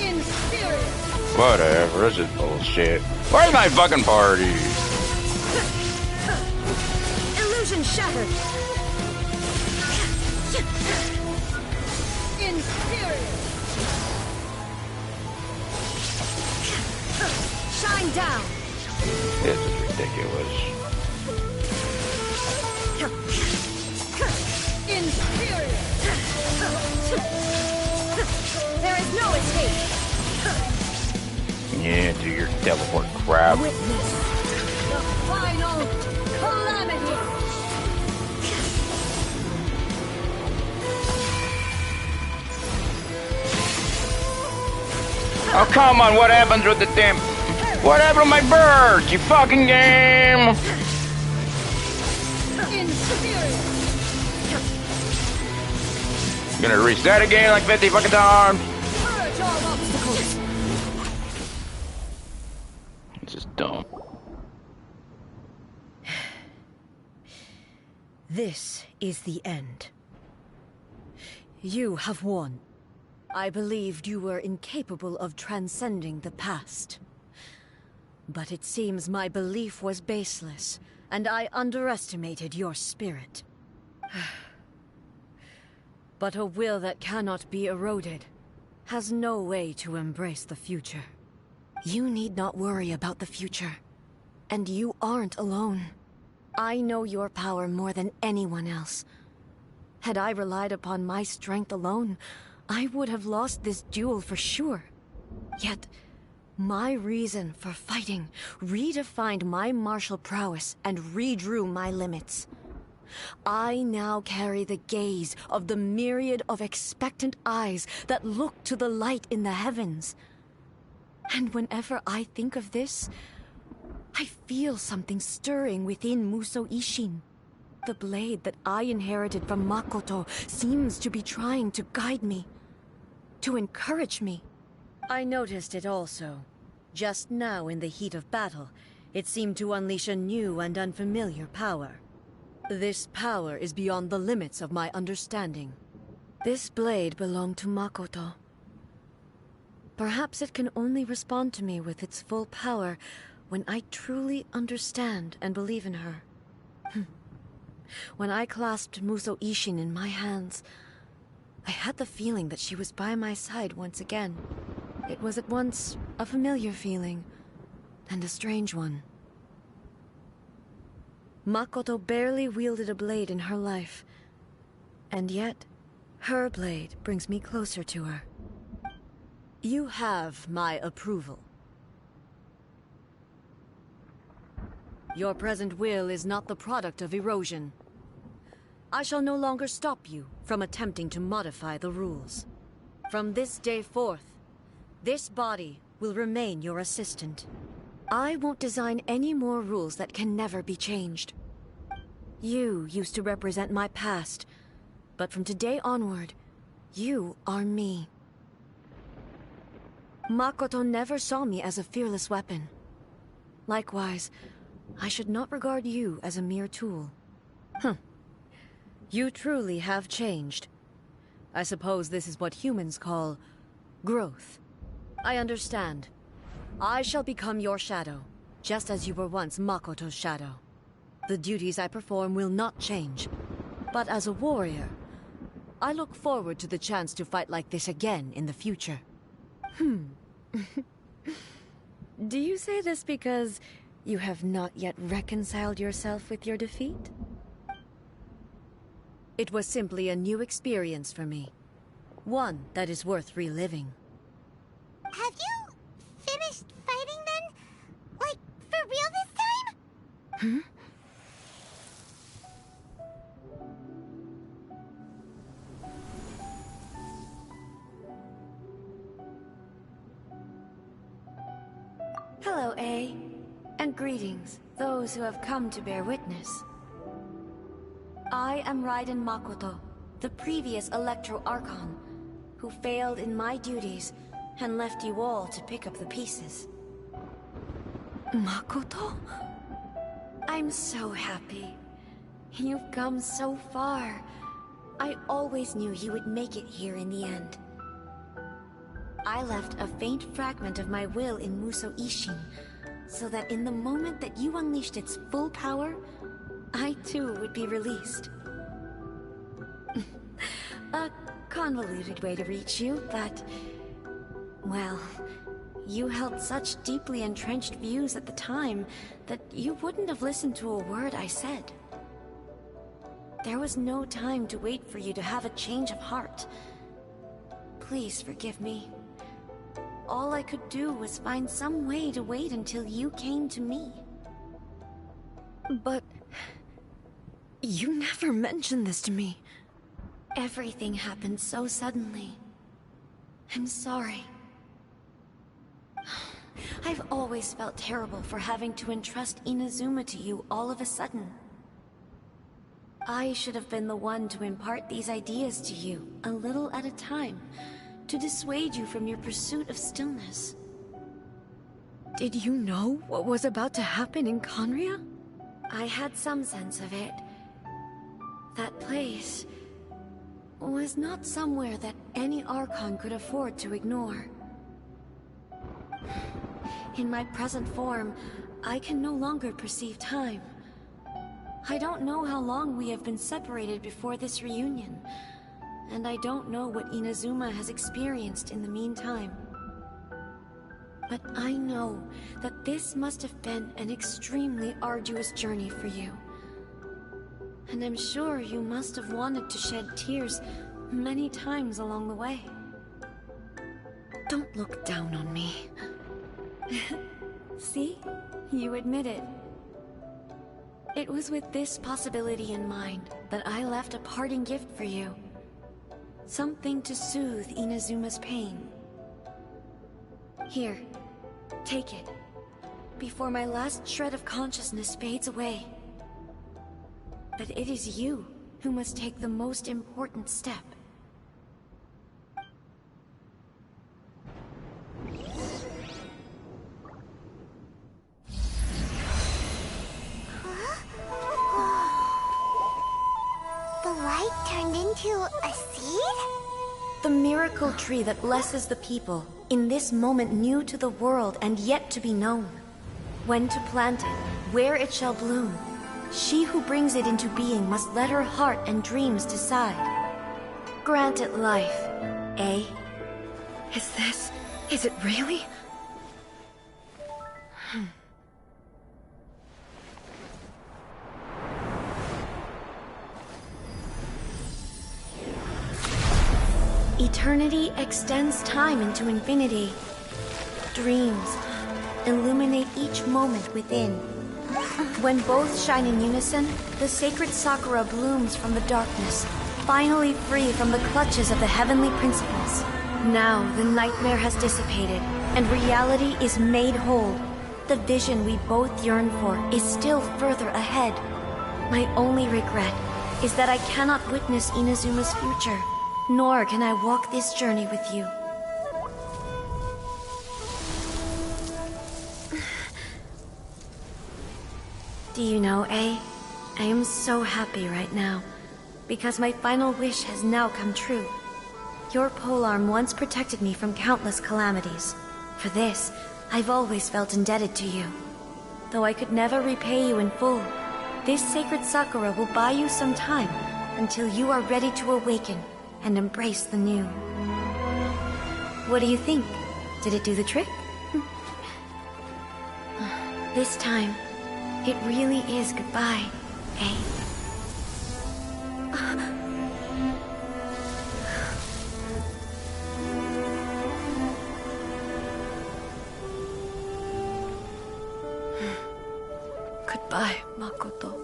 In spirit! Whatever, this is bullshit. Where's my fucking party? Illusion shattered! In spirit! Shine down! This is ridiculous. In spirit! There is no escape! Yeah, do your teleport crap. Witness the final calamity! Oh, come on, what happens with the damn... What happened to my bird? You fucking game! In spirit! Gonna reset again like 50 fucking times. Purge all obstacles! This is dumb. This is the end. You have won. I believed you were incapable of transcending the past. But it seems my belief was baseless, and I underestimated your spirit. But a will that cannot be eroded has no way to embrace the future. You need not worry about the future. And you aren't alone. I know your power more than anyone else. Had I relied upon my strength alone, I would have lost this duel for sure. Yet, my reason for fighting redefined my martial prowess and redrew my limits. I now carry the gaze of the myriad of expectant eyes that look to the light in the heavens. And whenever I think of this, I feel something stirring within Musou Ishin. The blade that I inherited from Makoto seems to be trying to guide me, to encourage me. I noticed it also. Just now in the heat of battle, it seemed to unleash a new and unfamiliar power. This power is beyond the limits of my understanding. This blade belonged to Makoto. Perhaps it can only respond to me with its full power when I truly understand and believe in her. When I clasped Musou Ishin in my hands, I had the feeling that she was by my side once again. It was at once a familiar feeling and a strange one. Makoto barely wielded a blade in her life, and yet her blade brings me closer to her. You have my approval. Your present will is not the product of erosion. I shall no longer stop you from attempting to modify the rules. From this day forth, this body will remain your assistant. I won't design any more rules that can never be changed. You used to represent my past, but from today onward, you are me. Makoto never saw me as a fearless weapon. Likewise, I should not regard you as a mere tool. You truly have changed. I suppose this is what humans call growth. I understand. I shall become your shadow, just as you were once Makoto's shadow. The duties I perform will not change. But as a warrior, I look forward to the chance to fight like this again in the future. Do you say this because you have not yet reconciled yourself with your defeat? It was simply a new experience for me. One that is worth reliving. Have you finished fighting then? Like, for real this time? Hello, A. And greetings, those who have come to bear witness. I am Raiden Makoto, the previous Electro Archon, who failed in my duties and left you all to pick up the pieces. Makoto? I'm so happy. You've come so far. I always knew you would make it here in the end. I left a faint fragment of my will in Muso Ishin, so that in the moment that you unleashed its full power, I too would be released. A convoluted way to reach you, but... well, you held such deeply entrenched views at the time that you wouldn't have listened to a word I said. There was no time to wait for you to have a change of heart. Please forgive me. All I could do was find some way to wait until you came to me. But... you never mentioned this to me. Everything happened so suddenly. I'm sorry. I've always felt terrible for having to entrust Inazuma to you all of a sudden. I should have been the one to impart these ideas to you, a little at a time, to dissuade you from your pursuit of stillness. Did you know what was about to happen in Conria? I had some sense of it. That place was not somewhere that any Archon could afford to ignore. In my present form, I can no longer perceive time. I don't know how long we have been separated before this reunion, and I don't know what Inazuma has experienced in the meantime. But I know that this must have been an extremely arduous journey for you. And I'm sure you must have wanted to shed tears many times along the way. Don't look down on me. See? You admit it. It was with this possibility in mind that I left a parting gift for you. Something to soothe Inazuma's pain. Here, take it, before my last shred of consciousness fades away. But it is you who must take the most important step. The light turned into a seed? The miracle tree that blesses the people, in this moment new to the world and yet to be known. When to plant it, where it shall bloom. She who brings it into being must let her heart and dreams decide. Grant it life, eh? Is it really? Eternity extends time into infinity. Dreams illuminate each moment within. When both shine in unison, the sacred Sakura blooms from the darkness, finally free from the clutches of the heavenly principles. Now the nightmare has dissipated, and reality is made whole. The vision we both yearn for is still further ahead. My only regret is that I cannot witness Inazuma's future, nor can I walk this journey with you. Do you know, A? I am so happy right now, because my final wish has now come true. Your polearm once protected me from countless calamities. For this, I've always felt indebted to you. Though I could never repay you in full, this sacred Sakura will buy you some time until you are ready to awaken and embrace the new. What do you think? Did it do the trick? This time, it really is goodbye, eh? Goodbye, Makoto.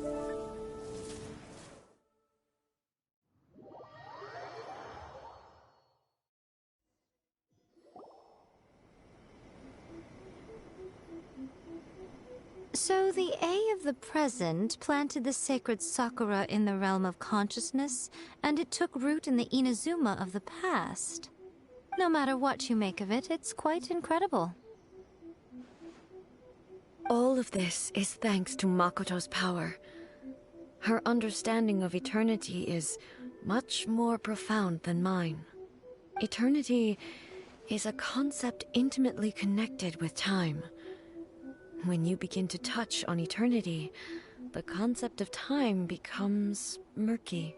So the A of the present planted the sacred Sakura in the realm of consciousness, and it took root in the Inazuma of the past. No matter what you make of it, it's quite incredible. All of this is thanks to Makoto's power. Her understanding of eternity is much more profound than mine. Eternity is a concept intimately connected with time. When you begin to touch on eternity, the concept of time becomes murky.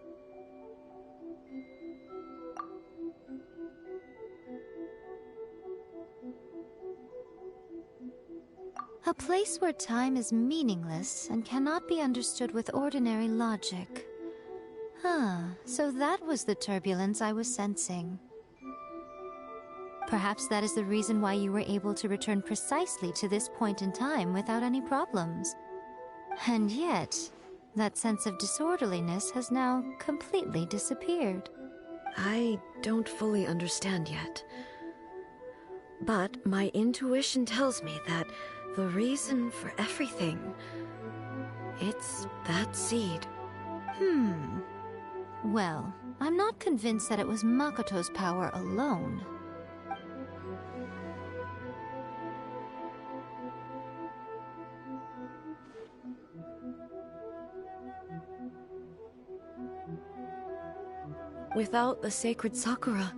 A place where time is meaningless and cannot be understood with ordinary logic. So that was the turbulence I was sensing. Perhaps that is the reason why you were able to return precisely to this point in time without any problems. And yet, that sense of disorderliness has now completely disappeared. I don't fully understand yet. But my intuition tells me that the reason for everything, it's that seed. Well, I'm not convinced that it was Makoto's power alone. Without the sacred Sakura,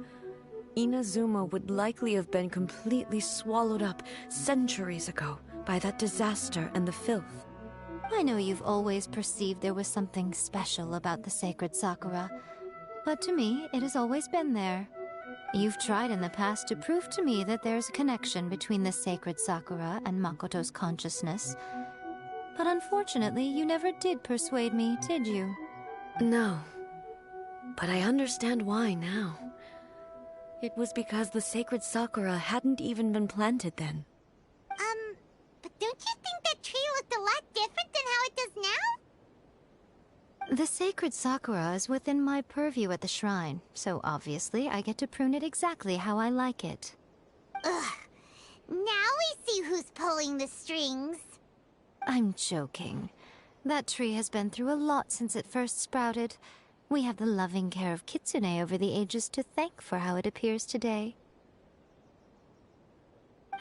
Inazuma would likely have been completely swallowed up centuries ago by that disaster and the filth. I know you've always perceived there was something special about the sacred Sakura, but to me, it has always been there. You've tried in the past to prove to me that there's a connection between the sacred Sakura and Makoto's consciousness, but unfortunately, you never did persuade me, did you? No, but I understand why now. It was because the sacred Sakura hadn't even been planted then. But don't you think that tree looked a lot different than how it does now? The sacred Sakura is within my purview at the shrine, so obviously I get to prune it exactly how I like it. Ugh. Now we see who's pulling the strings. I'm joking. That tree has been through a lot since it first sprouted. We have the loving care of Kitsune over the ages to thank for how it appears today.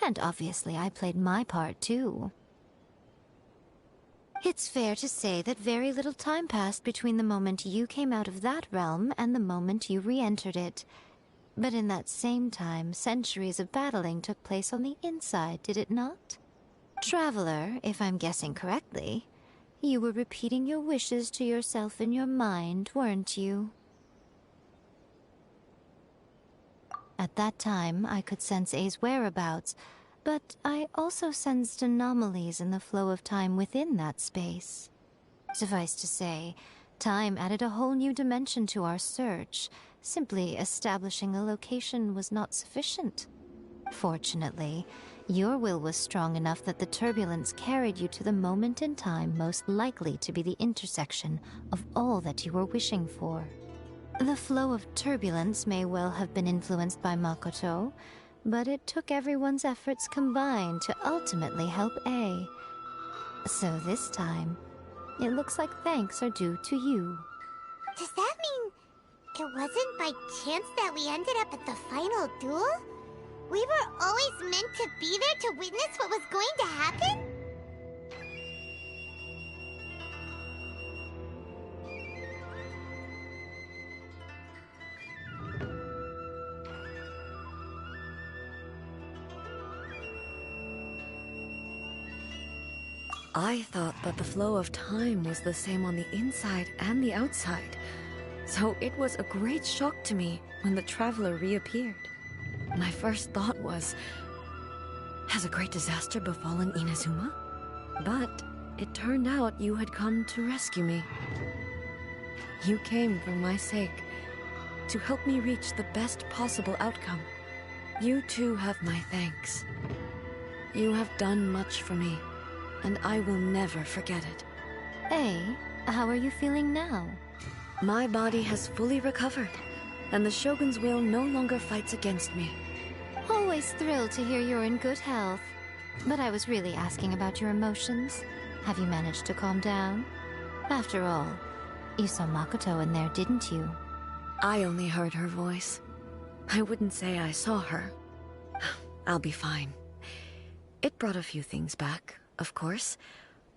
And obviously I played my part too. It's fair to say that very little time passed between the moment you came out of that realm and the moment you re-entered it. But in that same time, centuries of battling took place on the inside, did it not? Traveler, if I'm guessing correctly, you were repeating your wishes to yourself in your mind, weren't you? At that time, I could sense A's whereabouts, but I also sensed anomalies in the flow of time within that space. Suffice to say, time added a whole new dimension to our search, Simply establishing a location was not sufficient. Fortunately, your will was strong enough that the turbulence carried you to the moment in time most likely to be the intersection of all that you were wishing for. The flow of turbulence may well have been influenced by Makoto, but it took everyone's efforts combined to ultimately help A. So this time, it looks like thanks are due to you. Does that mean it wasn't by chance that we ended up at the final duel? We were always meant to be there to witness what was going to happen? I thought that the flow of time was the same on the inside and the outside, so it was a great shock to me when the traveler reappeared. My first thought was, has a great disaster befallen Inazuma? But it turned out you had come to rescue me. You came for my sake, to help me reach the best possible outcome. You too have my thanks. You have done much for me, and I will never forget it. Hey, how are you feeling now? My body has fully recovered, and the Shogun's will no longer fights against me. Always thrilled to hear you're in good health. But I was really asking about your emotions. Have you managed to calm down? After all, you saw Makoto in there, didn't you? I only heard her voice. I wouldn't say I saw her. I'll be fine. It brought a few things back, of course,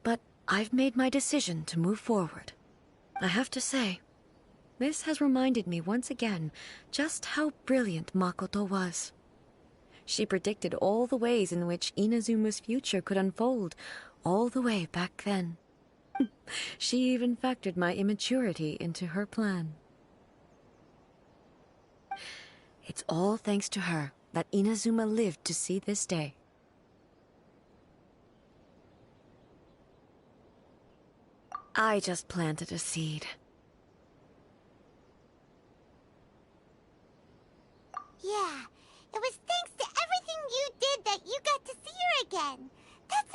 but I've made my decision to move forward. I have to say, this has reminded me once again just how brilliant Makoto was. She predicted all the ways in which Inazuma's future could unfold, all the way back then. She even factored my immaturity into her plan. It's all thanks to her that Inazuma lived to see this day. I just planted a seed. Yeah, it was thanks to everything you did that you got to see her again. That's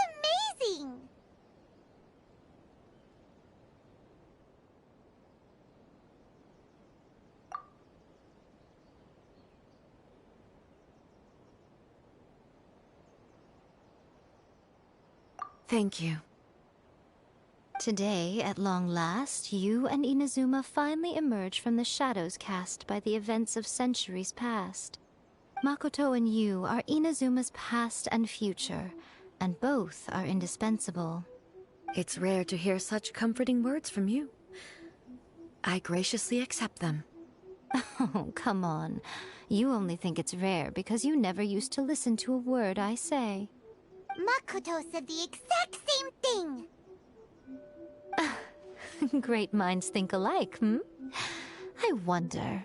amazing! Thank you. Today, at long last, you and Inazuma finally emerge from the shadows cast by the events of centuries past. Makoto and you are Inazuma's past and future, and both are indispensable. It's rare to hear such comforting words from you. I graciously accept them. Oh, come on. You only think it's rare because you never used to listen to a word I say. Makoto said the exact same thing! Great minds think alike, hmm? I wonder,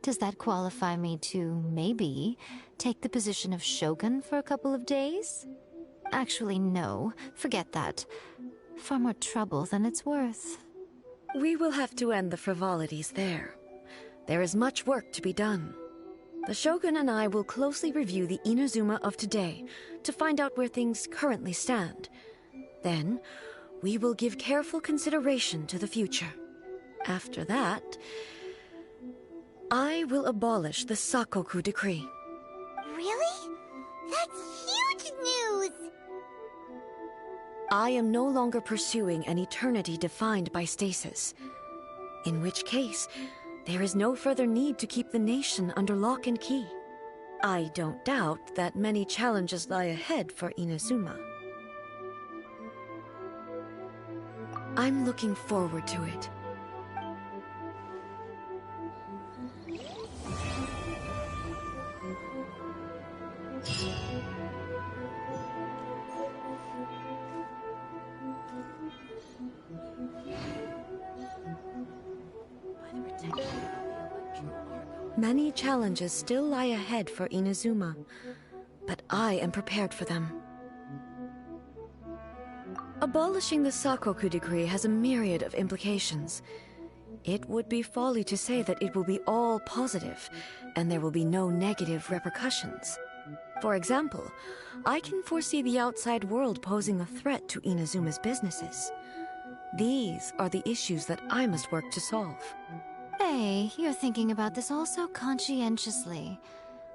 does that qualify me to, maybe, take the position of Shogun for a couple of days? Actually, no. Forget that. Far more trouble than it's worth. We will have to end the frivolities there. There is much work to be done. The Shogun and I will closely review the Inazuma of today to find out where things currently stand. Then, we will give careful consideration to the future. After that, I will abolish the Sakoku decree. Really? That's huge news! I am no longer pursuing an eternity defined by stasis. In which case, there is no further need to keep the nation under lock and key. I don't doubt that many challenges lie ahead for Inazuma. I'm looking forward to it. Many challenges still lie ahead for Inazuma, but I am prepared for them. Abolishing the Sakoku decree has a myriad of implications. It would be folly to say that it will be all positive, and there will be no negative repercussions. For example, I can foresee the outside world posing a threat to Inazuma's businesses. These are the issues that I must work to solve. Hey, you're thinking about this all so conscientiously.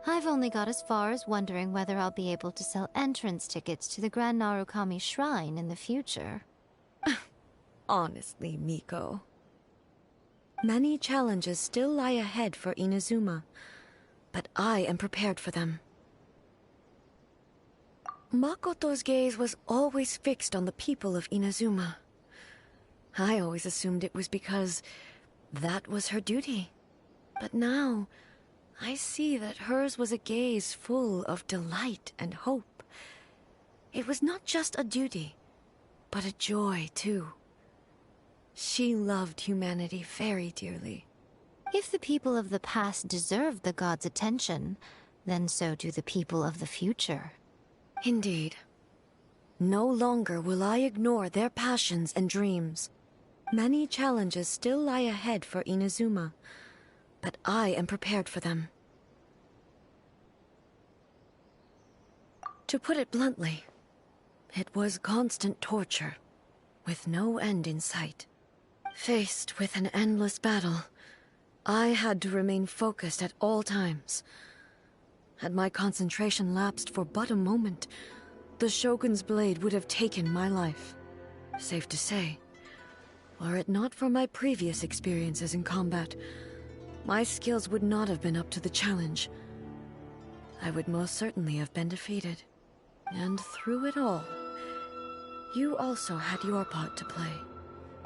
I've only got as far as wondering whether I'll be able to sell entrance tickets to the Grand Narukami Shrine in the future. Honestly, Miko. Many challenges still lie ahead for Inazuma, but I am prepared for them. Makoto's gaze was always fixed on the people of Inazuma. I always assumed it was because that was her duty. But now, I see that hers was a gaze full of delight and hope. It was not just a duty, but a joy, too. She loved humanity very dearly. If the people of the past deserve the gods' attention, then so do the people of the future. Indeed. No longer will I ignore their passions and dreams. Many challenges still lie ahead for Inazuma, but I am prepared for them. To put it bluntly, it was constant torture, with no end in sight. Faced with an endless battle, I had to remain focused at all times. Had my concentration lapsed for but a moment, the Shogun's blade would have taken my life. Safe to say, were it not for my previous experiences in combat, my skills would not have been up to the challenge. I would most certainly have been defeated. And through it all, you also had your part to play.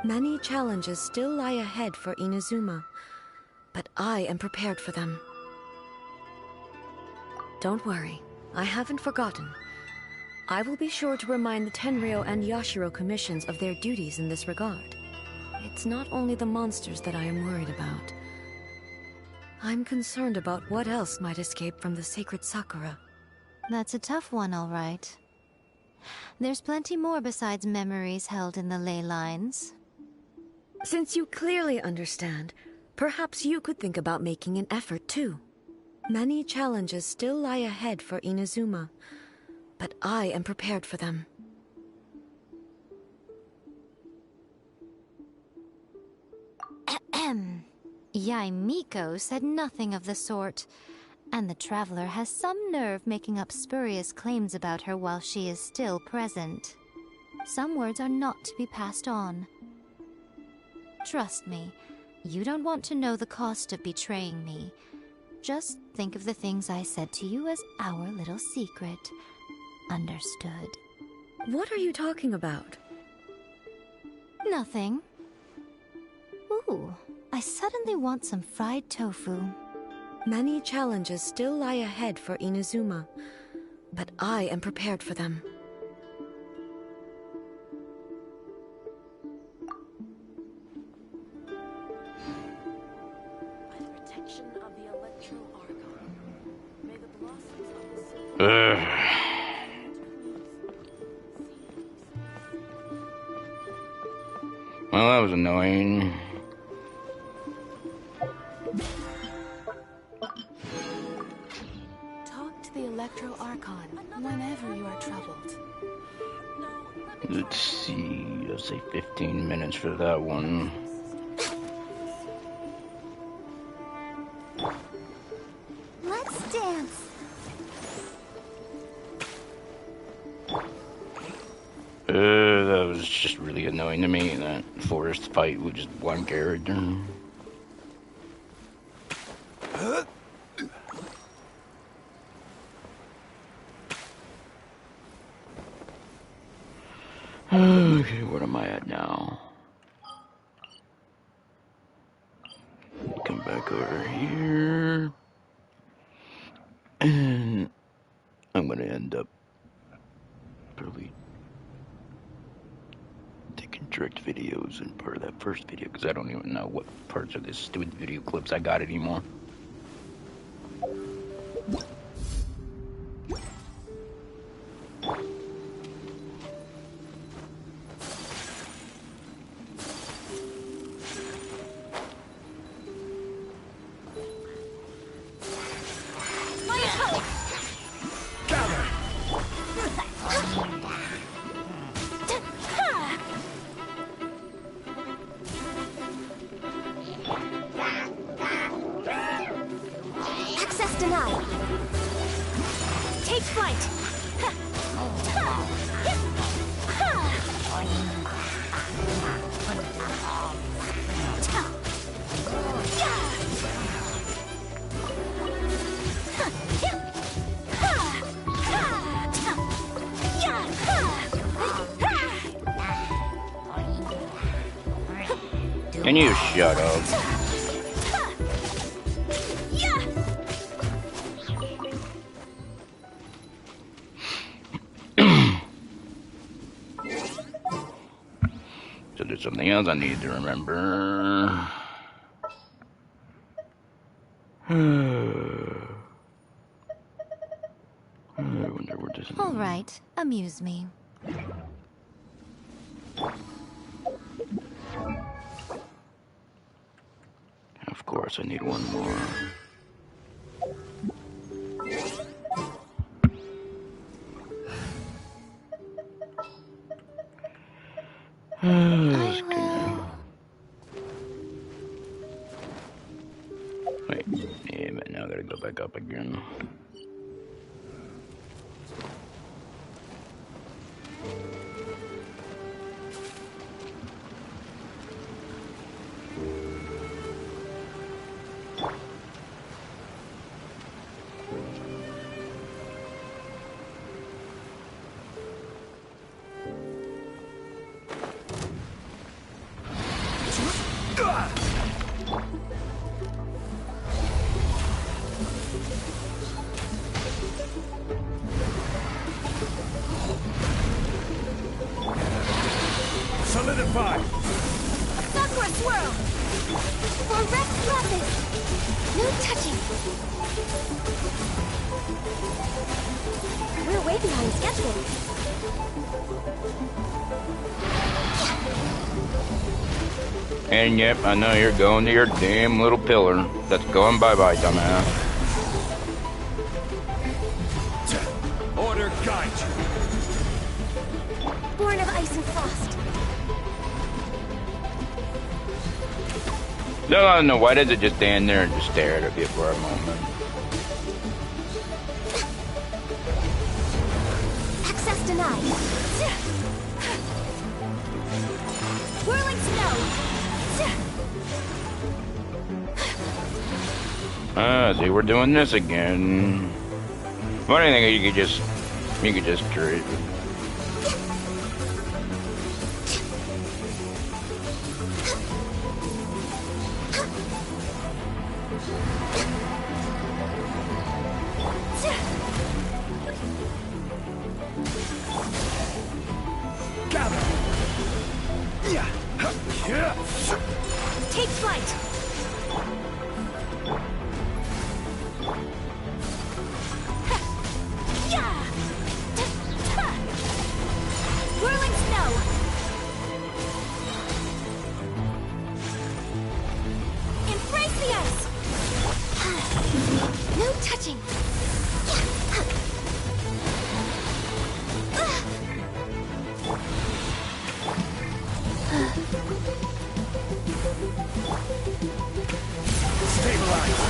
Many challenges still lie ahead for Inazuma, but I am prepared for them. Don't worry, I haven't forgotten. I will be sure to remind the Tenryo and Yashiro commissions of their duties in this regard. It's not only the monsters that I am worried about. I'm concerned about what else might escape from the sacred Sakura. That's a tough one, all right. There's plenty more besides memories held in the ley lines. Since you clearly understand, perhaps you could think about making an effort too. Many challenges still lie ahead for Inazuma, but I am prepared for them. Yae Miko said nothing of the sort, and the traveler has some nerve making up spurious claims about her while she is still present. Some words are not to be passed on. Trust me, you don't want to know the cost of betraying me. Just think of the things I said to you as our little secret. Understood? What are you talking about? Nothing. Ooh, I suddenly want some fried tofu. Many challenges still lie ahead for Inazuma, but I am prepared for them. By the protection of the Electro Archon, may the blossoms of the silver... Well, that was annoying. Talk to the Electro Archon whenever you are troubled. Let's see, I'll say 15 minutes for that one. Let's dance. That was just really annoying to me, that forest fight with just one character. Okay, what am I at now? Come back over here. And I'm gonna end up probably taking direct videos in part of that first video, because I don't even know what parts of this stupid video clips I got anymore. flight! Can you shut up? So there's something else I need to remember. I wonder what this is. All right, amuse me. Of course, I need one more. Wait, yeah, but now I gotta go back up again. Solidify! Sakura swirl! For rest rapid! No touching! We're way behind schedule. And yep, I know you're going to your damn little pillar. That's going bye-bye, dumbass. Order guide you! Born of ice and frost. No, why does it just stand there and just stare at you for a moment? Access denied. Whirling snow. See, we're doing this again. What do you think you could just create? Take flight. Whirling snow. Embrace the ice. No touching. Stabilize!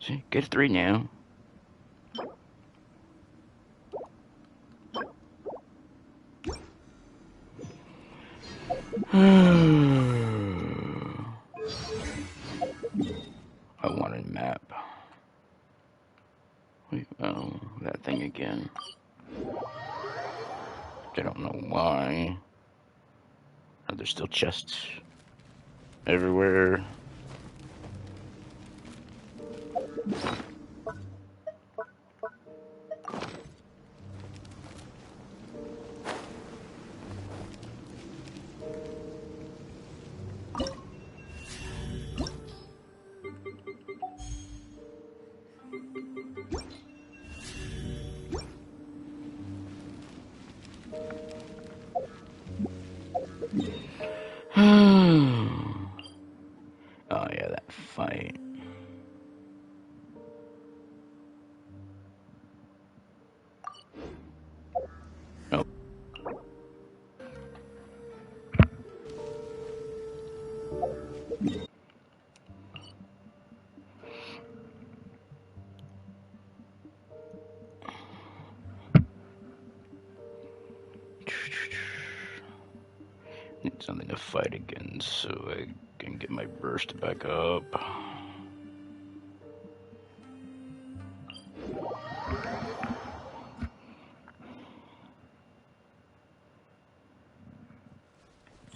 See, get 3 now. I wanted a map. Wait, oh, that thing again. I don't know why. Are there still chests everywhere? Oh yeah, that fight. Something to fight against, so I can get my burst back up.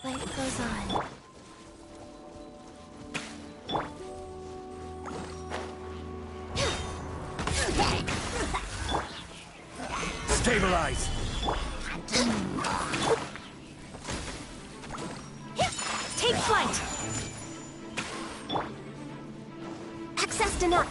Life goes on. Stabilize! Take flight! Access denied.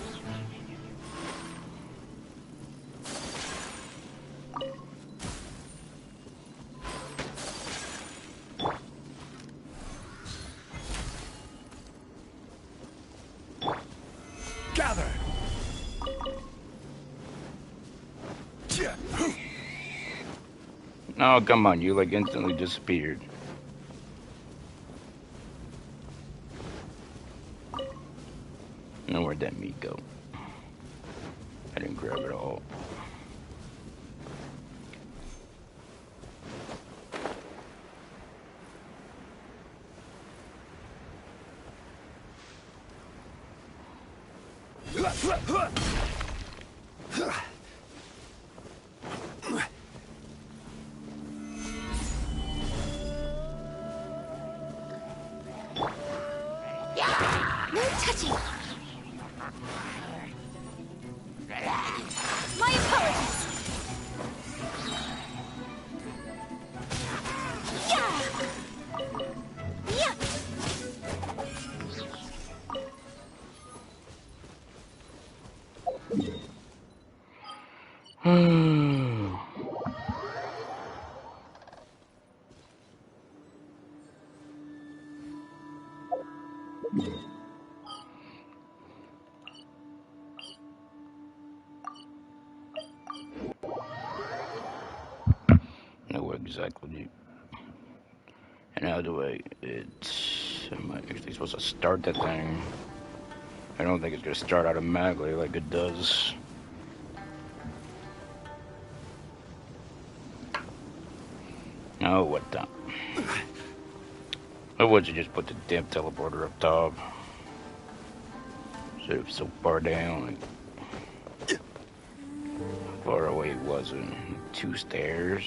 Gather! Oh, come on, you like instantly disappeared. Now where'd that meat go? I didn't grab it all. No touching. My apologies. Yeah. Yeah. Know exactly. And how do I? Am I actually supposed to start that thing? I don't think it's gonna start automatically like it does. Oh, what the? Why would you just put the damn teleporter up top? Instead of so far down. Like, how far away was it? 2 stairs?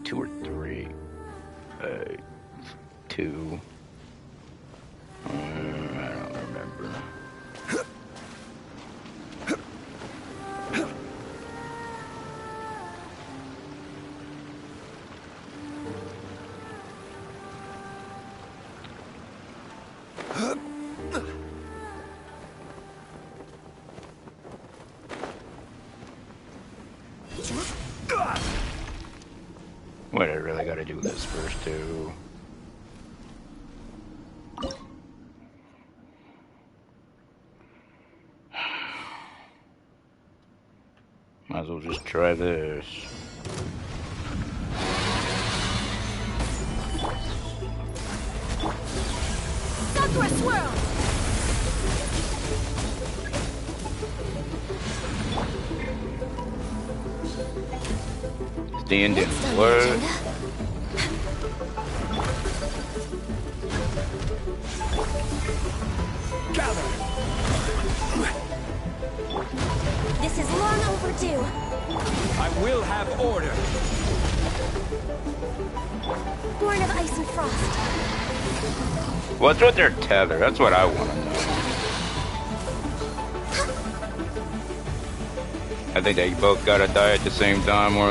2 or 3? 2. I don't remember. What, I really gotta do this first, too. Might as well just try this. Sakura swirl. Stand in. What? Gather! This is long overdue. I will have order. Born of ice and frost. What's with their tether? That's what I want to know. I think they both gotta die at the same time, or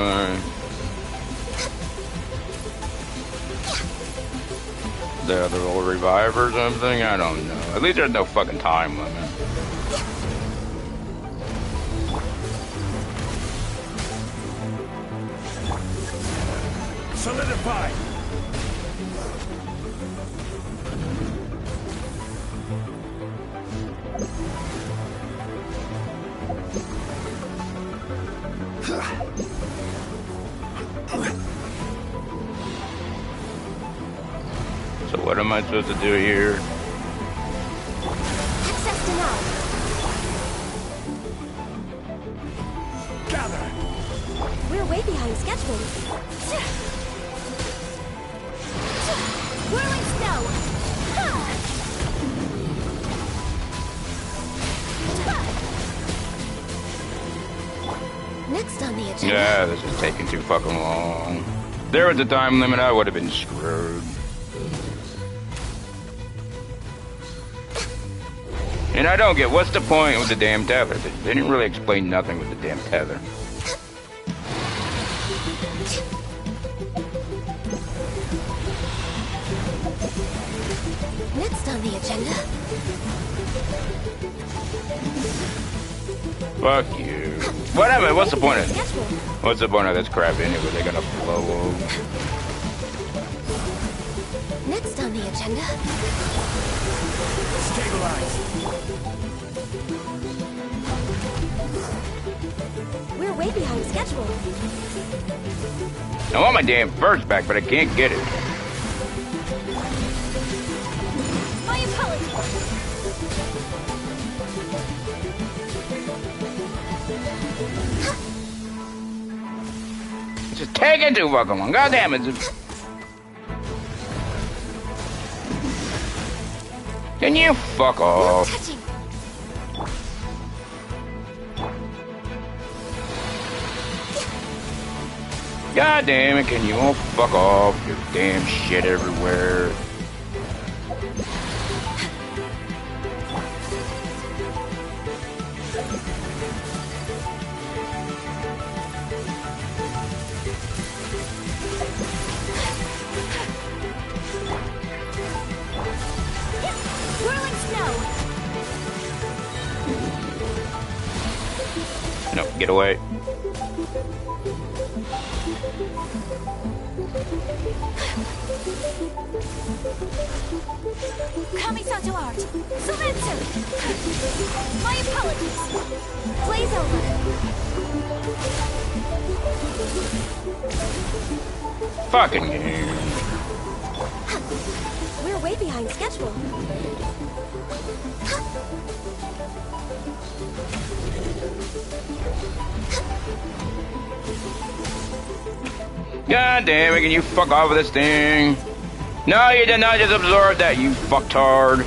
the other will revive or something. I don't know. At least there's no fucking time limit. Solidify! So what am I supposed to do here? Access denied. Gather! We're way behind schedule. agenda. Yeah, this is taking too fucking long. If there was a time limit, I would have been screwed. And I don't get, what's the point with the damn tether? They didn't really explain nothing with the damn tether. Next on the agenda. Fuck you. Whatever, what's the point of What's the point of this crap anyway? They're gonna blow up. Next on the agenda. Stabilize. We're way behind schedule. I want my damn first back, but I can't get it. My apologies. It's just taking too fucking long. God damn it. Can you fuck off? Touching. God damn it, can you all fuck off? Your damn shit everywhere. Whirling snow. No, get away. Kamisato art. Sumetsu. My apologies. Blaze over. Fucking game. We're way behind schedule. God damn it, can you fuck off with this thing? No, you did not just absorb that, you fucktard.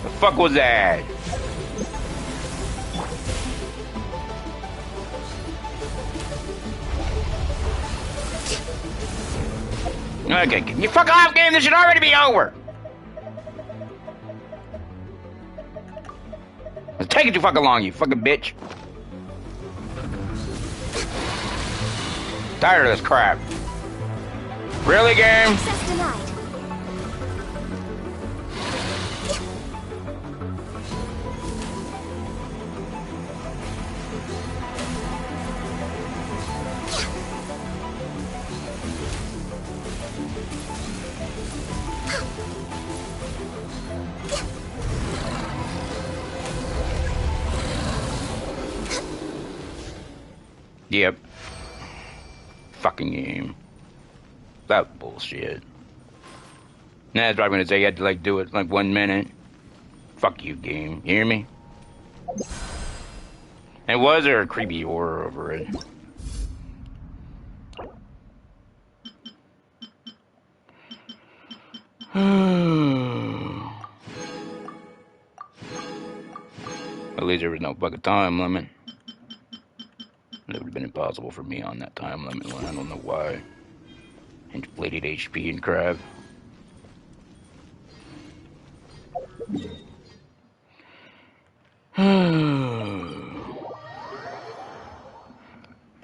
The fuck was that? Okay, can you fuck off, game? This should already be over. It's taking too fucking long, you fucking bitch. Tired of this crap. Really, game? Access denied. Yep. Fucking game. That bullshit. Nah, that's what I'm gonna say. You had to like do it like 1 minute. Fuck you, game. You hear me? And was there a creepy horror over it? At least there was no fucking time limit. It would have been impossible for me on that time limit one. I don't know why. Inflated HP and crap.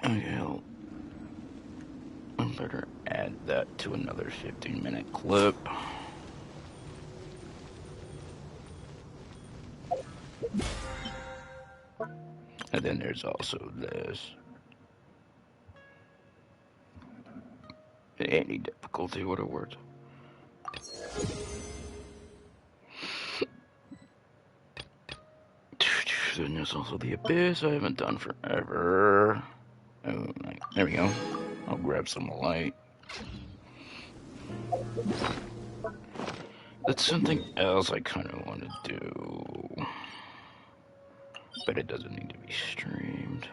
Okay, I better add that to another 15-minute clip. And then there's also this. Any difficulty would have worked. Then there's also the Abyss I haven't done forever. Oh, there we go. I'll grab some light. That's something else I kind of want to do. But it doesn't need to be streamed.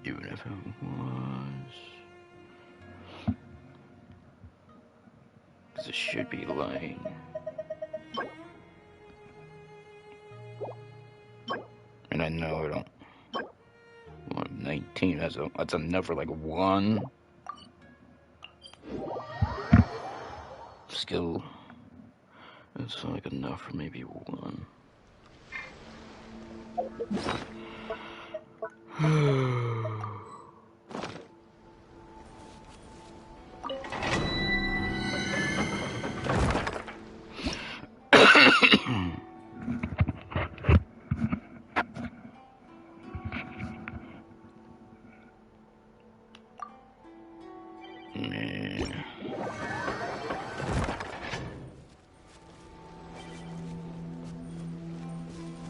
Even if it was. this should be light. And I know I don't. 19. That's enough for like 1 skill. That's like enough for maybe 1.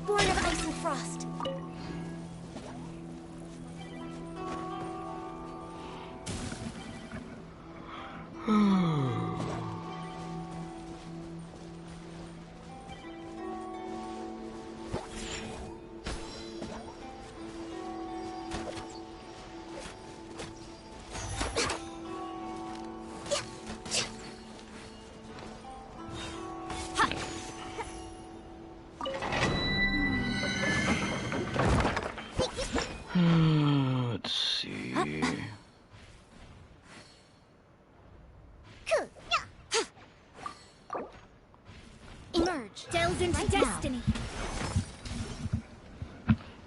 Born of ice and frost. Let's see. Emerge. Delve into destiny.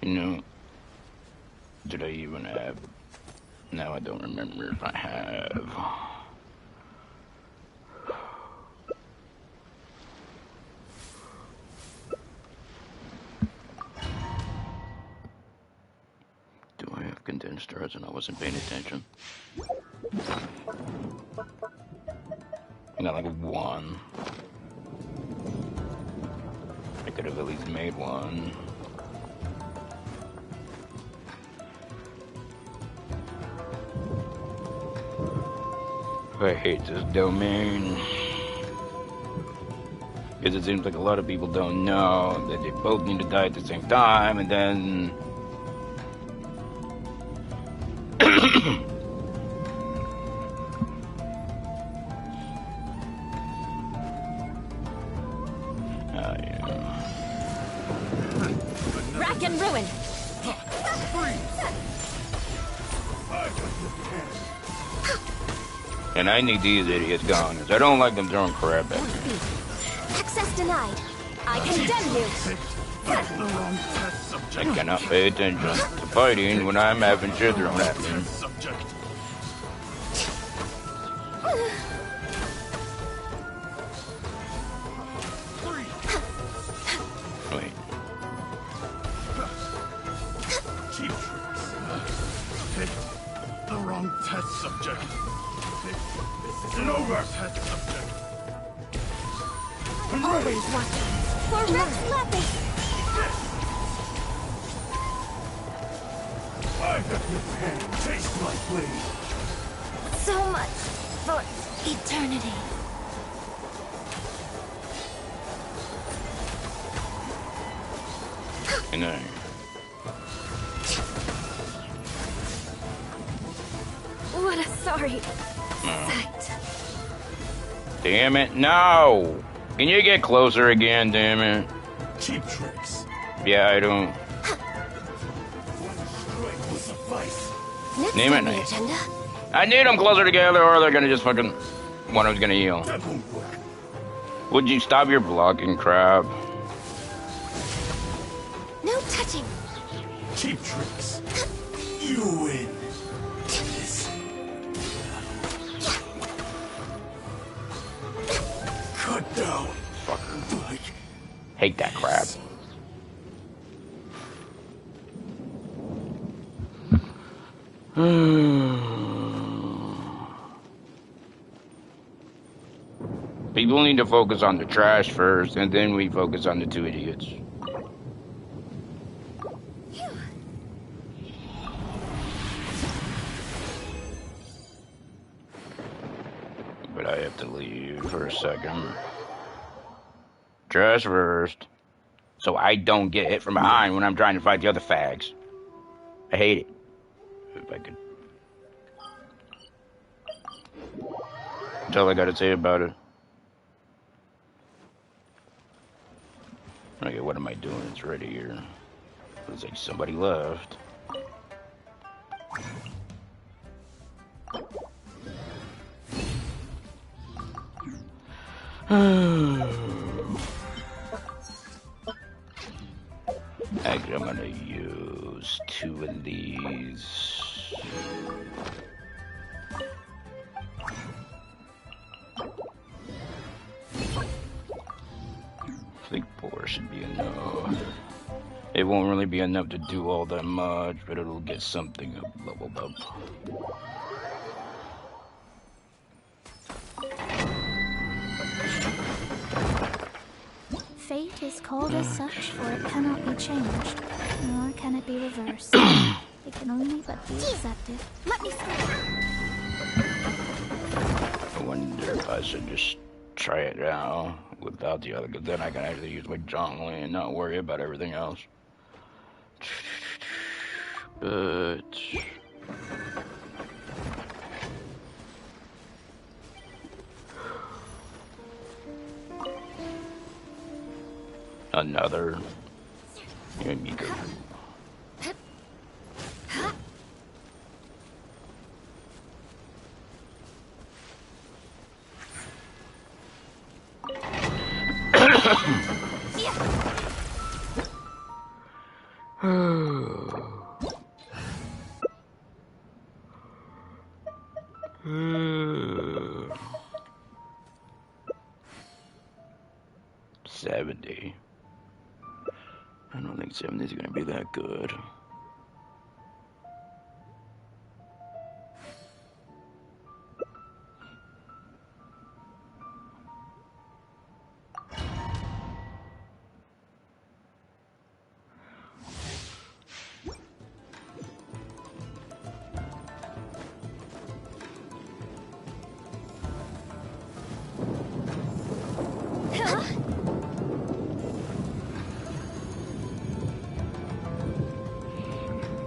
You know, did I even have? No, I don't remember if I have. Do I have condensed stars and I wasn't paying attention? I got like 1. I could have at least made 1. I hate this domain. Because it seems like a lot of people don't know that they both need to die at the same time, and then... Rack and ruin. And I need these idiots gone, because I don't like them throwing crap at me. Access denied. I condemn you. I cannot pay attention to fighting when I'm having shit thrown at me. Wait. Cheap tricks. Pick the wrong test subject. This isn't over. Test subject. Always watching. For Rex Leppy. I've got your hand. Taste my blade. So much for eternity. I know. What a sorry sight. Damn it, no! Can you get closer again, damn it? Cheap tricks. Yeah, I don't. One strike will suffice. Next Name on it, the Nate. agenda. I need them closer together or they're gonna just fucking... One of them's gonna heal. That won't work. Would you stop your blocking crap? No touching. Cheap tricks. You win. This. Cut down. Fucker. Like Hate that crap. People need to focus on the trash first, and then we focus on the 2 idiots. But I have to leave for a second. Trash first, so I don't get hit from behind when I'm trying to fight the other fags. I hate it. If I could. That's all I gotta say about it. Okay, what am I doing? It's right here. Looks like somebody left. Actually, I'm gonna use 2 of these. I think 4 should be enough. It won't really be enough to do all that much, but it'll get something leveled up. Fate is called as such, for it cannot be changed, nor can it be reversed. It can only but be accepted. Let me see. I wonder if I should just try it out without the other, because then I can actually use my Zhongli and not worry about everything else. But another Yae Miko. $70. I don't think 70 is gonna be that good.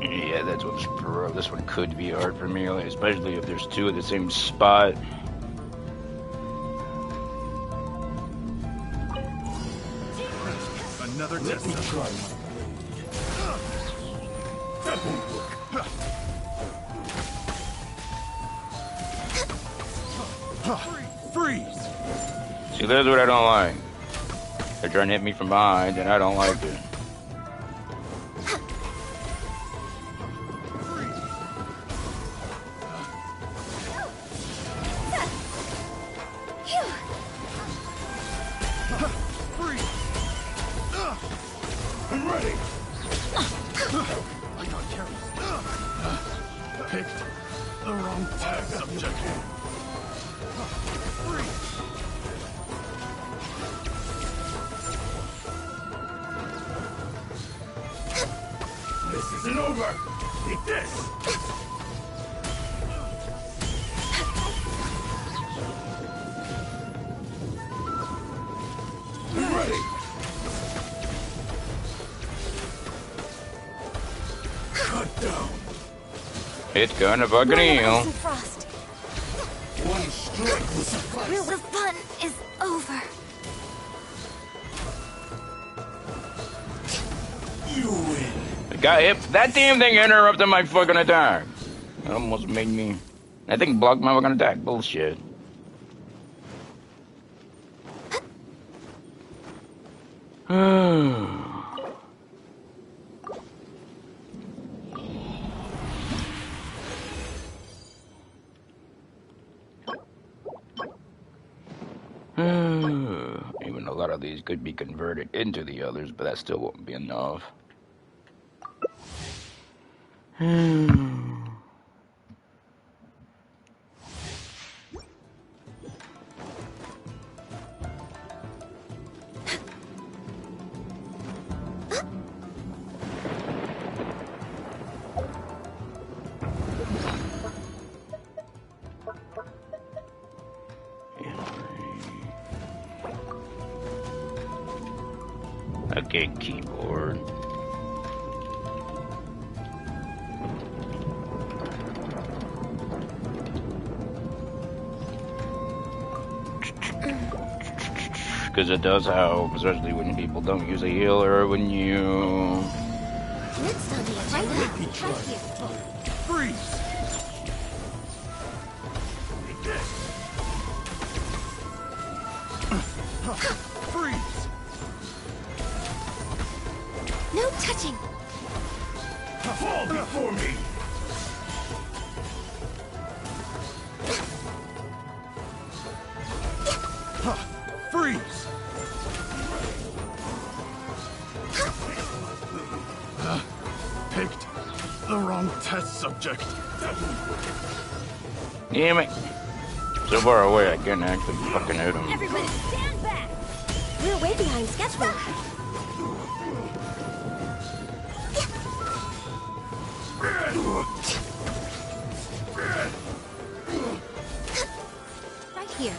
Yeah, that's what's pro. This one could be hard for me, especially if there's 2 at the same spot. Another test. Let me try. Freeze! See, that's what I don't like. They're trying to hit me from behind, and I don't like it. I'm ready. I got carried. Picked the wrong tag subject. This isn't over. Take this. I'm ready. Cut down. It's gonna fucking heal. One strike will suffice. The fun is over. You win. That damn thing interrupted my fucking attack. It almost made me. I think blocked my fucking attack. Bullshit. Even a lot of these could be converted into the others, but that still won't be enough. Okay, keyboard. because it does help, especially when people don't use a healer, or when you... Next on the agenda, right here. Freeze! Freeze! No touching! Fall before me! Freeze! Picked the wrong test subject. Damn it. So far away, I can't actually fucking hit him. Everybody stand back! We're way behind schedule. Right here.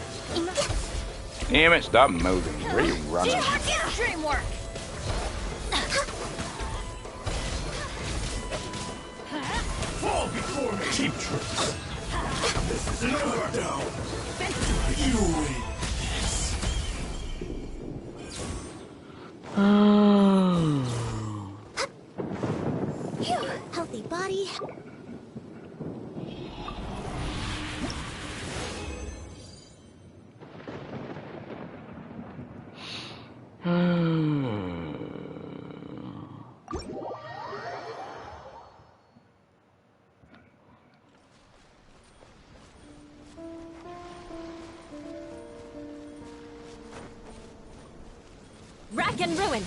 Damn it, stop moving. Where are you running? Dreamwork! Fall before me! Cheap tricks! This is another down! You win! Healthy body. Rack and ruin.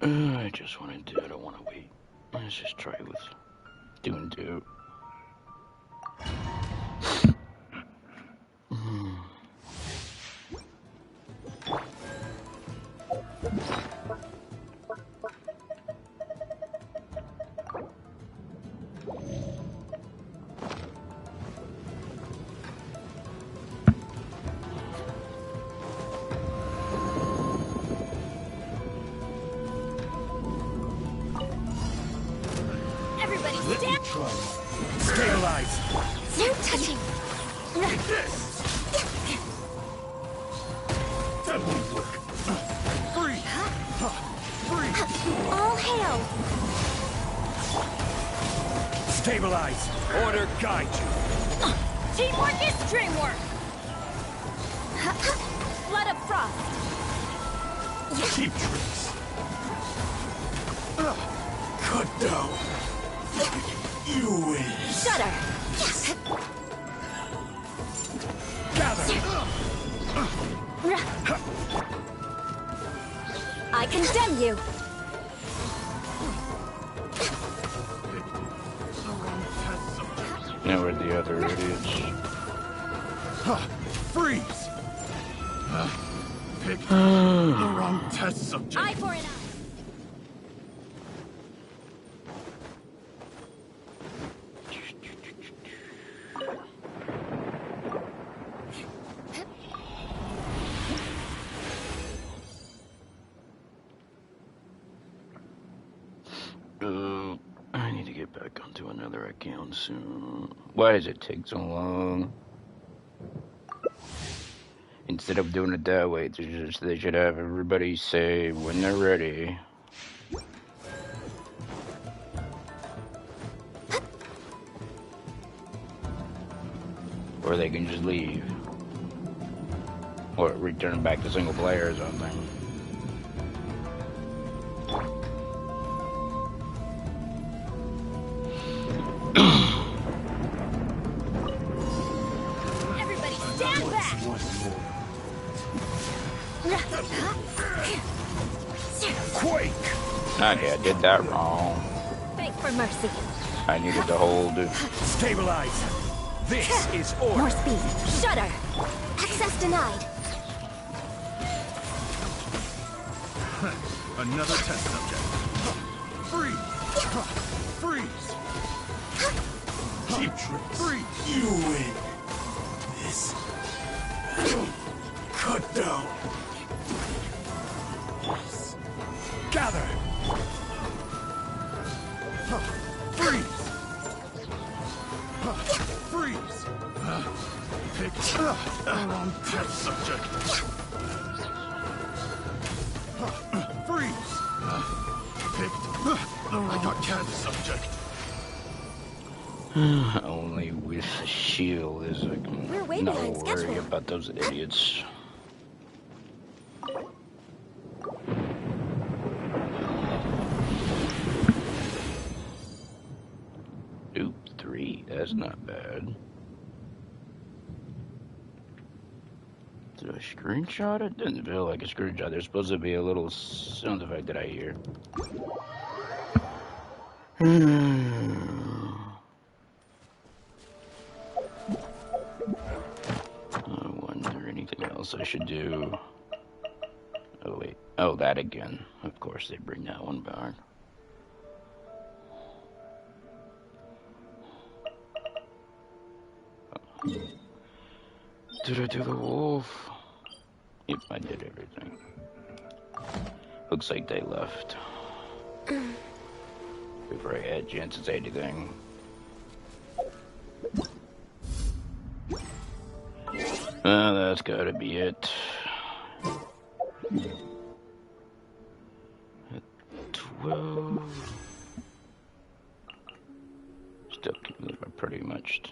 I just want to do it. I don't want to wait. Let's just try with doing two. Stabilize! No touching! This! That won't work! Free! Free! All hail! Stabilize! Order guide you! Teamwork is dreamwork! Blood of frost! Cheap tricks! Cut down! You win! Shudder! Gather! I condemn you! Now we're the other idiots. Freeze! Pick the wrong test subject. Eye for an eye! I need to get back onto another account soon. Why does it take so long? Instead of doing it that way, they should have everybody say when they're ready. Or they can just leave. Or return back to single player or something. Everybody stand back! Quake! Okay, I did that wrong. Beg for mercy. I needed to hold it. Stabilize! This is order. More speed. Shudder. Access denied. Another test subject. Freeze! Freeze! Cheap trick. Freeze! You win. This. Cut down. Gather. Freeze! Freeze! Pick the wrong test subject. Freeze! Picked the wrong test subject. Only with a shield is like We're way no behind worry schedule. about those idiots. Oop, 3. That's not bad. Did I screenshot it? Didn't feel like a screenshot. There's supposed to be a little sound effect that I hear. I wonder anything else I should do. Oh wait. Oh, that again. Of course they bring that one back. Did I do the wolf? Yep, I did everything. Looks like they left. Before I had a chance to say anything. That's gotta be it. At 12. Still can believe I pretty much.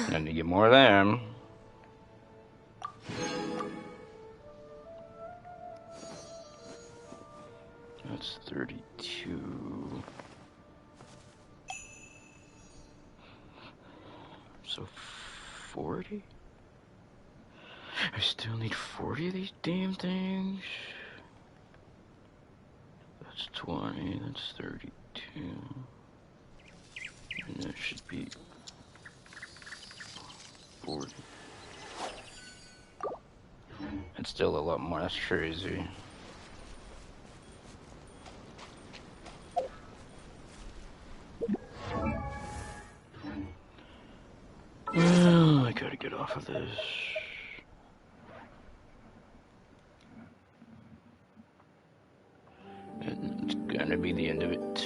I need to get more of them. That's 32. So 40? I still need 40 of these damn things. That's 20, that's 32. And that should be 40. It's still a lot more, that's crazy. Well, I gotta get off of this. And it's gonna be the end of it.